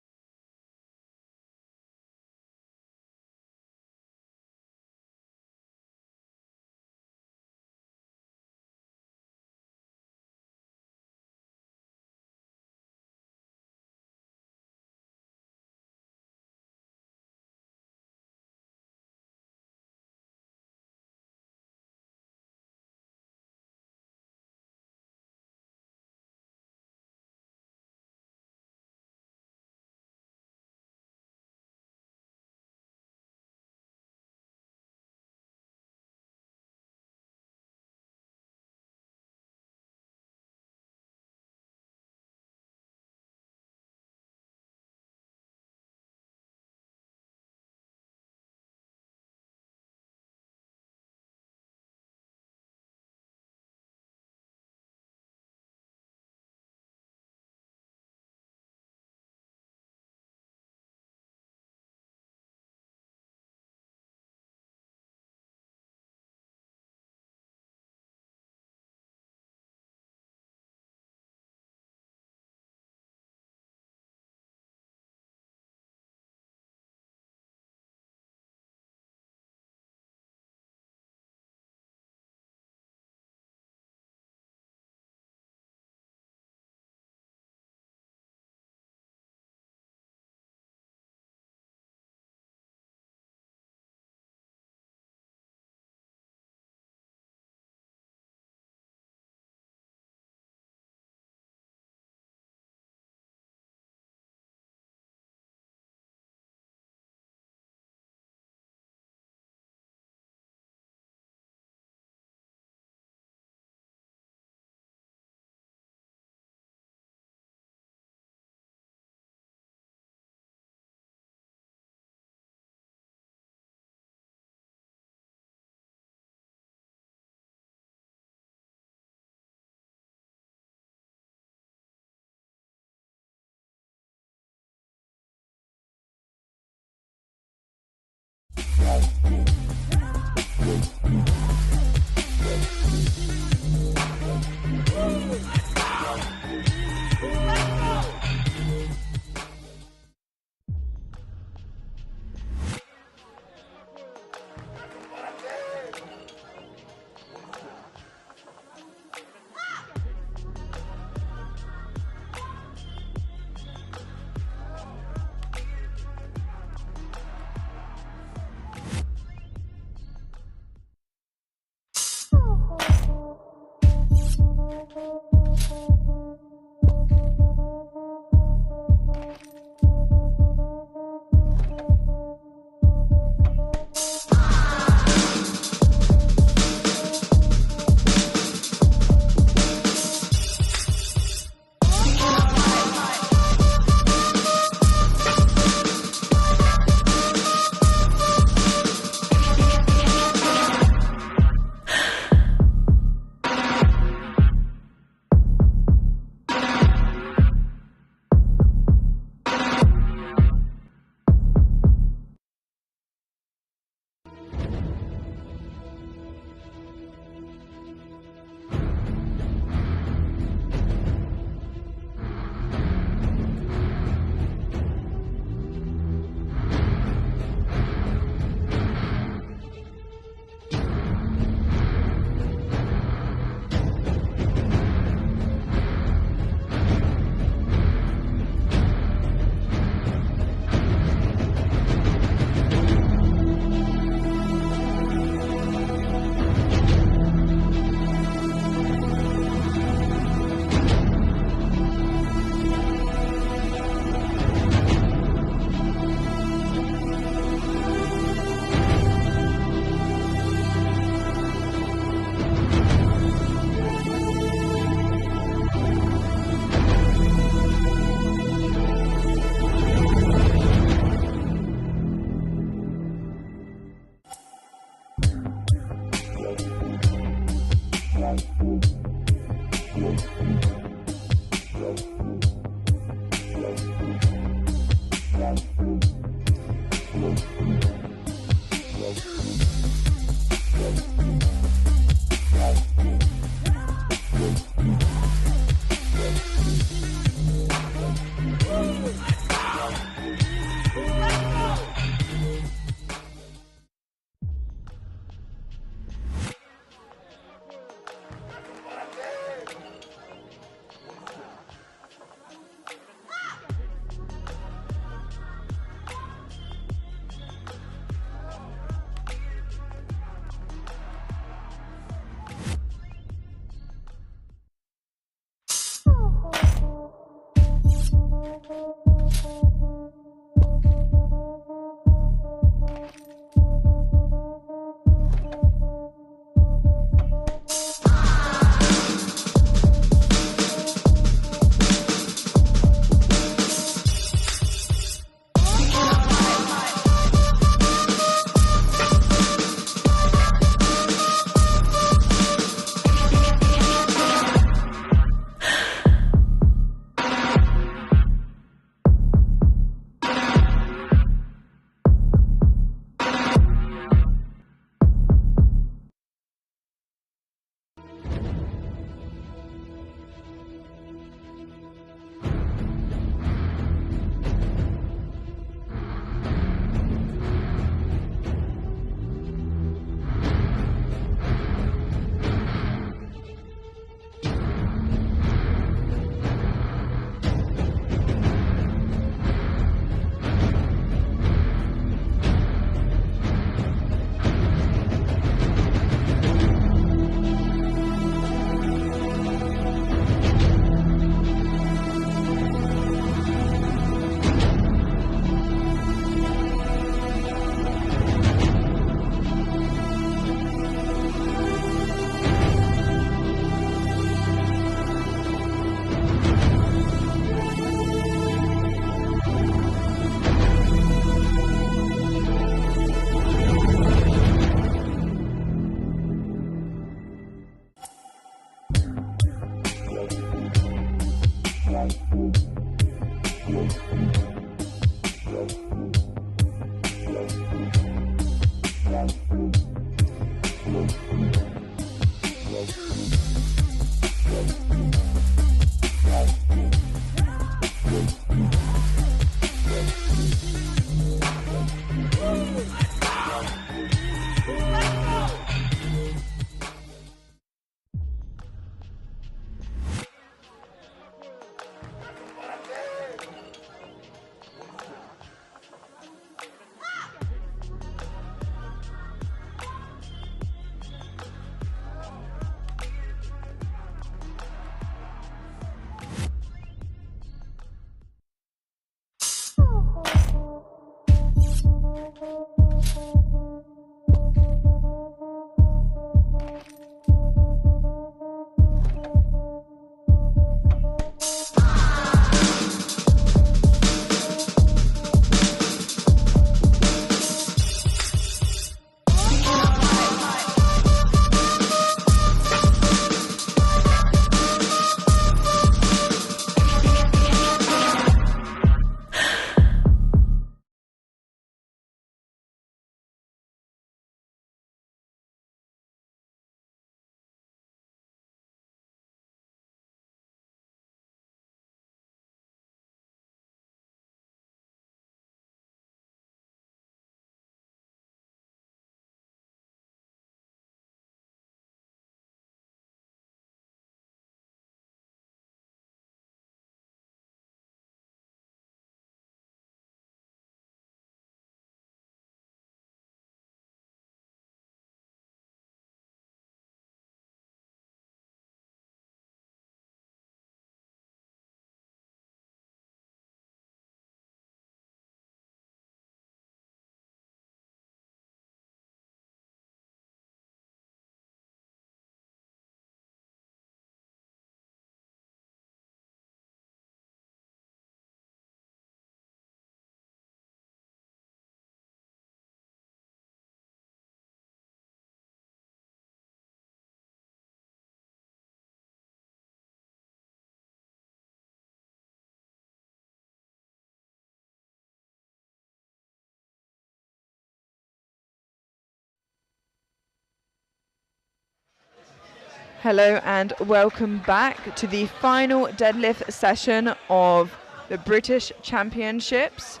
Speaker 1: Hello and welcome back to the final deadlift session of the British Championships.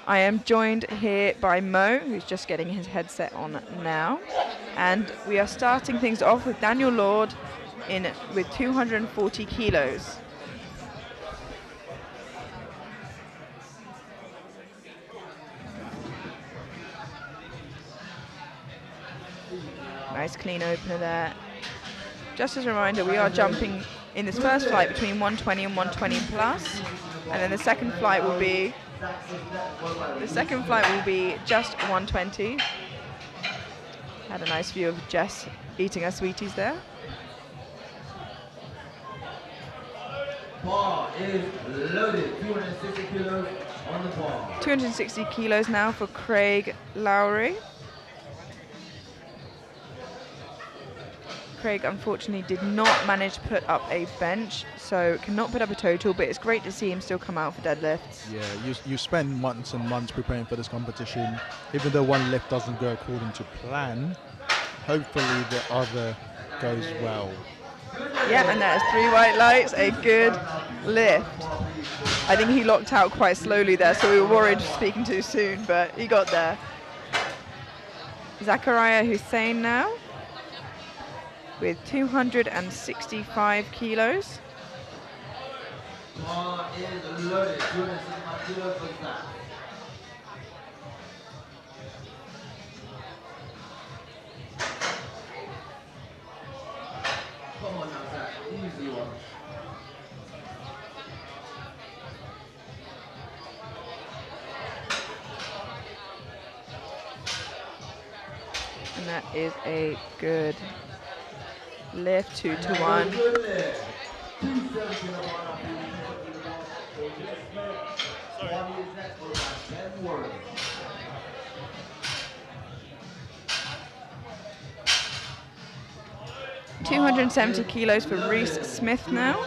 Speaker 1: I am joined here by Mo, who's just getting his headset on now. And we are starting things off with Daniel Lord with 240 kilos. Nice clean opener there. Just as a reminder, we are jumping in this first flight between 120 and 120 plus, and then the second flight will be just 120. Had a nice view of Jess eating her sweeties there.
Speaker 3: Bar is loaded, 260 kilos on the bar.
Speaker 1: 260 kilos now for Craig Lowry. Craig unfortunately did not manage to put up a bench, so cannot put up a total, but it's great to see him still come out for deadlifts.
Speaker 4: Yeah, you spend months and months preparing for this competition. Even though one lift doesn't go according to plan, hopefully the other goes well.
Speaker 1: Yeah, and there's 3 white lights, a good lift. I think he locked out quite slowly there, so we were worried speaking too soon, but he got there. Zachariah Hussein now, with 265 kilos.
Speaker 3: Bar is loaded, 265 kilos for Zach. Come on now, Zach, easy one.
Speaker 1: And that is a good lift, 2 to 1. $270 kilos for Reese Smith now.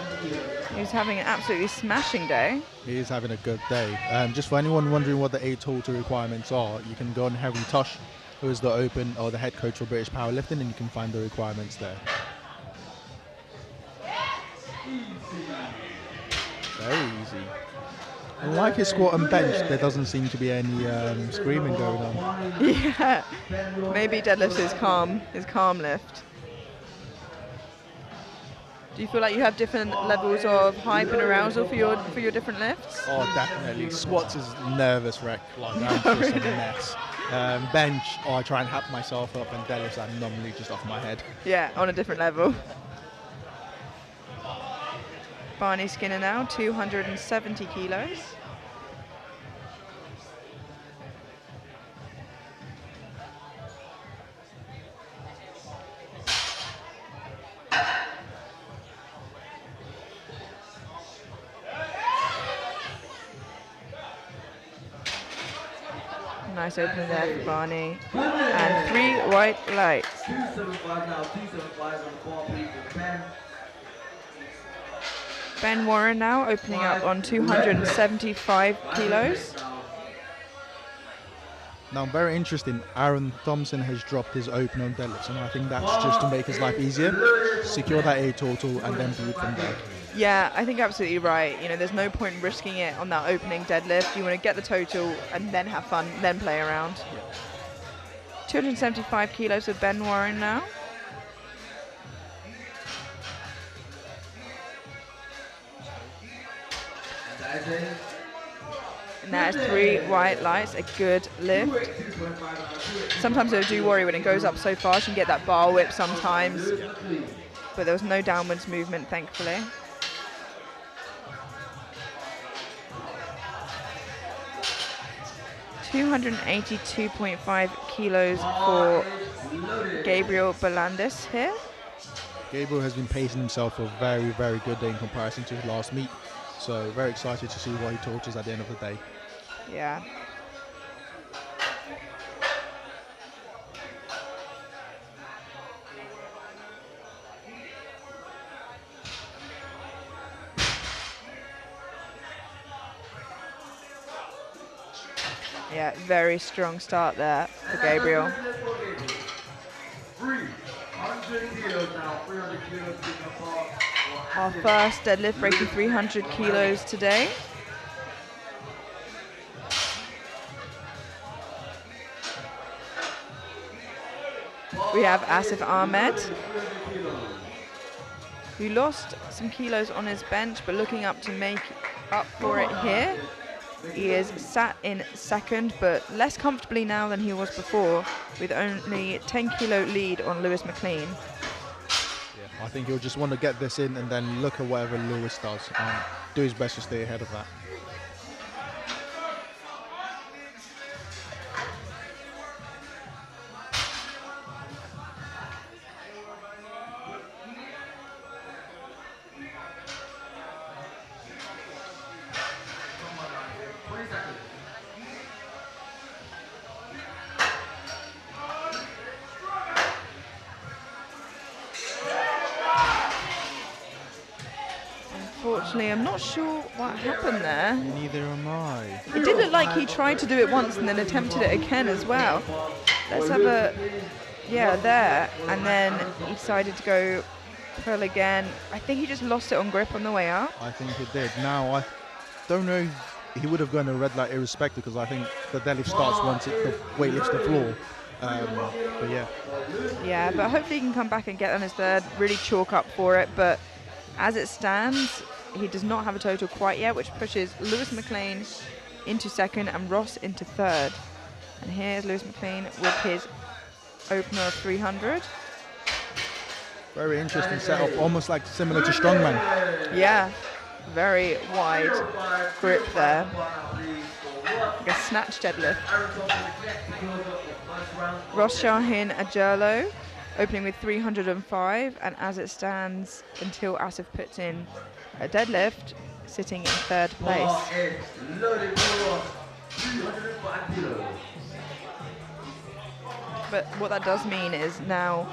Speaker 1: He's having an absolutely smashing day.
Speaker 4: He is having a good day. Just for anyone wondering what the A total requirements are, you can go on Heavy Touch who is the the head coach for British Powerlifting, and you can find the requirements there. Very easy. Like his squat and bench, there doesn't seem to be any screaming going on.
Speaker 1: Yeah, maybe deadlift is calm lift. Do you feel like you have different levels of hype and arousal for your different lifts?
Speaker 4: Oh, definitely. Squats is nervous wreck. Like, I'm just a mess. Bench, I try and hap myself up, and deadlifts, I'm normally just off my head.
Speaker 1: Yeah, on a different level. Barney Skinner now, 270 kilos. Nice opener there for Barney. And 3 white lights.
Speaker 3: 275 now, 275 on the bar, please, for Ben.
Speaker 1: Ben Warren now opening up on 275 kilos.
Speaker 4: Now, very interesting, Aaron Thompson has dropped his open on deadlifts, and I think that's just to make his life easier. Secure that A total and then build from there.
Speaker 1: Yeah, I think absolutely right. You know, there's no point risking it on that opening deadlift. You want to get the total and then have fun, then play around. Yeah. 275 kilos of Ben Warren now. And that is 3 white lights, a good lift. Sometimes I do worry when it goes up so fast, you can get that bar whip sometimes. But there was no downwards movement, thankfully. $282.5 kilos for Gabriel Belandis here.
Speaker 4: Gabriel has been pacing himself for a very, very good day in comparison to his last meet. So very excited to see what he torches at the end of the day.
Speaker 1: Yeah. Yeah, very strong start there for Gabriel.
Speaker 3: 300 kilos now, 300 kilos apart.
Speaker 1: Our first deadlift breaking 300 kilos today. We have Asif Ahmed, who lost some kilos on his bench, but looking up to make up for it here. He is sat in second, but less comfortably now than he was before, with only 10 kilo lead on Lewis McLean.
Speaker 4: Yeah, I think he'll just want to get this in and then look at whatever Lewis does and do his best to stay ahead of that.
Speaker 1: Unfortunately, I'm not sure what happened there.
Speaker 4: Neither am I.
Speaker 1: It did look like he tried to do it once and then attempted it again as well. Let's have a, yeah, there. And then he decided to go pull again. I think he just lost it on grip on the way up.
Speaker 4: I think he did. Now, I don't know if he would have gone a red light irrespective, because I think the deadlift starts once the weight lifts the floor. But yeah.
Speaker 1: Yeah, but hopefully he can come back and get on his third, really chalk up for it. But as it stands, he does not have a total quite yet, which pushes Lewis McLean into second and Ross into third. And here's Lewis McLean with his opener of 300.
Speaker 4: Very interesting setup, almost like similar to strongman.
Speaker 1: Yeah, very wide grip there. Like a snatch deadlift. Ross Shahin Ajerlo opening with 305, and as it stands, until Asif puts in a deadlift, sitting in third place. But what that does mean is now,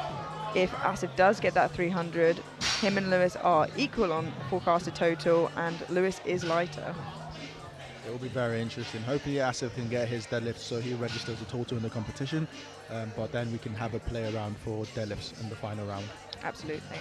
Speaker 1: if Asif does get that 300, him and Lewis are equal on forecasted total, and Lewis is lighter.
Speaker 4: It will be very interesting. Hopefully Asif can get his deadlift so he registers a total in the competition, but then we can have a play around for deadlifts in the final round.
Speaker 1: Absolutely.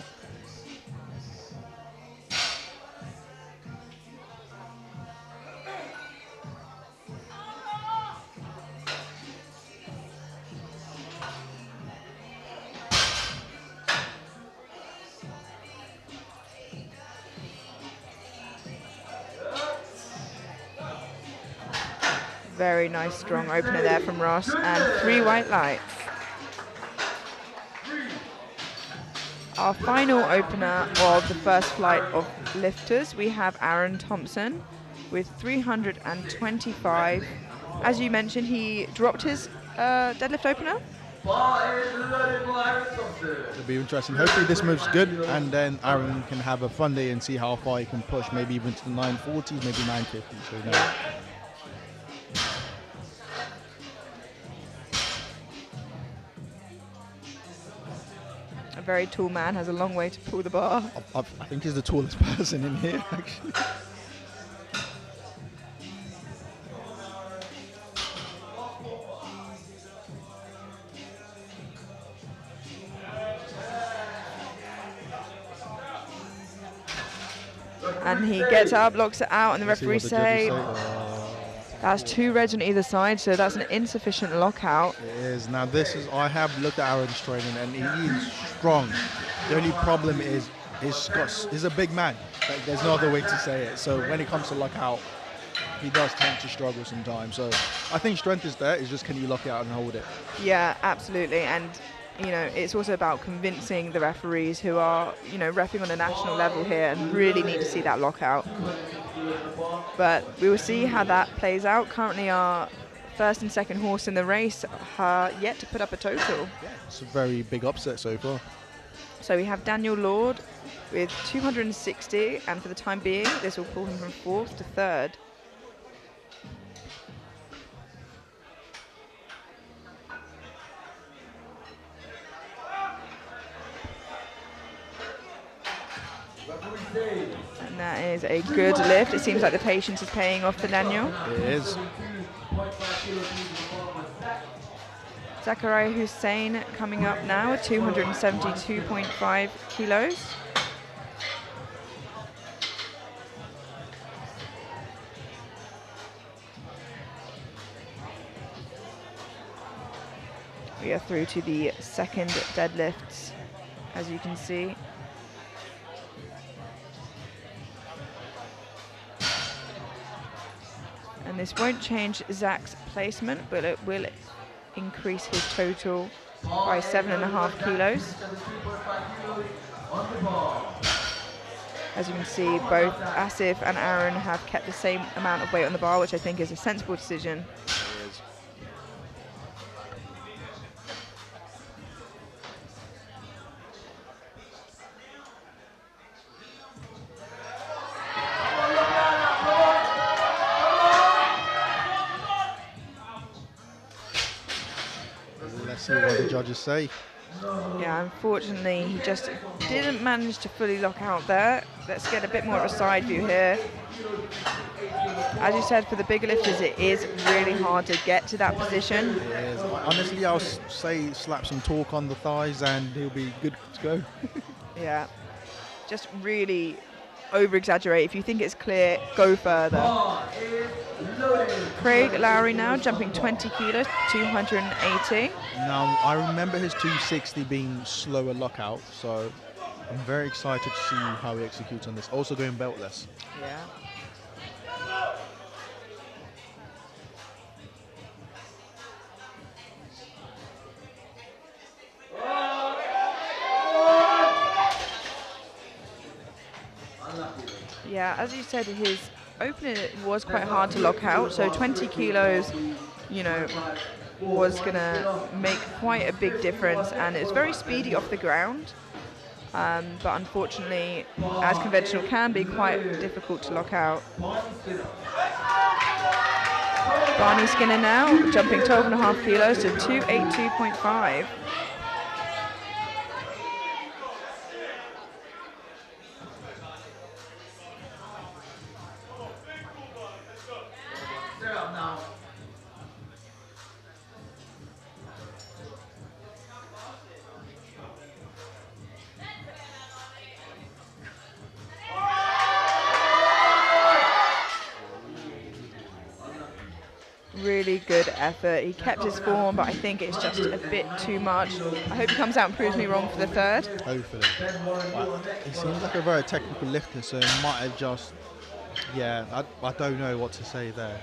Speaker 1: Very nice strong opener there from Ross, and 3 white lights. Our final opener of the first flight of lifters, we have Aaron Thompson with 325. As you mentioned, he dropped his deadlift opener.
Speaker 4: It'll be interesting. Hopefully this move's good, and then Aaron can have a fun day and see how far he can push, maybe even to the 940s, maybe 950s. So, no.
Speaker 1: A very tall man has a long way to pull the bar.
Speaker 4: I think he's the tallest person in here, actually.
Speaker 1: And he gets up, blocks it out, and the referees say that's 2 reds on either side, so that's an insufficient lockout.
Speaker 4: It is. Now I have looked at Aaron's training and he is strong. The only problem is he's a big man. Like, there's no other way to say it. So when it comes to lockout, he does tend to struggle sometimes. So I think strength is there. It's just, can you lock it out and hold it?
Speaker 1: Yeah, absolutely. And you know, it's also about convincing the referees who are, you know, repping on a national level here and really need to see that lockout. But we will see how that plays out. Currently our first and second horse in the race are yet to put up a total.
Speaker 4: Yeah, it's a very big upset so far.
Speaker 1: So we have Daniel Lord with 260, and for the time being, this will pull him from 4th to 3rd. And that is a good lift. It seems like the patience is paying off for Daniel.
Speaker 4: It is.
Speaker 1: Zachariah Hussein coming up now at 272.5 kilos. We are through to the second deadlifts, as you can see. And this won't change Zach's placement, but it will increase his total by 7.5 kilos. As you can see, both Asif and Aaron have kept the same amount of weight on the bar, which I think is a sensible decision.
Speaker 4: Let's see what the judges say.
Speaker 1: Yeah, unfortunately, he just didn't manage to fully lock out there. Let's get a bit more of a side view here. As you said, for the bigger lifters, it is really hard to get to that position.
Speaker 4: It is. Honestly, I'll say slap some torque on the thighs and he'll be good to go.
Speaker 1: Yeah, just really over-exaggerate. If you think it's clear, go further. Craig Lowry now jumping 20 kilos, 280.
Speaker 4: Now, I remember his 260 being slower lockout, so I'm very excited to see how he executes on this. Also going beltless.
Speaker 1: Yeah. Yeah, as you said, his opening was quite hard to lock out, so 20 kilos, you know, was going to make quite a big difference, and it's very speedy off the ground, but unfortunately, as conventional can be, quite difficult to lock out. Barney Skinner now jumping 12.5 kilos to 282.5. really good effort. He kept his form, but I think it's just a bit too much. I hope he comes out and proves me wrong for the third.
Speaker 4: Hopefully. But he seems like a very technical lifter, so he might have just, yeah, I don't know what to say there.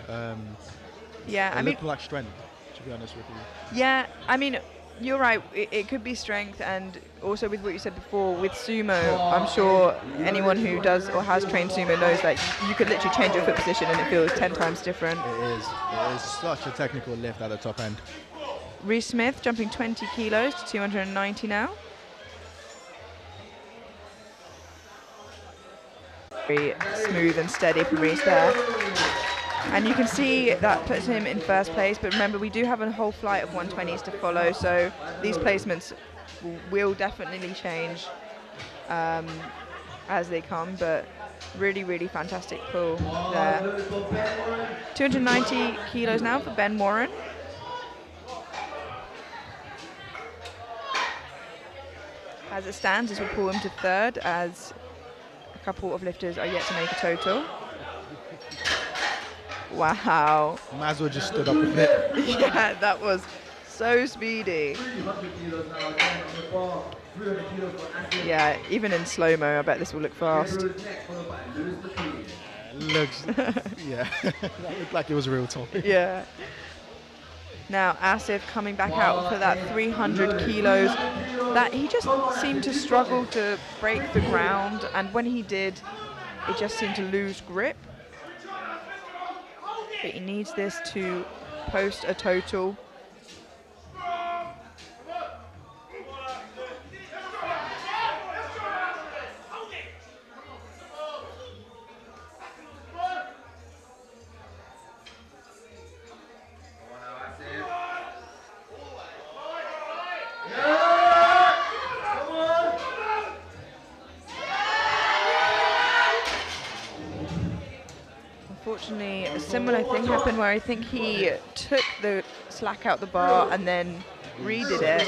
Speaker 1: Yeah, I mean,
Speaker 4: looked like strength, to be honest with you.
Speaker 1: yeah, I mean, you're right. It could be strength, and also with what you said before, with sumo, I'm sure anyone who does or has trained sumo knows that you could literally change your foot position and it feels 10 times different.
Speaker 4: It is such a technical lift at the top end.
Speaker 1: Reece Smith jumping 20 kilos to 290 now. Very smooth and steady from Reece there. And you can see that puts him in first place, but remember we do have a whole flight of 120s to follow, so these placements will definitely change as they come, but really, really fantastic pull there. 290 kilos now for Ben Warren. As it stands, this will pull him to third, as a couple of lifters are yet to make a total. Wow.
Speaker 4: Might as well just stood up a bit.
Speaker 1: Yeah, that was so speedy. Yeah, even in slow-mo, I bet this will look fast.
Speaker 4: Looks, yeah, that looked like it was real talk.
Speaker 1: Yeah. Now Asif coming back out for that 300 kilos. That he just seemed to struggle to break the ground, and when he did, it just seemed to lose grip. But he needs this to post a total. Unfortunately, a similar thing happened where I think he took the slack out the bar and then redid it.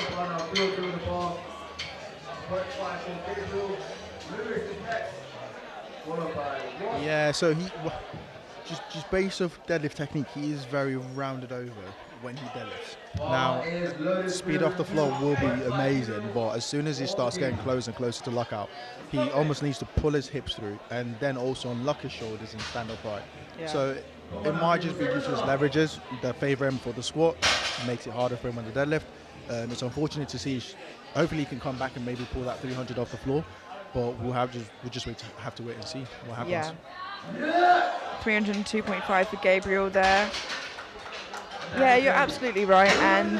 Speaker 4: Yeah, so he just based off deadlift technique, he is very rounded over when he deadlifts. Now, speed off the floor will be amazing, but as soon as he starts getting closer and closer to lockout, he almost needs to pull his hips through and then also unlock his shoulders and stand upright.
Speaker 1: Yeah.
Speaker 4: So it might just be due to his leverages that favour him for the squat, makes it harder for him on the deadlift. It's unfortunate to see. Hopefully he can come back and maybe pull that 300 off the floor, but we'll just have to wait and see what happens.
Speaker 1: Yeah. 302.5 for Gabriel there. Yeah, you're absolutely right, and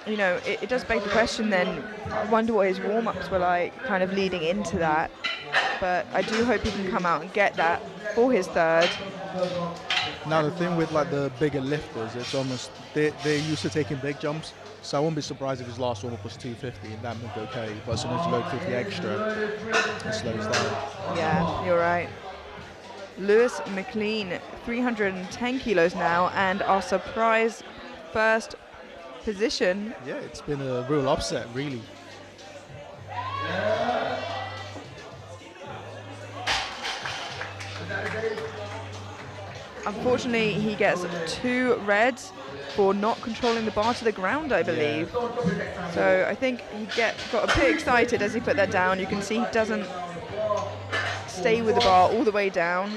Speaker 1: you know, it does beg the question then, I wonder what his warm-ups were like kind of leading into that, but I do hope he can come out and get that for his third.
Speaker 4: Now the thing with like the bigger lifters, it's almost, they're used to taking big jumps, so I wouldn't be surprised if his last warm-up was 250 and that moved okay, but as soon as you load 50 extra, it slows down.
Speaker 1: Yeah, you're right. Lewis McLean, 310 kilos now, and our surprise first position.
Speaker 4: Yeah, it's been a real upset, really.
Speaker 1: Unfortunately, he gets 2 reds for not controlling the bar to the ground, I believe. Yeah. So I think he got a bit excited as he put that down. You can see he doesn't stay with the bar all the way down.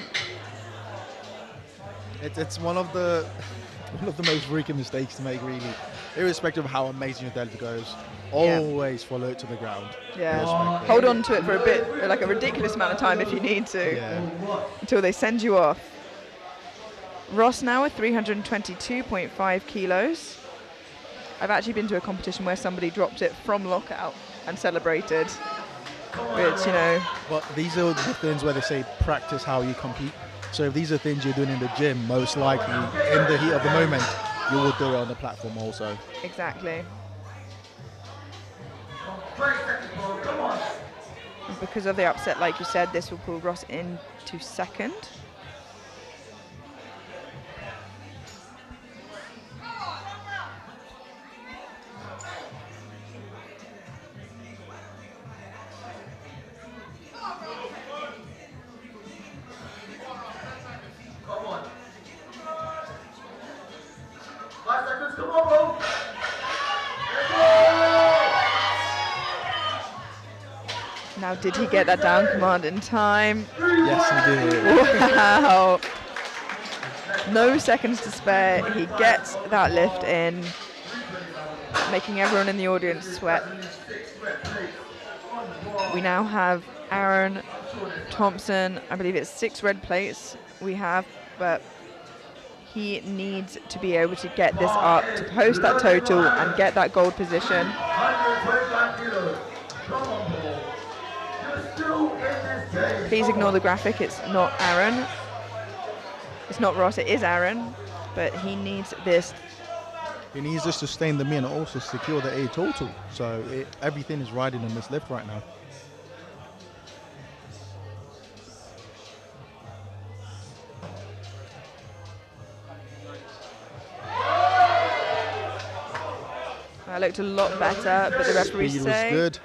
Speaker 4: It's one of the most freaking mistakes to make, really. Irrespective of how amazing your deadlift goes, always follow it to the ground.
Speaker 1: Yeah, hold on to it for a bit, like a ridiculous amount of time if you need to, until they send you off. Ross now with 322.5 kilos. I've actually been to a competition where somebody dropped it from lockout and celebrated, which, you know.
Speaker 4: But these are the things where they say practice how you compete. So if these are things you're doing in the gym, most likely in the heat of the moment, you will do it on the platform also.
Speaker 1: Exactly. And because of the upset, like you said, this will pull Ross into second. Now, did he get that down command in time?
Speaker 4: Yes, he did.
Speaker 1: Wow. No seconds to spare. He gets that lift in, making everyone in the audience sweat. We now have Aaron Thompson. I believe it's 6 red plates we have, but he needs to be able to get this up to post that total and get that gold position. Please ignore the graphic, it's not Aaron. It's not Ross, it is Aaron, but he needs this.
Speaker 4: He needs to sustain the min and also secure the A total. So everything is riding on this lift right now.
Speaker 1: That looked a lot better, but the referees
Speaker 4: Speed
Speaker 1: say...
Speaker 4: was good.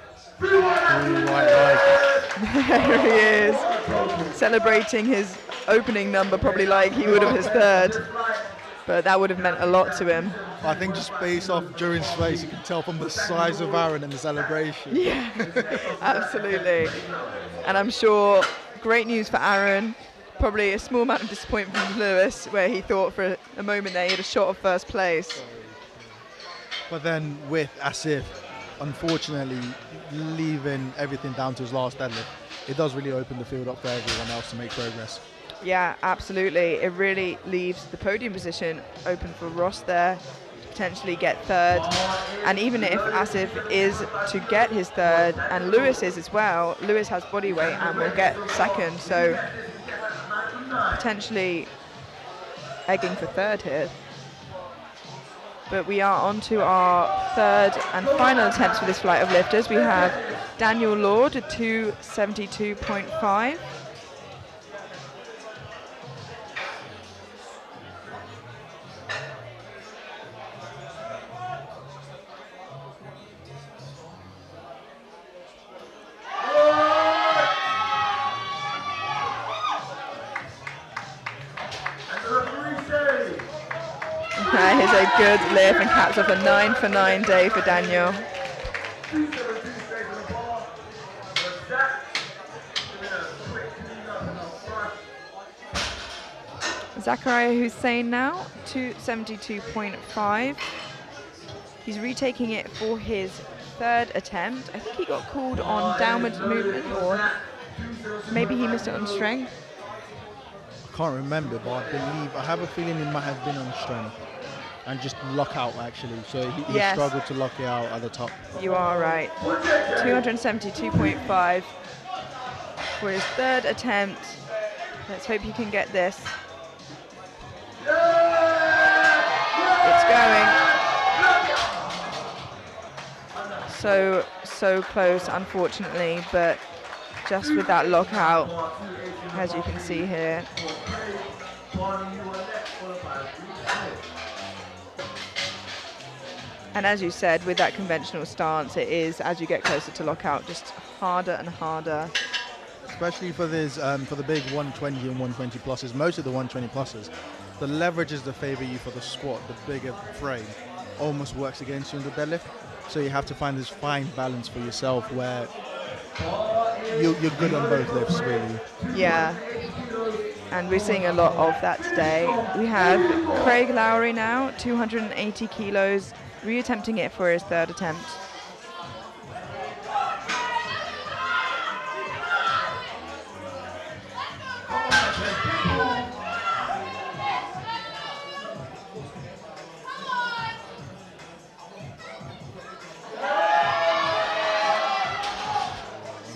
Speaker 1: There he is, celebrating his opening number, probably like he would have his third, but that would have meant a lot to him.
Speaker 4: I think just based off during space, you can tell from the size of Aaron and the celebration.
Speaker 1: Yeah, absolutely. And I'm sure great news for Aaron. Probably a small amount of disappointment from Lewis, where he thought for a moment there he had a shot of first place.
Speaker 4: But then with Asif, unfortunately, leaving everything down to his last deadlift, it does really open the field up for everyone else to make progress.
Speaker 1: Yeah, absolutely. It really leaves the podium position open for Ross there to potentially get third. And even if Asif is to get his third, and Lewis is as well, Lewis has body weight and will get second. So potentially egging for third here. But we are on to our third and final attempts for this flight of lifters. We have Daniel Lord at 272.5. Here's a good lift and caps off a 9 for 9 day for Daniel. Zachariah Hussein now, 272.5. He's retaking it for his third attempt. I think he got called on downward movement, or maybe he missed it on strength.
Speaker 4: I can't remember, but I have a feeling it might have been on strength and just lockout actually. So he
Speaker 1: Yes.
Speaker 4: struggled to lock it out at the top.
Speaker 1: You are right. 272.5 for his third attempt. Let's hope he can get this. It's going. So close, unfortunately, but just with that lockout, as you can see here. And as you said, with that conventional stance, it is, as you get closer to lockout, just harder and harder.
Speaker 4: Especially for this, for the big 120 and 120 pluses, most of the 120 pluses, the leverages that favor you for the squat, the bigger frame, almost works against you in the deadlift. So you have to find this fine balance for yourself where you're good on both lifts, really.
Speaker 1: Yeah, and we're seeing a lot of that today. We have Craig Lowry now, 280 kilos, reattempting it for his third attempt.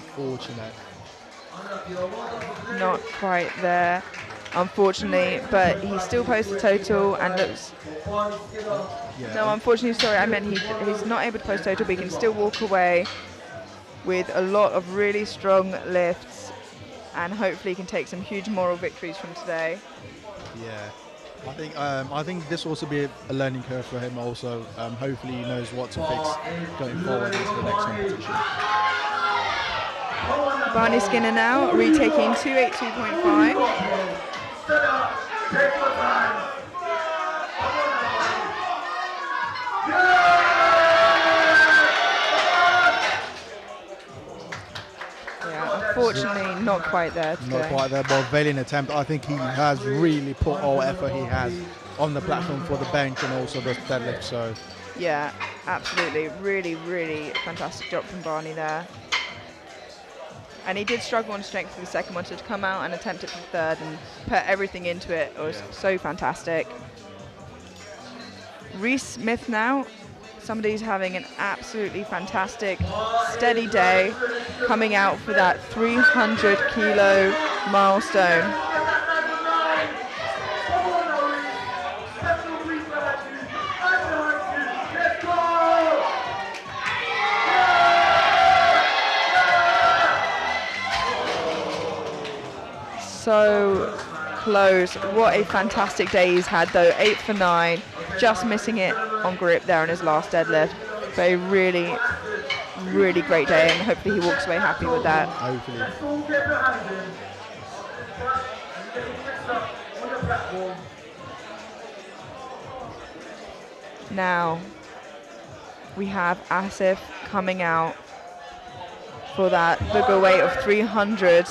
Speaker 4: Unfortunate.
Speaker 1: Not quite there, unfortunately, but he still posts a total and looks...
Speaker 4: Yeah.
Speaker 1: No, unfortunately, sorry, I meant he's not able to post total, but he can still walk away with a lot of really strong lifts, and hopefully he can take some huge moral victories from today.
Speaker 4: Yeah. I think this will also be a learning curve for him also. Hopefully he knows what to fix going forward into the next competition.
Speaker 1: Barney Skinner now, retaking 282.5. Unfortunately, not quite there today.
Speaker 4: Not quite there, but valiant attempt. I think he has really put all effort he has on the platform for the bench and also the deadlift. So
Speaker 1: Yeah, absolutely. Really, really fantastic job from Barney there. And he did struggle on strength for the second one, so to come out and attempt it for the third and put everything into it was so fantastic. Reese Smith now, somebody's having an absolutely fantastic, steady day, coming out for that 300 kilo milestone. So close. What a fantastic day he's had though. 8 for 9, just missing it on grip there in his last deadlift. But a really, really great day, and hopefully he walks away happy with that.
Speaker 4: hopefully.
Speaker 1: Now we have Asif coming out for that booger weight of 300.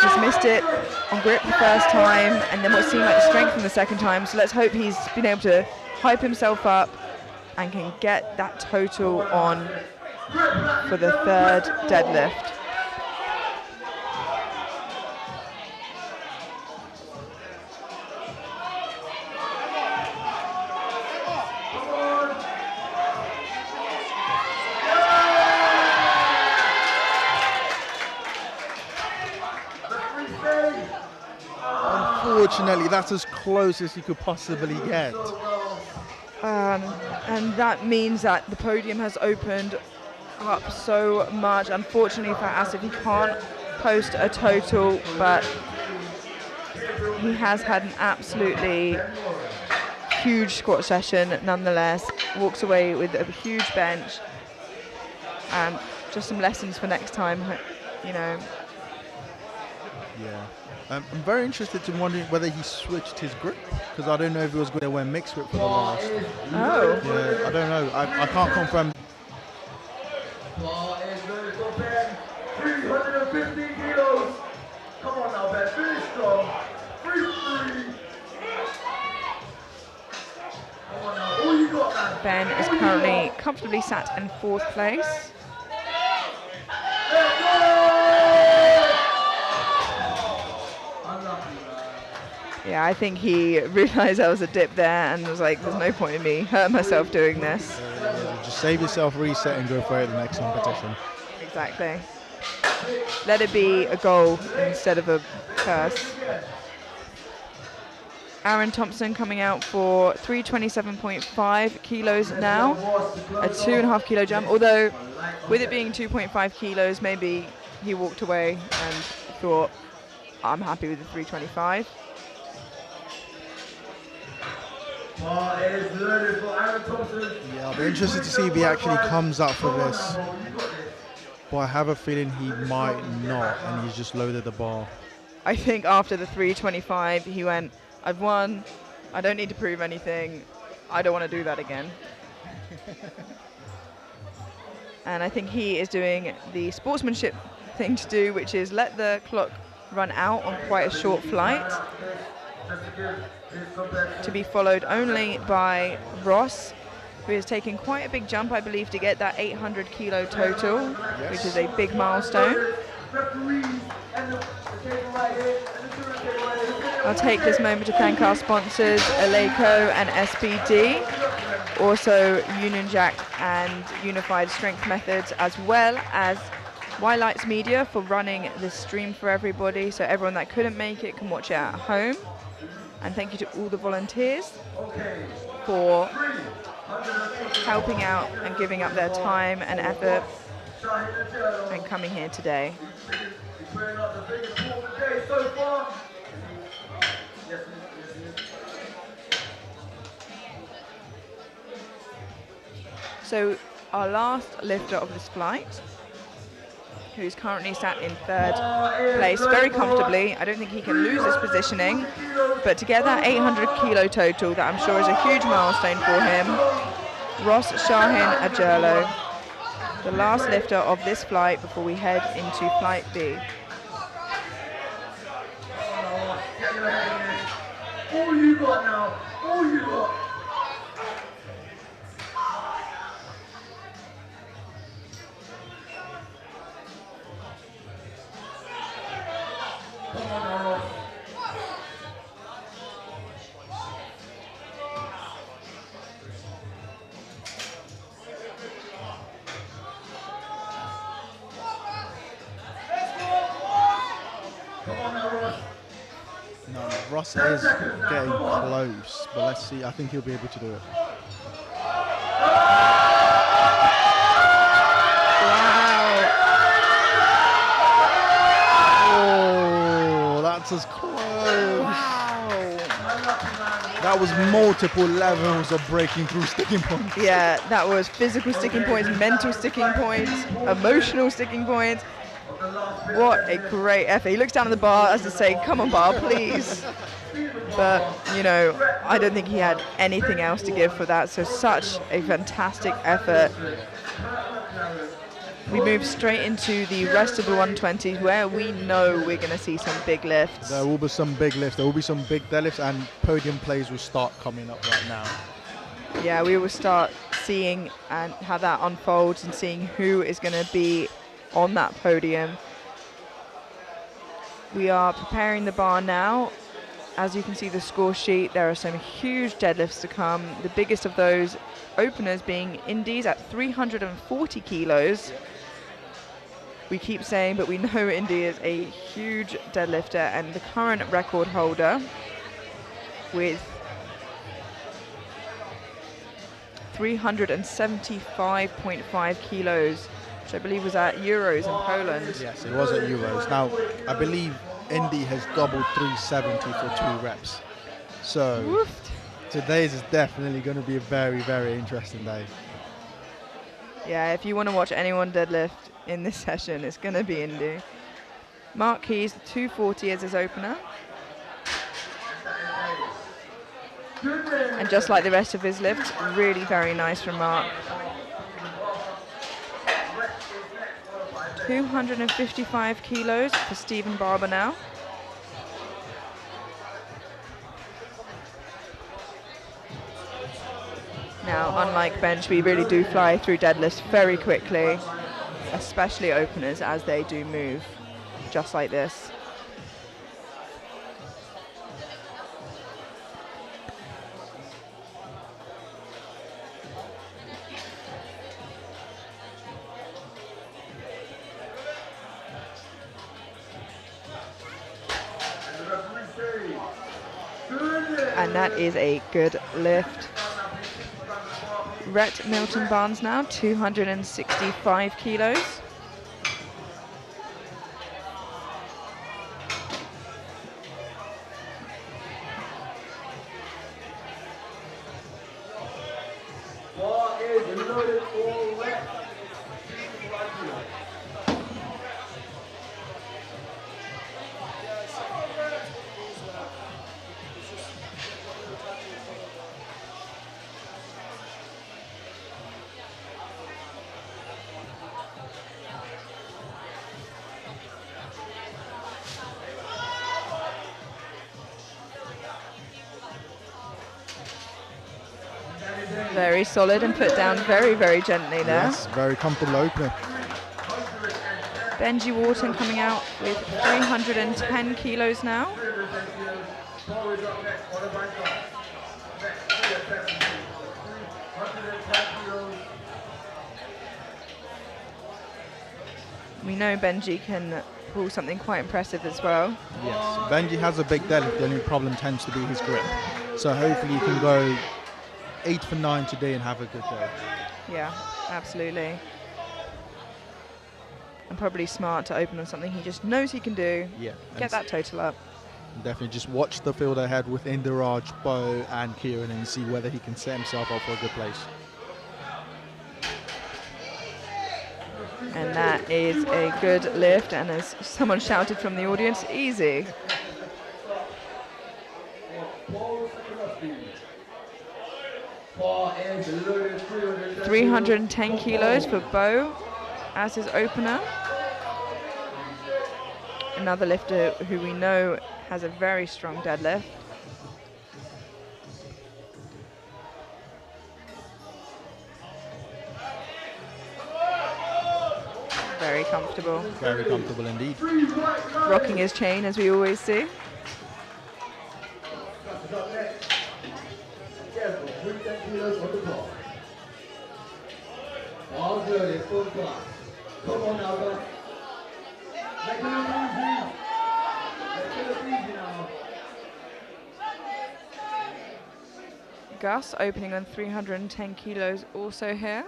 Speaker 1: Just missed it on grip the first time, and then what seemed like strength from the second time. So let's hope he's been able to hype himself up and can get that total on for the third deadlift.
Speaker 4: Unfortunately, that's as close as you could possibly get.
Speaker 1: And that means that the podium has opened up so much. Unfortunately for Asif, he can't post a total, but he has had an absolutely huge squat session nonetheless. Walks away with a huge bench, and just some lessons for next time, you know.
Speaker 4: Yeah. I'm very interested in wondering whether he switched his grip, because I don't know if he was going to wear mixed grip for the last.
Speaker 1: Oh.
Speaker 4: Yeah, I don't know. I can't confirm.
Speaker 3: 315 kilos. Come on now, Ben. Finish strong. 3-3. Come on now. All you got, man.
Speaker 1: Ben is currently comfortably sat in 4th place.
Speaker 3: Let's go!
Speaker 1: Yeah, I think he realised that was a dip there and was like, there's no point in me hurting myself doing this.
Speaker 4: Just save yourself, reset, and go for it in the next competition.
Speaker 1: Exactly. Let it be a goal instead of a curse. Aaron Thompson coming out for 327.5 kilos now, a 2.5 kilo jump, although with it being 2.5 kilos, maybe he walked away and thought, I'm happy with the 325.
Speaker 4: Yeah, I'll be interested to see if he actually comes up for this. But I have a feeling he might not, and he's just loaded the bar.
Speaker 1: I think after the 325, he went, I've won, I don't need to prove anything, I don't want to do that again. And I think he is doing the sportsmanship thing to do, which is let the clock run out on quite a short flight, to be followed only by Ross, who is taking quite a big jump, I believe, to get that 800 kilo total, which is a big milestone. I'll take this moment to thank our sponsors, Eleiko and SBD, also Union Jack and Unified Strength Methods, as well as Lights Media for running this stream for everybody, so everyone that couldn't make it can watch it at home. And thank you to all the volunteers for helping out and giving up their time and effort and coming here today. So our last lifter of this flight, who's currently sat in 3rd place very comfortably. I don't think he can lose his positioning, but to get that 800 kilo total, that I'm sure is a huge milestone for him, Ross Shahin Ajerlo. The last lifter of this flight before we head into flight B.
Speaker 3: All you got now. All you got. Come on now, Ross. Come on now, Ross.
Speaker 4: No, Ross is getting close, but let's see. I think he'll be able to do it.
Speaker 1: Wow.
Speaker 4: Oh, that's as close.
Speaker 1: Wow.
Speaker 4: That was multiple levels of breaking through sticking points.
Speaker 1: Yeah, that was physical sticking points, mental sticking points, emotional sticking points. What a great effort. He looks down at the bar as to say, come on bar, please. But, you know, I don't think he had anything else to give for that. So such a fantastic effort. We move straight into the rest of the 120s where we know we're going to see some big lifts.
Speaker 4: There will be some big lifts, there will be some big deadlifts, and podium plays will start coming up right now.
Speaker 1: Yeah, we will start seeing and how that unfolds and seeing who is going to be on that podium. We are preparing the bar now. As you can see the score sheet, there are some huge deadlifts to come. The biggest of those openers being indies at 340 kilos. We keep saying, but we know Indy is a huge deadlifter and the current record holder with 375.5 kilos, which I believe was at Euros in Poland.
Speaker 4: Yes, it was at Euros. Now, I believe Indy has doubled 370 for 2 reps. So,
Speaker 1: Woofed.
Speaker 4: today's is definitely going to be a very, very interesting day.
Speaker 1: Yeah, if you want to watch anyone deadlift in this session, it's going to be Indy. Mark Keys, 240 as his opener. And just like the rest of his lifts, really very nice from Mark. 255 kilos for Stephen Barber now. Now, unlike bench, we really do fly through deadlifts very quickly, especially openers as they do move, just like this. And that is a good lift. Rhett Milton Barnes now, 265 kilos.
Speaker 3: Bar is loaded all wet.
Speaker 1: Very solid and put down very, very gently there.
Speaker 4: Yes, very comfortable opener.
Speaker 1: Benji Wharton coming out with 310 kilos now. We know Benji can pull something quite impressive as well.
Speaker 4: Yes, Benji has a big deadlift, the only problem tends to be his grip. So hopefully you can go 8 for 9 today and have a good day.
Speaker 1: Yeah, absolutely. And probably smart to open on something he just knows he can do.
Speaker 4: Yeah.
Speaker 1: Get that total up.
Speaker 4: Definitely just watch the field ahead with Indiraj, Bo and Kieran and see whether he can set himself up for a good place.
Speaker 1: And that is a good lift, and as someone shouted from the audience, easy. 310 kilos for Bo. as his opener. Another lifter who we know has a very strong deadlift. Very comfortable.
Speaker 4: Very comfortable indeed.
Speaker 1: Rocking his chain, as we always see.
Speaker 3: All good, it's full clock. Come on now, go. Make it look easy. Make it look easy now.
Speaker 1: Gus opening on 310 kilos also here.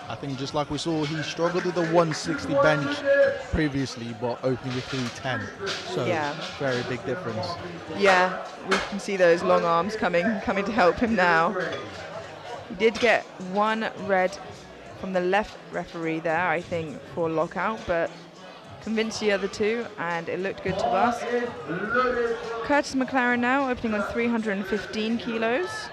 Speaker 4: I think just like we saw, he struggled with the 160 bench previously, but opening with 310. So
Speaker 1: Yeah.
Speaker 4: very big difference.
Speaker 1: Yeah, we can see those long arms coming to help him now. He did get one red from the left referee there, I think, for lockout, but convinced the other two, and it looked good to us. Curtis McLaren now opening on 315 kilos.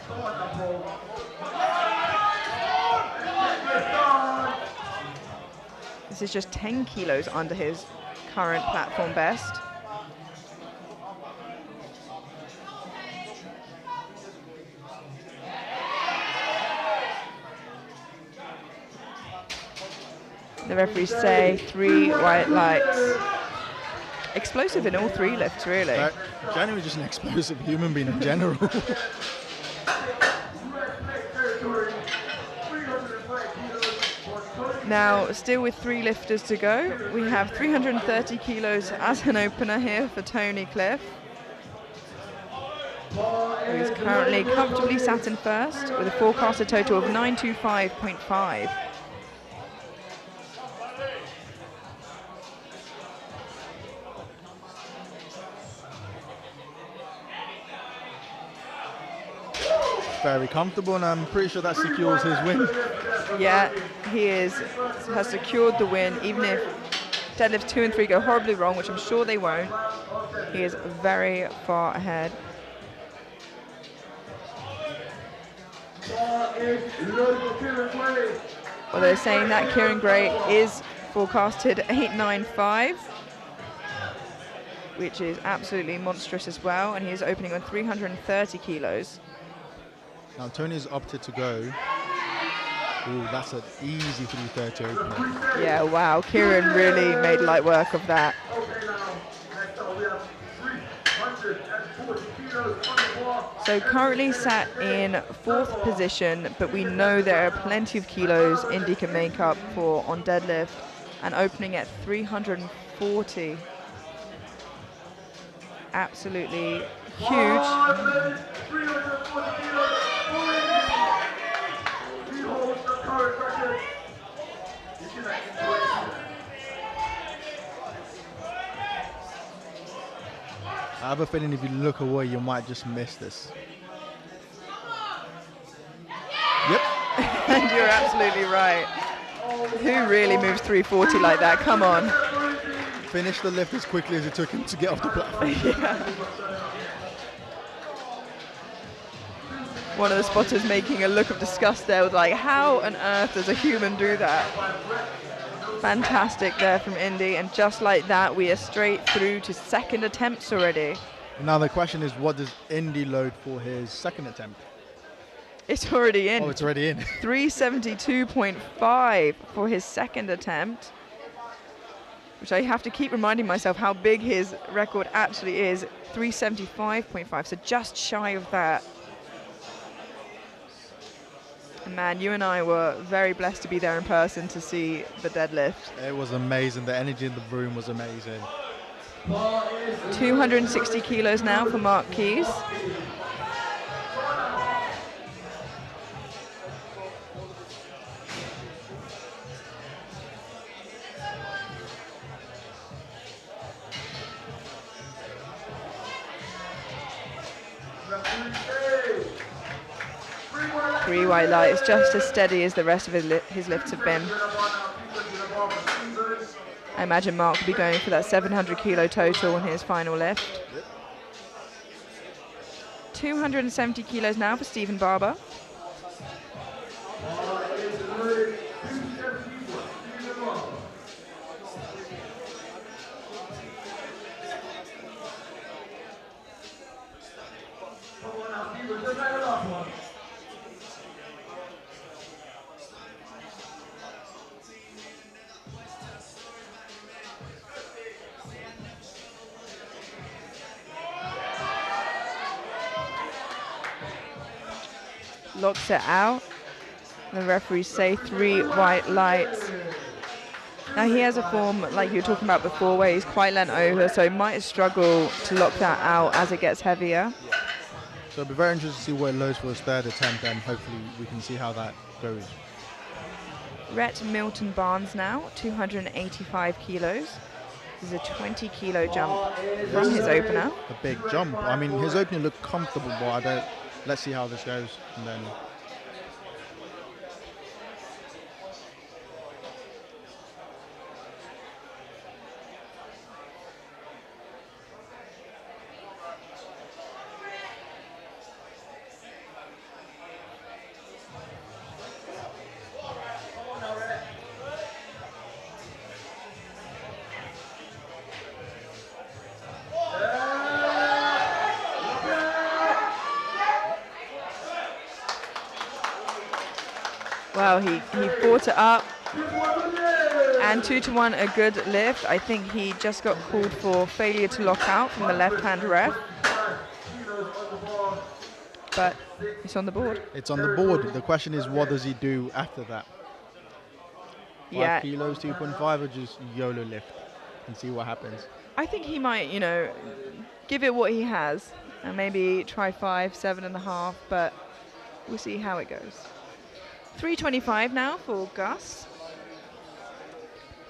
Speaker 1: This is just 10 kilos under his current platform best. The referees say 3 white lights. Explosive in all 3 lifts, really.
Speaker 4: Genuinely just an explosive human being in general.
Speaker 1: Now, still with 3 lifters to go, we have 330 kilos as an opener here for Tony Cliff, who is currently comfortably sat in first with a forecasted total of 925.5.
Speaker 4: Very comfortable, and I'm pretty sure that secures his win.
Speaker 1: Yeah, he has secured the win, even if deadlifts 2 and 3 go horribly wrong, which I'm sure they won't. He is very far ahead. Although saying that, Kieran Gray is forecasted 895, which is absolutely monstrous as well, and he is opening on 330 kilos.
Speaker 4: Now Tony's opted to go. Ooh, that's an easy 330 opening.
Speaker 1: Yeah, wow, Kieran really made light work of that. So currently sat in 4th position, but we know there are plenty of kilos Indy can make up for on deadlift, and opening at 340. Absolutely huge.
Speaker 4: I have a feeling if you look away, you might just miss this. Yep.
Speaker 1: And you're absolutely right. Who really moves 340 like that? Come on.
Speaker 4: Finish the lift as quickly as it took him to get off the platform.
Speaker 1: Yeah. One of the spotters making a look of disgust there, was like, how on earth does a human do that? Fantastic there from Indy, and just like that, we are straight through to 2nd attempts already.
Speaker 4: Now the question is, what does Indy load for his 2nd attempt?
Speaker 1: It's already in.
Speaker 4: Oh, it's already in.
Speaker 1: 372.5 for his 2nd attempt, which I have to keep reminding myself how big his record actually is. 375.5, so just shy of that. And man, you and I were very blessed to be there in person to see the deadlift.
Speaker 4: It was amazing. The energy in the room was amazing.
Speaker 1: 260 kilos now for Mark Keys. Three white lights, just as steady as the rest of his lifts have been. I imagine Mark will be going for that 700 kilo total on his final lift. 270 kilos now for Stephen Barber. Locks it out. The referees say 3 white lights. Now he has a form like you were talking about before where he's quite lent over, so he might struggle to lock that out as it gets heavier.
Speaker 4: So it'll be very interesting to see where it lows for his third attempt, and hopefully we can see how that goes.
Speaker 1: Rhett Milton Barnes now, 285 kilos. This is a 20 kilo jump from his opener.
Speaker 4: A big jump. I mean, his opening looked comfortable, but I don't. Let's see how this goes, and then.
Speaker 1: Well, he fought it up, and 2-1 a good lift. I think he just got called for failure to lock out from the left-hand ref, but it's on the board.
Speaker 4: It's on the board. The question is, what does he do after that? 5 kilos, 2.5, or just YOLO lift and see what happens?
Speaker 1: I think he might, you know, give it what he has and maybe try 5, 7.5, but we'll see how it goes. 325 now for Gus.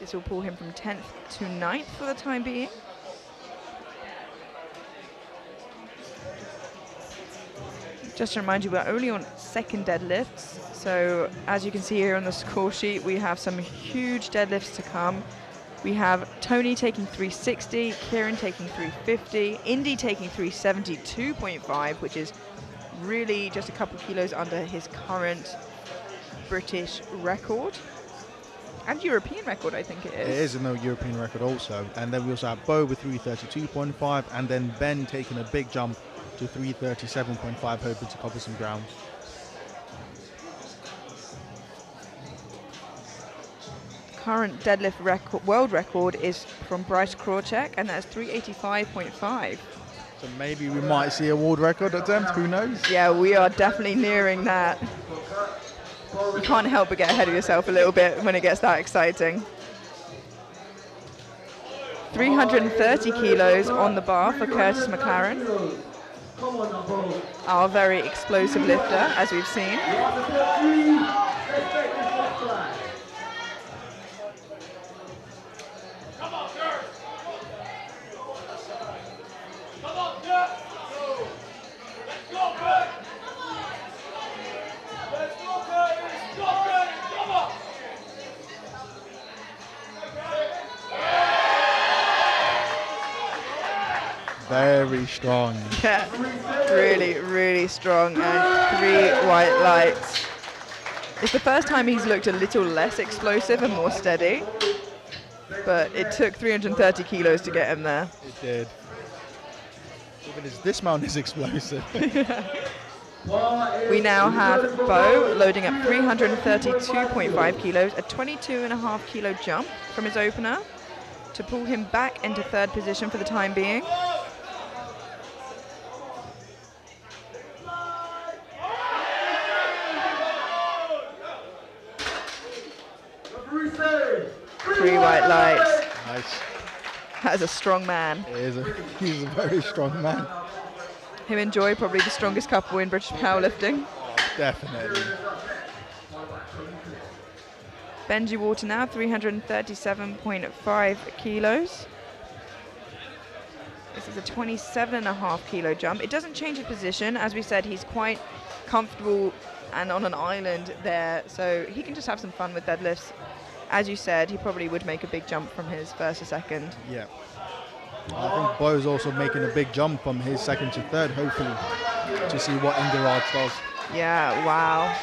Speaker 1: This will pull him from 10th to 9th for the time being. Just to remind you, we're only on second deadlifts. So as you can see here on the score sheet, we have some huge deadlifts to come. We have Tony taking 360, Kieran taking 350, Indy taking 372.5, which is really just a couple kilos under his current British record and European record, I think it is.
Speaker 4: It is a European record also. And then we also have Bo with 332.5, and then Ben taking a big jump to 337.5, hoping to cover some ground.
Speaker 1: Current deadlift record, world record is from Bryce Krawczyk, and that's 385.5.
Speaker 4: So maybe we might see a world record attempt, who knows?
Speaker 1: Yeah, we are definitely nearing that. You can't help but get ahead of yourself a little bit when it gets that exciting. 330 kilos on the bar for Curtis McLaren. Our very explosive lifter, as we've seen.
Speaker 4: Very strong.
Speaker 1: Yeah, really, really strong, and 3 white lights. It's the first time he's looked a little less explosive and more steady, but it took 330 kilos to get him there.
Speaker 4: It did. Even his dismount is explosive.
Speaker 1: We now have Bo loading up 332.5 kilos, a 22.5 kilo jump from his opener to pull him back into third position for the time being. Three white lights.
Speaker 4: Nice.
Speaker 1: That is a strong man.
Speaker 4: He's a very strong man.
Speaker 1: Him and Joy, probably the strongest couple in British powerlifting.
Speaker 4: Oh, definitely.
Speaker 1: Benji Walter now, 337.5 kilos. This is a 27.5 kilo jump. It doesn't change his position. As we said, he's quite comfortable and on an island there, so he can just have some fun with deadlifts. As you said, he probably would make a big jump from his first to second.
Speaker 4: Yeah. I think Bo's also making a big jump from his second to third, hopefully. to see what Indiraj does.
Speaker 1: Yeah, wow.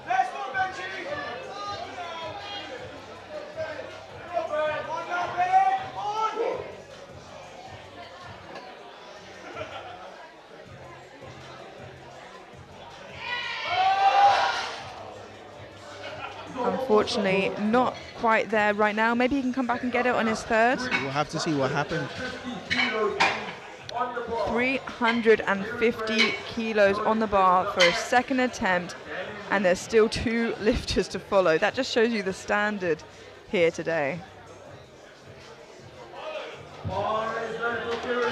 Speaker 5: Let's go, Benji! Come on now, babe! Come on!
Speaker 1: Unfortunately, not quite there right now. Maybe he can come back and get it on his third.
Speaker 4: We'll have to see what happened.
Speaker 1: 350 kilos on the bar for a second attempt, and there's still 2 lifters to follow. That just shows you the standard here today.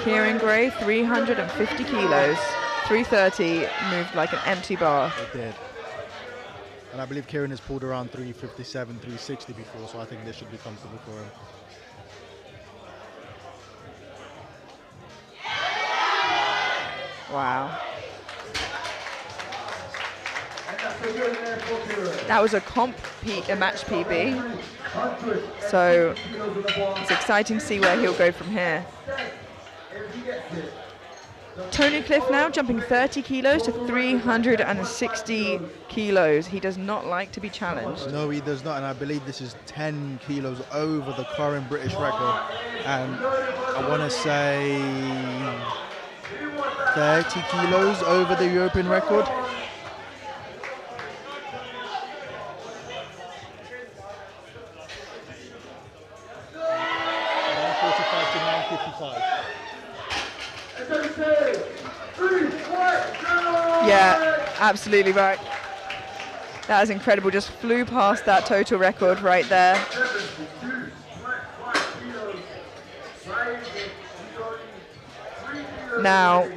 Speaker 1: Kieran Gray, 350 kilos. 330 moved like an empty bar.
Speaker 4: It did. And I believe Kieran has pulled around 357, 360 before, so I think this should be comfortable for him.
Speaker 1: Wow. That was a match PB. So it's exciting to see where he'll go from here. Tony Cliff now jumping 30 kilos to 360 kilos. He does not like to be challenged.
Speaker 4: No, he does not, and I believe this is 10 kilos over the current British record. And I want to say 30 kilos over the European record.
Speaker 1: Yeah, absolutely right. That is incredible. Just flew past that total record right there. Now,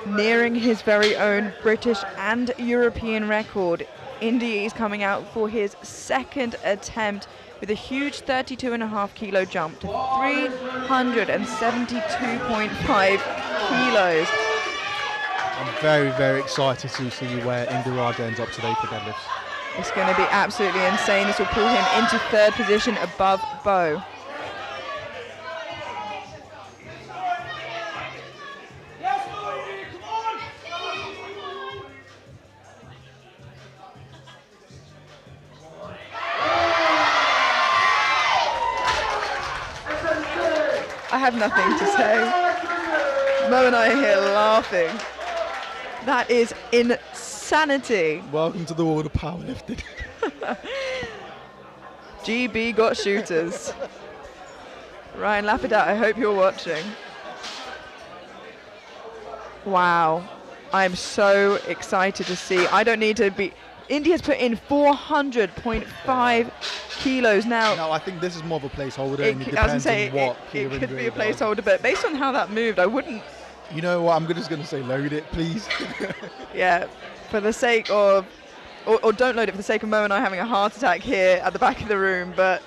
Speaker 1: nearing his very own British and European record, Indy is coming out for his second attempt with a huge 32.5 kilo jump to 372.5 kilos.
Speaker 4: I'm very, very excited to see where Indiraj ends up today for deadlifts.
Speaker 1: It's going to be absolutely insane. This will pull him into third position above Bo.
Speaker 5: Let's go, Indy! Come on!
Speaker 1: I have nothing to say. Mo and I are here laughing. That is insanity.
Speaker 4: Welcome to the world of powerlifting.
Speaker 1: GB got shooters. Ryan Lapidat, I hope you're watching. Wow. I'm so excited to see. I don't need to be... India's put in 400.5 kilos now.
Speaker 4: No, I think this is more of a placeholder, and it
Speaker 1: I was
Speaker 4: depends
Speaker 1: gonna say,
Speaker 4: on what
Speaker 1: it could be a
Speaker 4: Kieran does.
Speaker 1: placeholder, but based on how that moved, I wouldn't...
Speaker 4: You know what, I'm just going to say load it, please.
Speaker 1: Yeah, for the sake of... Or don't load it for the sake of Mo and I having a heart attack here at the back of the room, but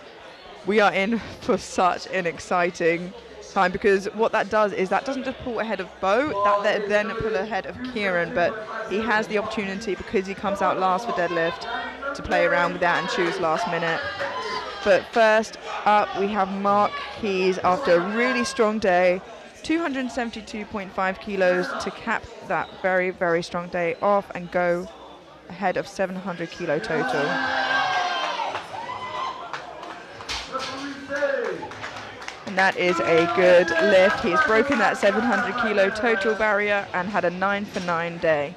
Speaker 1: we are in for such an exciting time, because what that does is that doesn't just pull ahead of Bo, that then pull ahead of Kieran, but he has the opportunity, because he comes out last for deadlift, to play around with that and choose last minute. But first up, we have Mark Keys after a really strong day, 272.5 kilos to cap that very, very strong day off and go ahead of 700 kilo total. And that is a good lift. He's broken that 700 kilo total barrier and had a 9 for 9 day.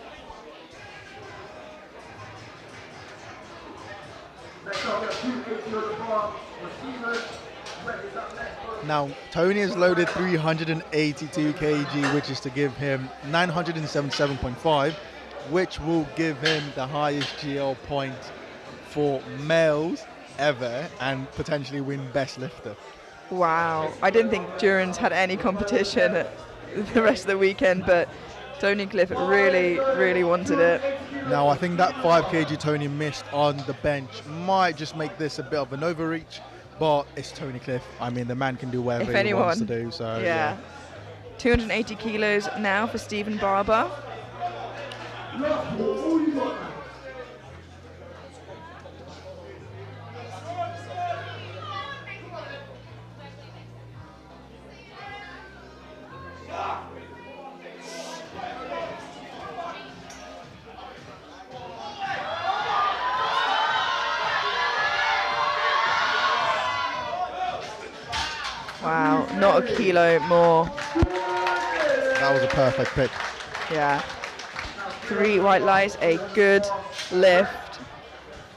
Speaker 4: Now, Tony has loaded 382 kg, which is to give him 977.5, which will give him the highest GL point for males ever and potentially win best lifter.
Speaker 1: Wow. I didn't think Durans had any competition the rest of the weekend, but Tony Cliff really, really wanted it.
Speaker 4: Now, I think that 5 kg Tony missed on the bench might just make this a bit of an overreach, but it's Tony Cliff. I mean, the man can do whatever he wants to do. So
Speaker 1: yeah. 280 kilos now for Stephen Barber. Wow, not a kilo more.
Speaker 4: That was a perfect pick.
Speaker 1: Yeah. 3 white lights, a good lift.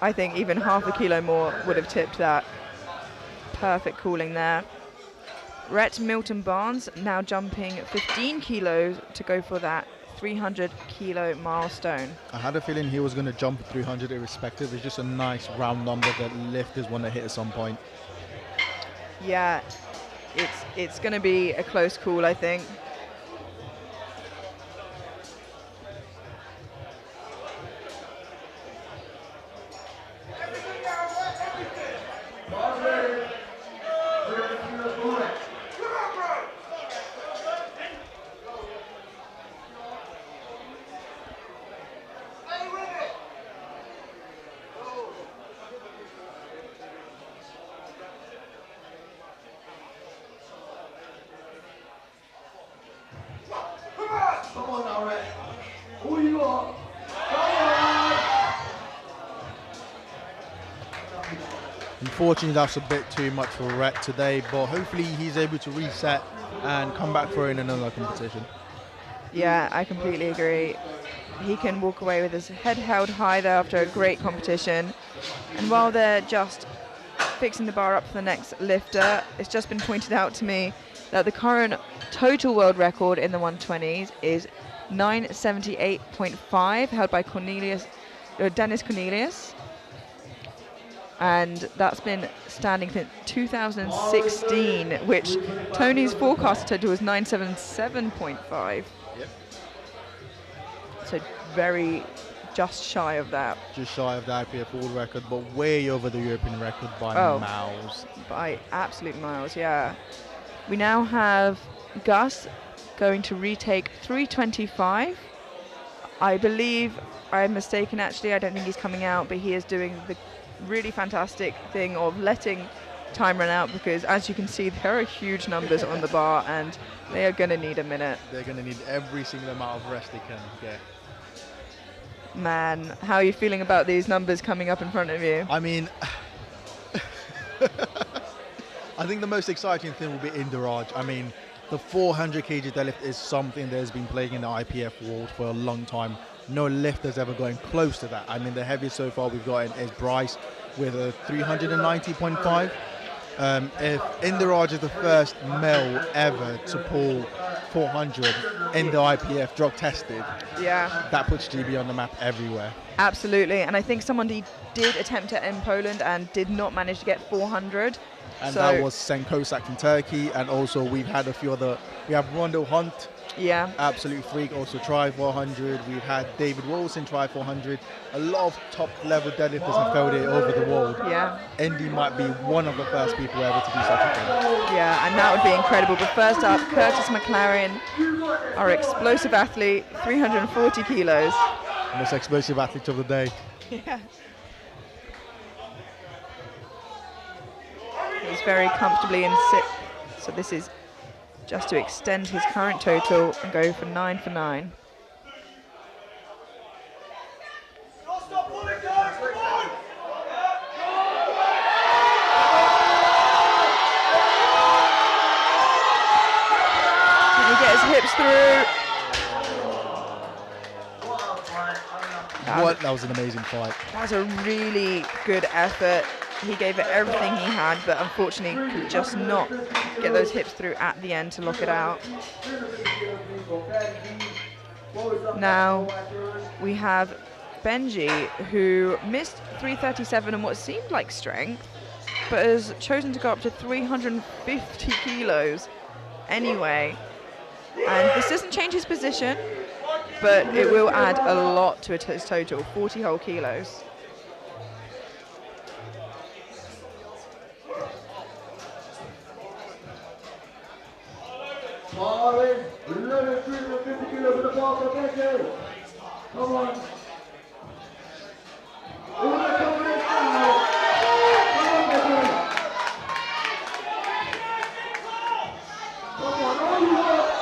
Speaker 1: I think even half a kilo more would have tipped that. Perfect cooling there. Rhett Milton Barnes now jumping 15 kilos to go for that 300 kilo milestone.
Speaker 4: I had a feeling he was going to jump 300 irrespective. It's just a nice round number that lifters want to hit at some point.
Speaker 1: Yeah, it's going to be a close call, I think.
Speaker 4: Unfortunately, that's a bit too much for Rhett today, but hopefully he's able to reset and come back for in another competition.
Speaker 1: Yeah, I completely agree. He can walk away with his head held high there after a great competition. And while they're just fixing the bar up for the next lifter, it's just been pointed out to me that the current total world record in the 120s is 978.5, held by Dennis Cornelius. And that's been standing since 2016, which Tony's forecast total was 977.5.
Speaker 4: Yep.
Speaker 1: So very just shy of that.
Speaker 4: Just shy of the IPF world record, but way over the European record by miles.
Speaker 1: By absolute miles, yeah. We now have Gus going to retake 325. I believe I'm mistaken, actually. I don't think he's coming out, but he is doing the really fantastic thing of letting time run out, because as you can see, there are huge numbers on the bar and they are going to need a minute.
Speaker 4: They're going to need every single amount of rest they can get.
Speaker 1: Man, how are you feeling about these numbers coming up in front of you?
Speaker 4: I mean, I think the most exciting thing will be Indiraj. I mean, the 400 kg deadlift is something that has been playing in the IPF world for a long time. No lifter's ever going close to that. I mean, the heaviest so far we've got is Bryce with a 390.5. If Indiraj is the first male ever to pull 400 in the IPF drug tested,
Speaker 1: yeah,
Speaker 4: that puts GB on the map everywhere.
Speaker 1: Absolutely, and I think somebody did attempt it in Poland and did not manage to get 400.
Speaker 4: And
Speaker 1: so
Speaker 4: that was Sen Kosak from Turkey, and also we've had a few other. We have Rondo Hunt,
Speaker 1: yeah,
Speaker 4: absolute freak, also try 400. We've had David Wilson try 400. A lot of top level deadlifters have failed it over the world.
Speaker 1: Yeah,
Speaker 4: Indy might be one of the first people ever to do such a thing.
Speaker 1: Yeah, and that would be incredible. But first up, Curtis McLaren, our explosive athlete, 340 kilos.
Speaker 4: Most explosive athlete of the day.
Speaker 1: Yeah. He's very comfortably in sit. So this is just to extend his current total and go for 9 for 9. Can he get his hips through?
Speaker 4: That was an amazing fight.
Speaker 1: That was a really good effort. He gave it everything he had, but unfortunately could just not get those hips through at the end to lock it out. Now we have Benji, who missed 337 and what seemed like strength, but has chosen to go up to 350 kilos anyway. And this doesn't change his position, but it will add a lot to his total, 40 whole kilos.
Speaker 3: Marvin, 350 kilos in the bar for Benji. Come on.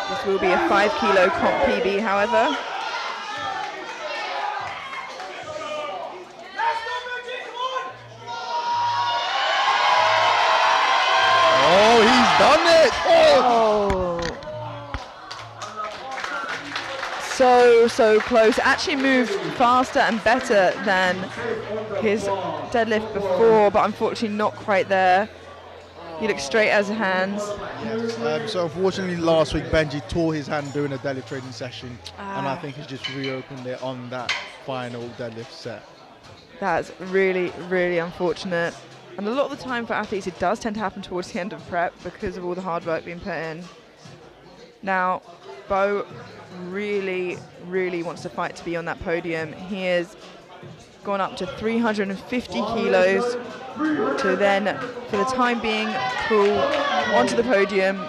Speaker 1: This will be a 5 kilo comp PB, however.
Speaker 4: Oh, he's
Speaker 2: done it!
Speaker 1: Oh! So close. Actually moved faster and better than his deadlift before, but unfortunately not quite there. He looked straight as hands.
Speaker 4: Yes. So unfortunately last week Benji tore his hand doing a deadlift training session, and I think he's just reopened it on that final deadlift set.
Speaker 1: That's really, really unfortunate. And a lot of the time for athletes it does tend to happen towards the end of prep because of all the hard work being put in. Now, Bo really, really wants to fight to be on that podium. He has gone up to 350 kilos to then, for the time being, pull onto the podium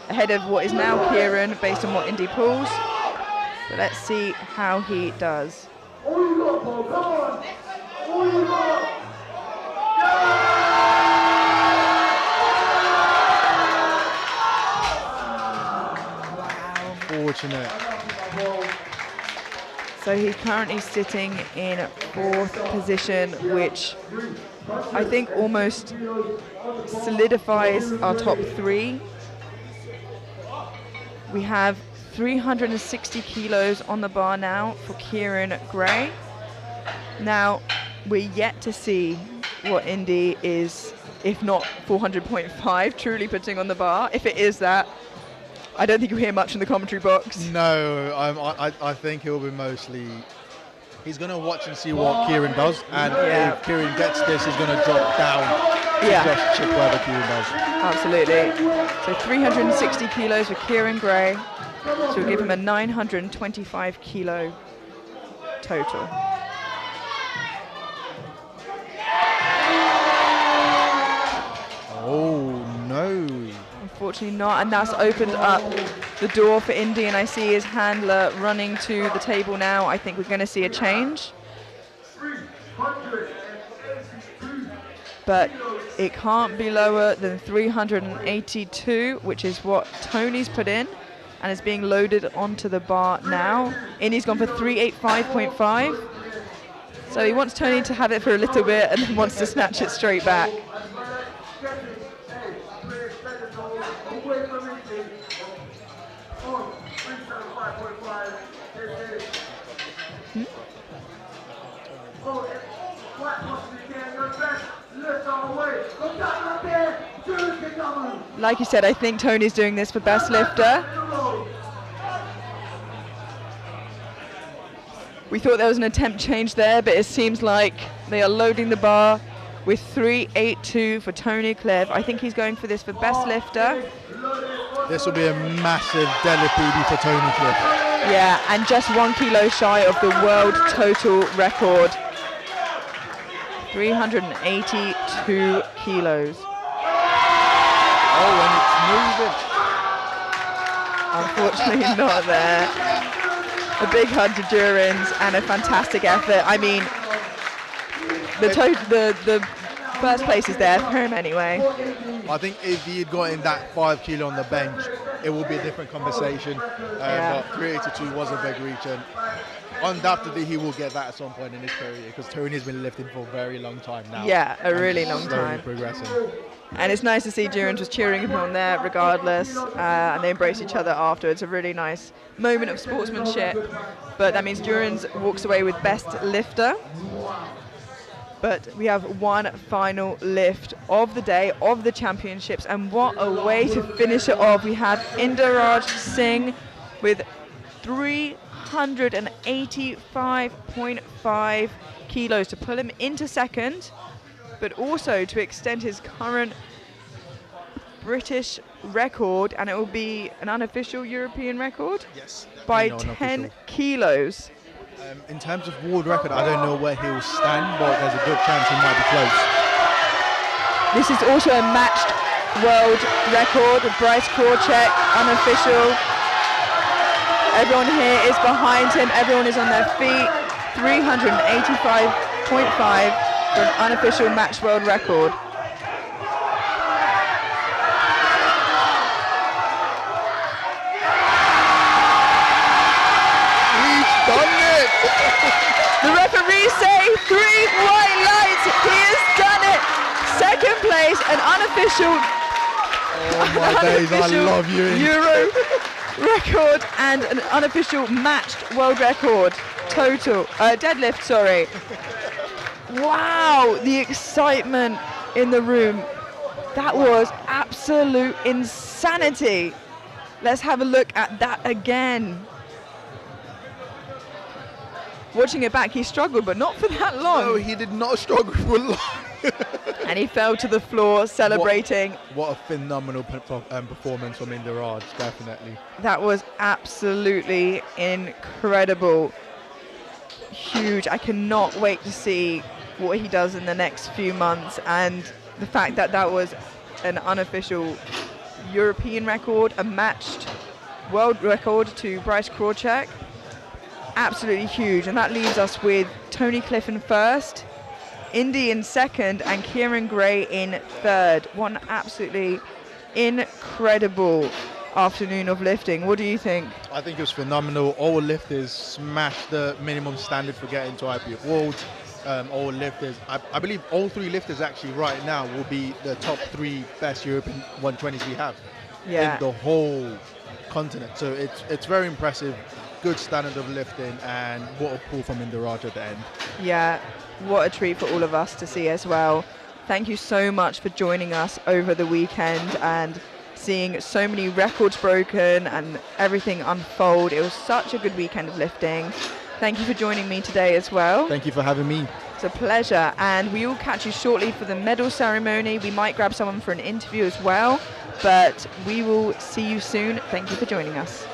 Speaker 1: ahead of what is now Kieran based on what Indy pulls. But let's see how he does.
Speaker 4: Fortunate.
Speaker 1: So he's currently sitting in 4th position, which I think almost solidifies our top 3. We have 360 kilos on the bar now for Kieran Gray. Now, we're yet to see what Indy is, if not 400.5, truly putting on the bar. If it is that, I don't think you'll hear much in the commentary box.
Speaker 4: No, I think he'll be mostly. He's going to watch and see what Kieran does, and if Kieran gets this, he's going to drop down to just check whatever Kieran does.
Speaker 1: Absolutely. So 360 kilos for Kieran Gray. So we'll give him a 925 kilo total.
Speaker 4: Oh no.
Speaker 1: Unfortunately not, and that's opened up the door for Indy, and I see his handler running to the table now. I think we're going to see a change. But it can't be lower than 382, which is what Tony's put in, and is being loaded onto the bar now. Indy's gone for 385.5. So he wants Tony to have it for a little bit and then wants to snatch it straight back. Like you said, I think Tony's doing this for best lifter. We thought there was an attempt change there, but it seems like they are loading the bar with 382 for Tony Cliff. I think he's going for this for best lifter.
Speaker 4: This will be a massive deadlift PB for Tony Cliff.
Speaker 1: Yeah, and just 1 kilo shy of the world total record. 382 kilos.
Speaker 4: Oh, and it's moving.
Speaker 1: Unfortunately not there. A big hug to Durans and a fantastic effort. I mean, the first place is there for him anyway.
Speaker 4: I think if he had gotten that 5 kilo on the bench, it would be a different conversation. But 382 was a big reach, and undoubtedly he will get that at some point in his career, because Tony's been lifting for a very long time now.
Speaker 1: Yeah, a really long time.
Speaker 4: Progressing.
Speaker 1: And it's nice to see Durans was cheering him on there regardless, and they embraced each other afterwards. A really nice moment of sportsmanship. But that means Durans walks away with best lifter. But we have one final lift of the day, of the championships, and what a way to finish it off. We have Indaraj Singh with 385.5 kilos to pull him into second, but also to extend his current British record, and it will be an unofficial European record,
Speaker 4: Yes,
Speaker 1: by
Speaker 4: no,
Speaker 1: 10 kilos.
Speaker 4: In terms of world record, I don't know where he will stand, but there's a good chance he might be close.
Speaker 1: This is also a matched world record of Bryce Korchek, unofficial. Everyone here is behind him, everyone is on their feet. 385.5 for an unofficial match world record. The referees say 3 white lights. He has done it. Second place, an unofficial.
Speaker 4: my days, I
Speaker 1: unofficial
Speaker 4: love you.
Speaker 1: Euro record and an unofficial matched world record total deadlift. Sorry. Wow, the excitement in the room. That was absolute insanity. Let's have a look at that again. Watching it back, he struggled, but not for that long.
Speaker 4: No, he did not struggle for long.
Speaker 1: And he fell to the floor celebrating.
Speaker 4: What a phenomenal performance from Indiraj, definitely.
Speaker 1: That was absolutely incredible. Huge. I cannot wait to see what he does in the next few months, and the fact that that was an unofficial European record, a matched world record to Bryce Krawczyk, absolutely huge. And that leaves us with Tony Cliff in first, Indy in second, and Kieran Gray in third. One absolutely incredible afternoon of lifting. What do you think?
Speaker 4: I think it was phenomenal. All lifters smashed the minimum standard for getting to IPF Worlds. All lifters, I believe all three lifters actually right now will be the top 3 best European 120s we have in the whole continent. So it's very impressive. Good standard of lifting, and what a pull from Indiraj at the end.
Speaker 1: Yeah, what a treat for all of us to see as well. Thank you so much for joining us over the weekend and seeing so many records broken and everything unfold. It was such a good weekend of lifting. Thank you for joining me today as well.
Speaker 4: Thank you for having me.
Speaker 1: It's a pleasure, and we will catch you shortly for the medal ceremony. We might grab someone for an interview as well, but we will see you soon. Thank you for joining us.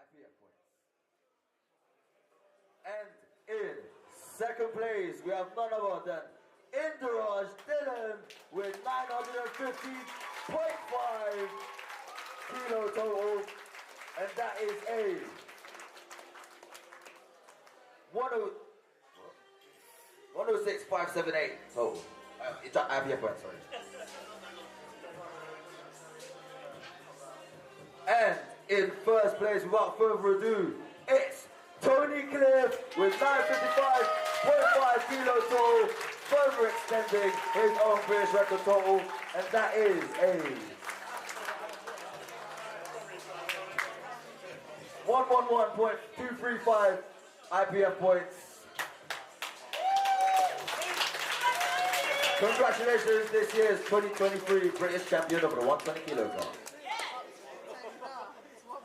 Speaker 3: IPF points. And in second place, we have none other than Indiraj Dylan with 950.5 kilo total, and that is a 106.578 total. It's an IPF point, sorry. And in first place, without further ado, it's Tony Cliff with 955.5 kilo total, further extending his own British record total, and that is a 111.235 IPF points. Congratulations, this year's 2023 British champion of the 120 kilograms.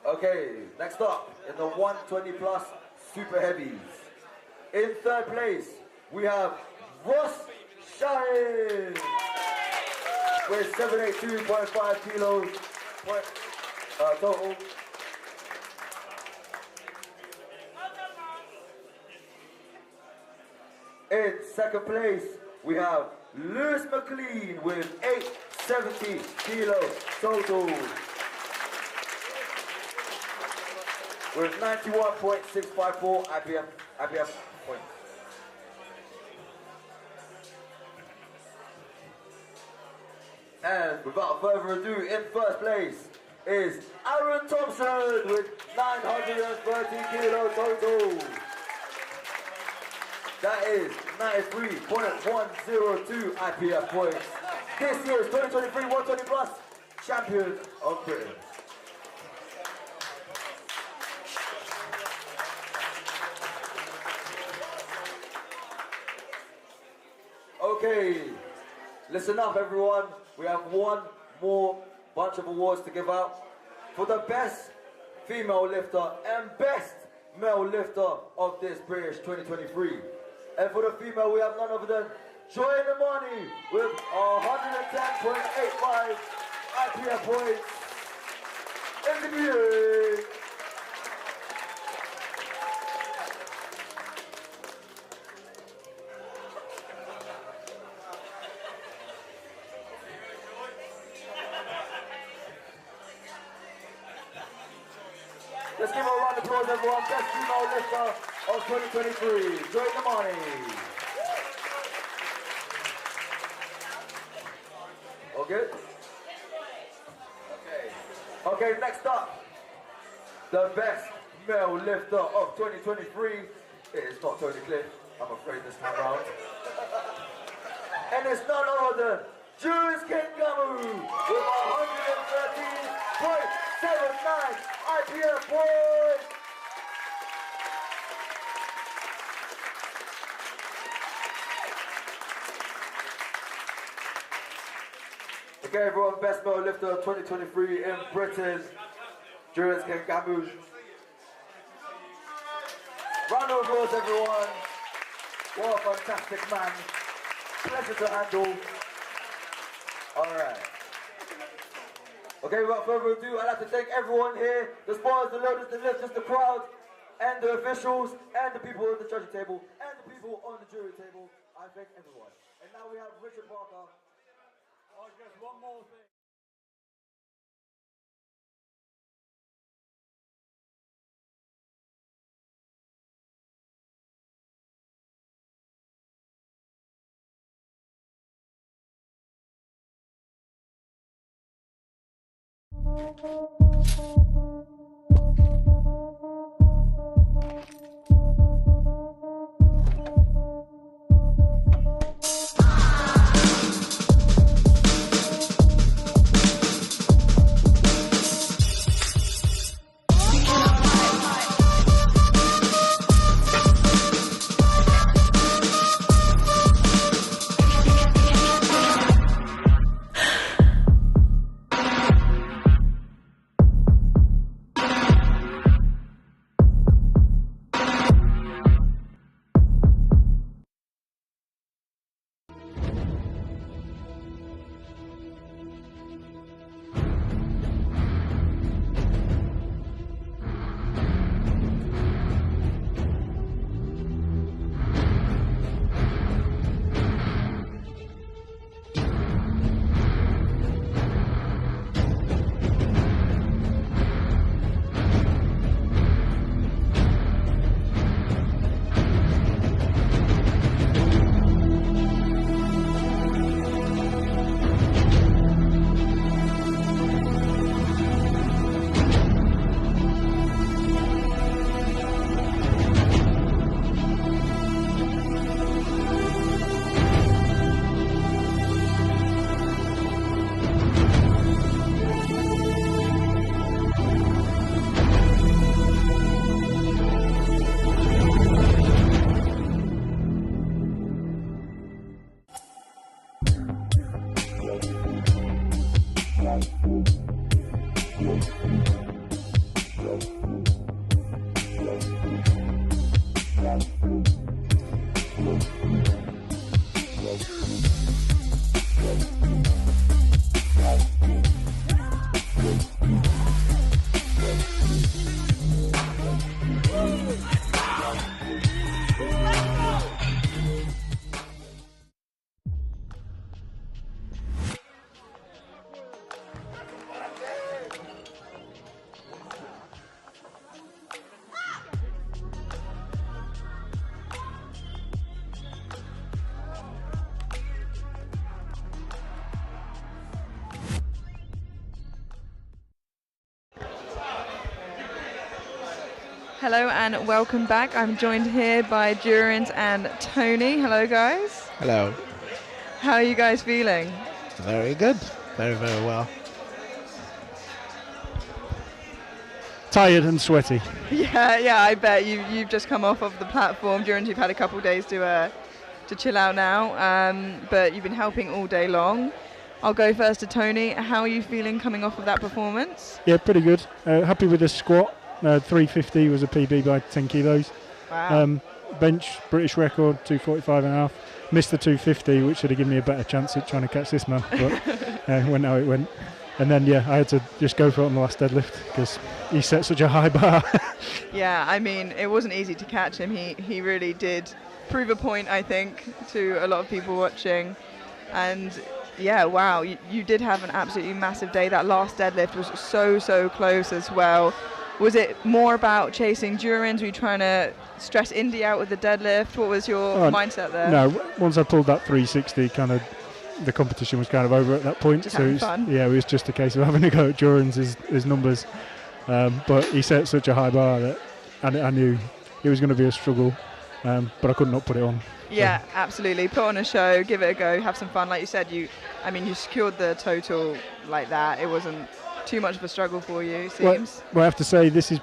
Speaker 3: Okay, next up in the 120 plus super heavies. In third place, we have Ross Shine with 782.5 kilos total. In second place, we have Lewis McLean with 870 kilos total, with 91.654 IPF points. And without further ado, in first place is Aaron Thompson with 930 kilo total. That is 93.102 IPF points. This year's 2023 120 plus champion of Britain. Okay, listen up everyone. We have one more bunch of awards to give out for the best female lifter and best male lifter of this British 2023. And for the female, we have none other than Joy in the Money with 110.85 IPF points in the building. Let's give her a round of applause, everyone. Best female lifter of 2023. Joy in the Money. All good? Okay, next up. The best male lifter of 2023. It is not Tony Cliff, I'm afraid, this time round. And it's none other than Julius Kingamu with 113.79 IPF points. Okay, everyone, best male lifter of 2023 in Britain, Julius Kingamu. Round of applause, everyone. What a fantastic man. Pleasure to handle. Alright. Okay, without further ado, I'd like to thank everyone here, the spotters, the loaders, the lifters, the crowd, and the officials, and the people on the judging table, and the people on the jury table. I thank everyone. And now we have Richard Parker.
Speaker 5: Oh, just one more thing.
Speaker 1: Hello and welcome back. I'm joined here by Durant and Tony. Hello guys.
Speaker 6: Hello.
Speaker 1: How are you guys feeling?
Speaker 6: Very good. Very, very well.
Speaker 7: Tired and sweaty.
Speaker 1: Yeah, I bet you've just come off of the platform. Durant, you've had a couple of days to chill out now, but you've been helping all day long. I'll go first to Tony. How are you feeling coming off of that performance?
Speaker 7: Yeah, pretty good. Happy with the squat. 350 was a PB by 10 kilos.
Speaker 1: Wow.
Speaker 7: Bench, British record, 245.5. Missed the 250, which should have given me a better chance at trying to catch this man, but it went how it went. And then, I had to just go for it on the last deadlift because he set such a high bar.
Speaker 1: Yeah, I mean, it wasn't easy to catch him. He really did prove a point, I think, to a lot of people watching. And yeah, wow, you did have an absolutely massive day. That last deadlift was so close as well. Was it more about chasing Durans? Were you trying to stress Indy out with the deadlift? What was your mindset there?
Speaker 7: No, once I pulled that 360, kind of the competition was kind of over at that point.
Speaker 1: Just having fun.
Speaker 7: Yeah, it was just a case of having to go at Durans' his numbers. But he set such a high bar that I knew it was going to be a struggle, but I could not put it on.
Speaker 1: Yeah, absolutely. Put on a show, give it a go, have some fun. Like you said, you secured the total like that. It wasn't too much of a struggle for you, seems.
Speaker 7: Well, I have to say this is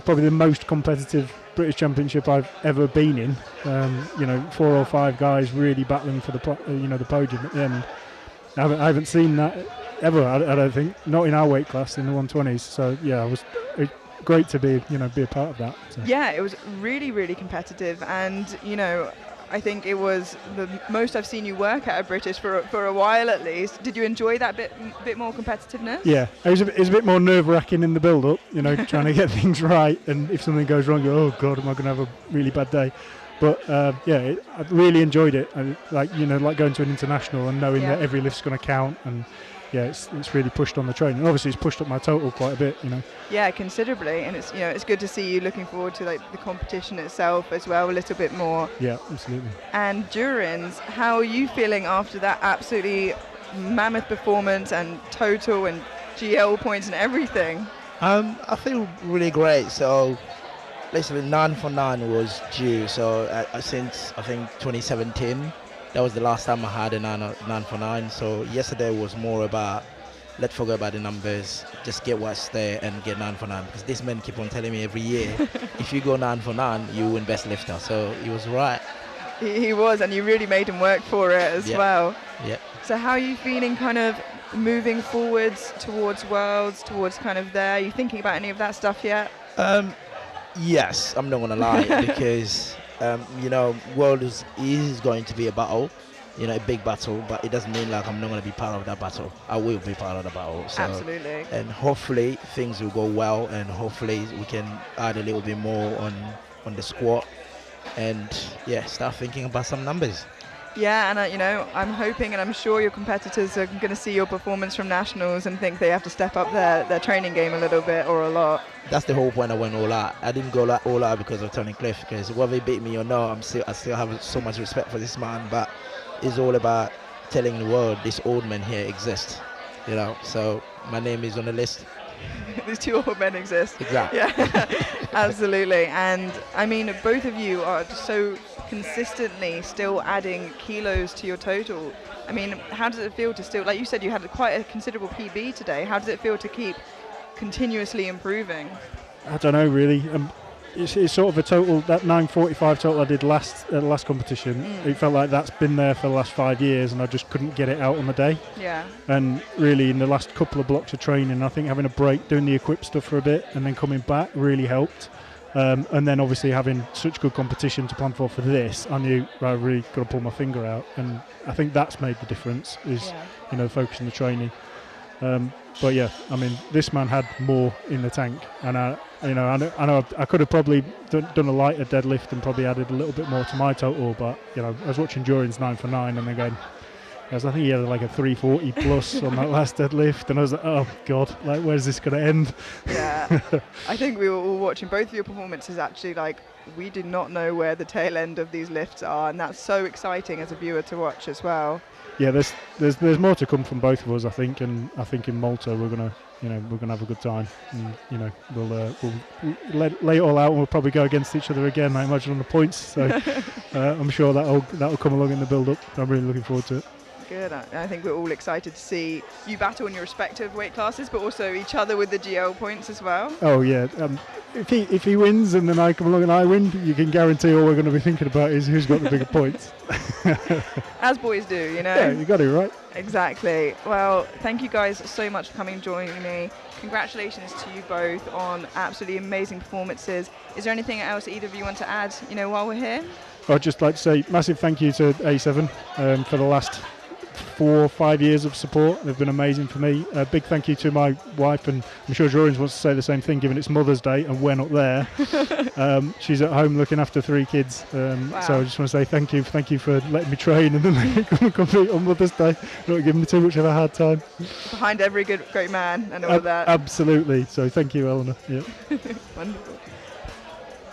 Speaker 7: probably the most competitive British Championship I've ever been in. 4 or 5 guys really battling for the podium at the end. I haven't seen that ever. I don't think, not in our weight class in the 120s. So yeah, it was great to be a part of that. So.
Speaker 1: Yeah, it was really competitive, and I think it was the most I've seen you work at a British for a while at least. Did you enjoy that bit more competitiveness?
Speaker 7: Yeah, it was a bit more nerve-wracking in the build-up, trying to get things right, and if something goes wrong, oh God, am I going to have a really bad day? But I really enjoyed it. Like going to an international and knowing that every lift's going to count, and it's really pushed on the training. Obviously, it's pushed up my total quite a bit,
Speaker 1: Yeah, considerably, and it's good to see you looking forward to the competition itself as well a little bit more.
Speaker 7: Yeah, absolutely.
Speaker 1: And Durans, how are you feeling after that absolutely mammoth performance and total and GL points and everything.
Speaker 6: I feel really great. So basically 9 for 9 was due. So since I think 2017, that was the last time I had a 9 for 9. So yesterday was more about, let's forget about the numbers, just get what's there and get 9 for 9. Because these men keep on telling me every year, if you go 9 for 9, you win best lifter. So he was right.
Speaker 1: He was, and you really made him work for it as well.
Speaker 6: Yeah.
Speaker 1: So how are you feeling kind of moving forwards towards Worlds, towards kind of there? Are you thinking about any of that stuff yet?
Speaker 6: Yes, I'm not going to lie, because, World is going to be a battle, a big battle, but it doesn't mean like I'm not going to be part of that battle. I will be part of the battle. So,
Speaker 1: absolutely.
Speaker 6: And hopefully things will go well, and hopefully we can add a little bit more on the squat, and start thinking about some numbers.
Speaker 1: Yeah, and I'm hoping and I'm sure your competitors are going to see your performance from nationals and think they have to step up their training game a little bit or a lot.
Speaker 6: That's the whole point I went all out. I didn't go all out because of Tony Cliff, because whether he beat me or not, I still have so much respect for this man, but it's all about telling the world this old man here exists, so my name is on the list.
Speaker 1: These two old men exist.
Speaker 6: Exactly.
Speaker 1: Yeah, absolutely. And I mean, both of you are so consistently still adding kilos to your total. I mean, how does it feel to still, like you said, you had quite a considerable PB today. How does it feel to keep continuously improving?
Speaker 7: I don't know, really. It's sort of a total, that 9:45 total I did at the last competition, it felt like that's been there for the last 5 years and I just couldn't get it out on the day.
Speaker 1: Yeah.
Speaker 7: And really in the last couple of blocks of training, I think having a break, doing the equip stuff for a bit and then coming back really helped. And then obviously having such good competition to plan for this, I knew I really got to pull my finger out, and I think that's made the difference, is focusing the training. But yeah, I mean, this man had more in the tank, and I know I could have probably done a lighter deadlift and probably added a little bit more to my total, but I was watching Durin's 9 for 9 and then going, I think he had like a 340 plus on that last deadlift, and I was like, oh god, like where's this going to end?
Speaker 1: Yeah, I think we were all watching both of your performances. Actually, like we did not know where the tail end of these lifts are, and that's so exciting as a viewer to watch as well.
Speaker 7: Yeah, there's more to come from both of us, I think, and I think in Malta we're gonna have a good time, and we'll lay it all out, and we'll probably go against each other again, I imagine, on the points. So I'm sure that'll come along in the build-up. I'm really looking forward to it.
Speaker 1: Good. I think we're all excited to see you battle in your respective weight classes, but also each other with the GL points as well.
Speaker 7: Oh yeah. If he wins and then I come along and I win, you can guarantee all we're going to be thinking about is who's got the bigger points.
Speaker 1: As boys do,
Speaker 7: Yeah, you got it right.
Speaker 1: Exactly. Well, thank you guys so much for coming and joining me. Congratulations to you both on absolutely amazing performances. Is there anything else either of you want to add, while we're here?
Speaker 7: I'd just like to say massive thank you to A7 for the last 4 or 5 years of support. They've been amazing for me. A big thank you to my wife, and I'm sure Jorins wants to say the same thing given it's Mother's Day and we're not there. She's at home looking after 3 kids, wow. So I just want to say thank you for letting me train and then compete on Mother's Day, not giving me too much of a hard time.
Speaker 1: Behind every great man and all of that.
Speaker 7: Absolutely, so thank you, Eleanor. Yeah.
Speaker 1: Wonderful.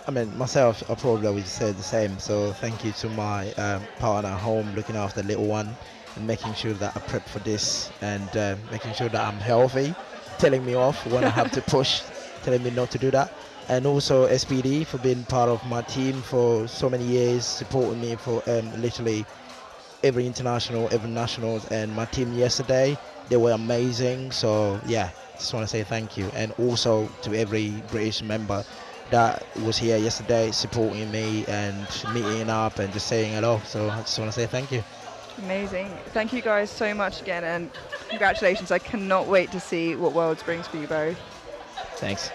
Speaker 6: I mean, myself, I probably would say the same, so thank you to my partner at home looking after the little one, and making sure that I prep for this, and making sure that I'm healthy, telling me off when I have to push, telling me not to do that. And also SPD for being part of my team for so many years, supporting me for literally every international, every nationals, and my team yesterday, they were amazing. So yeah, just want to say thank you. And also to every British member that was here yesterday supporting me and meeting up and just saying hello. So I just want to say thank you.
Speaker 1: Amazing. Thank you guys so much again, and congratulations. I cannot wait to see what Worlds brings for you both.
Speaker 6: Thanks.